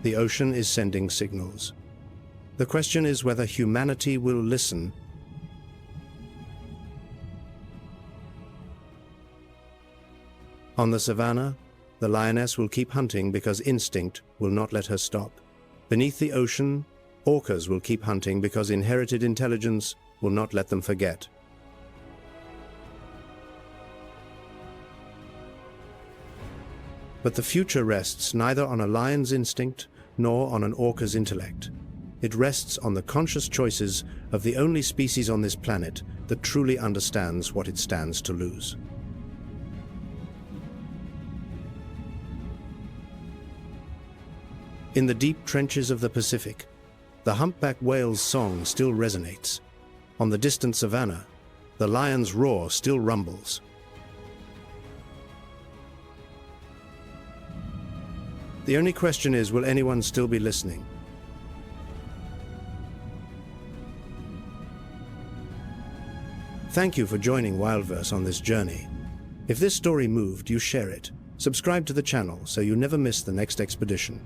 The ocean is sending signals. The question is whether humanity will listen. On the savanna, the lioness will keep hunting because instinct will not let her stop. Beneath the ocean, orcas will keep hunting because inherited intelligence will not let them forget. But the future rests neither on a lion's instinct nor on an orca's intellect. It rests on the conscious choices of the only species on this planet that truly understands what it stands to lose. In the deep trenches of the Pacific, the humpback whale's song still resonates. On the distant savanna, the lion's roar still rumbles. The only question is, will anyone still be listening? Thank you for joining WildVerse on this journey. If this story moved, you share it. Subscribe to the channel so you never miss the next expedition.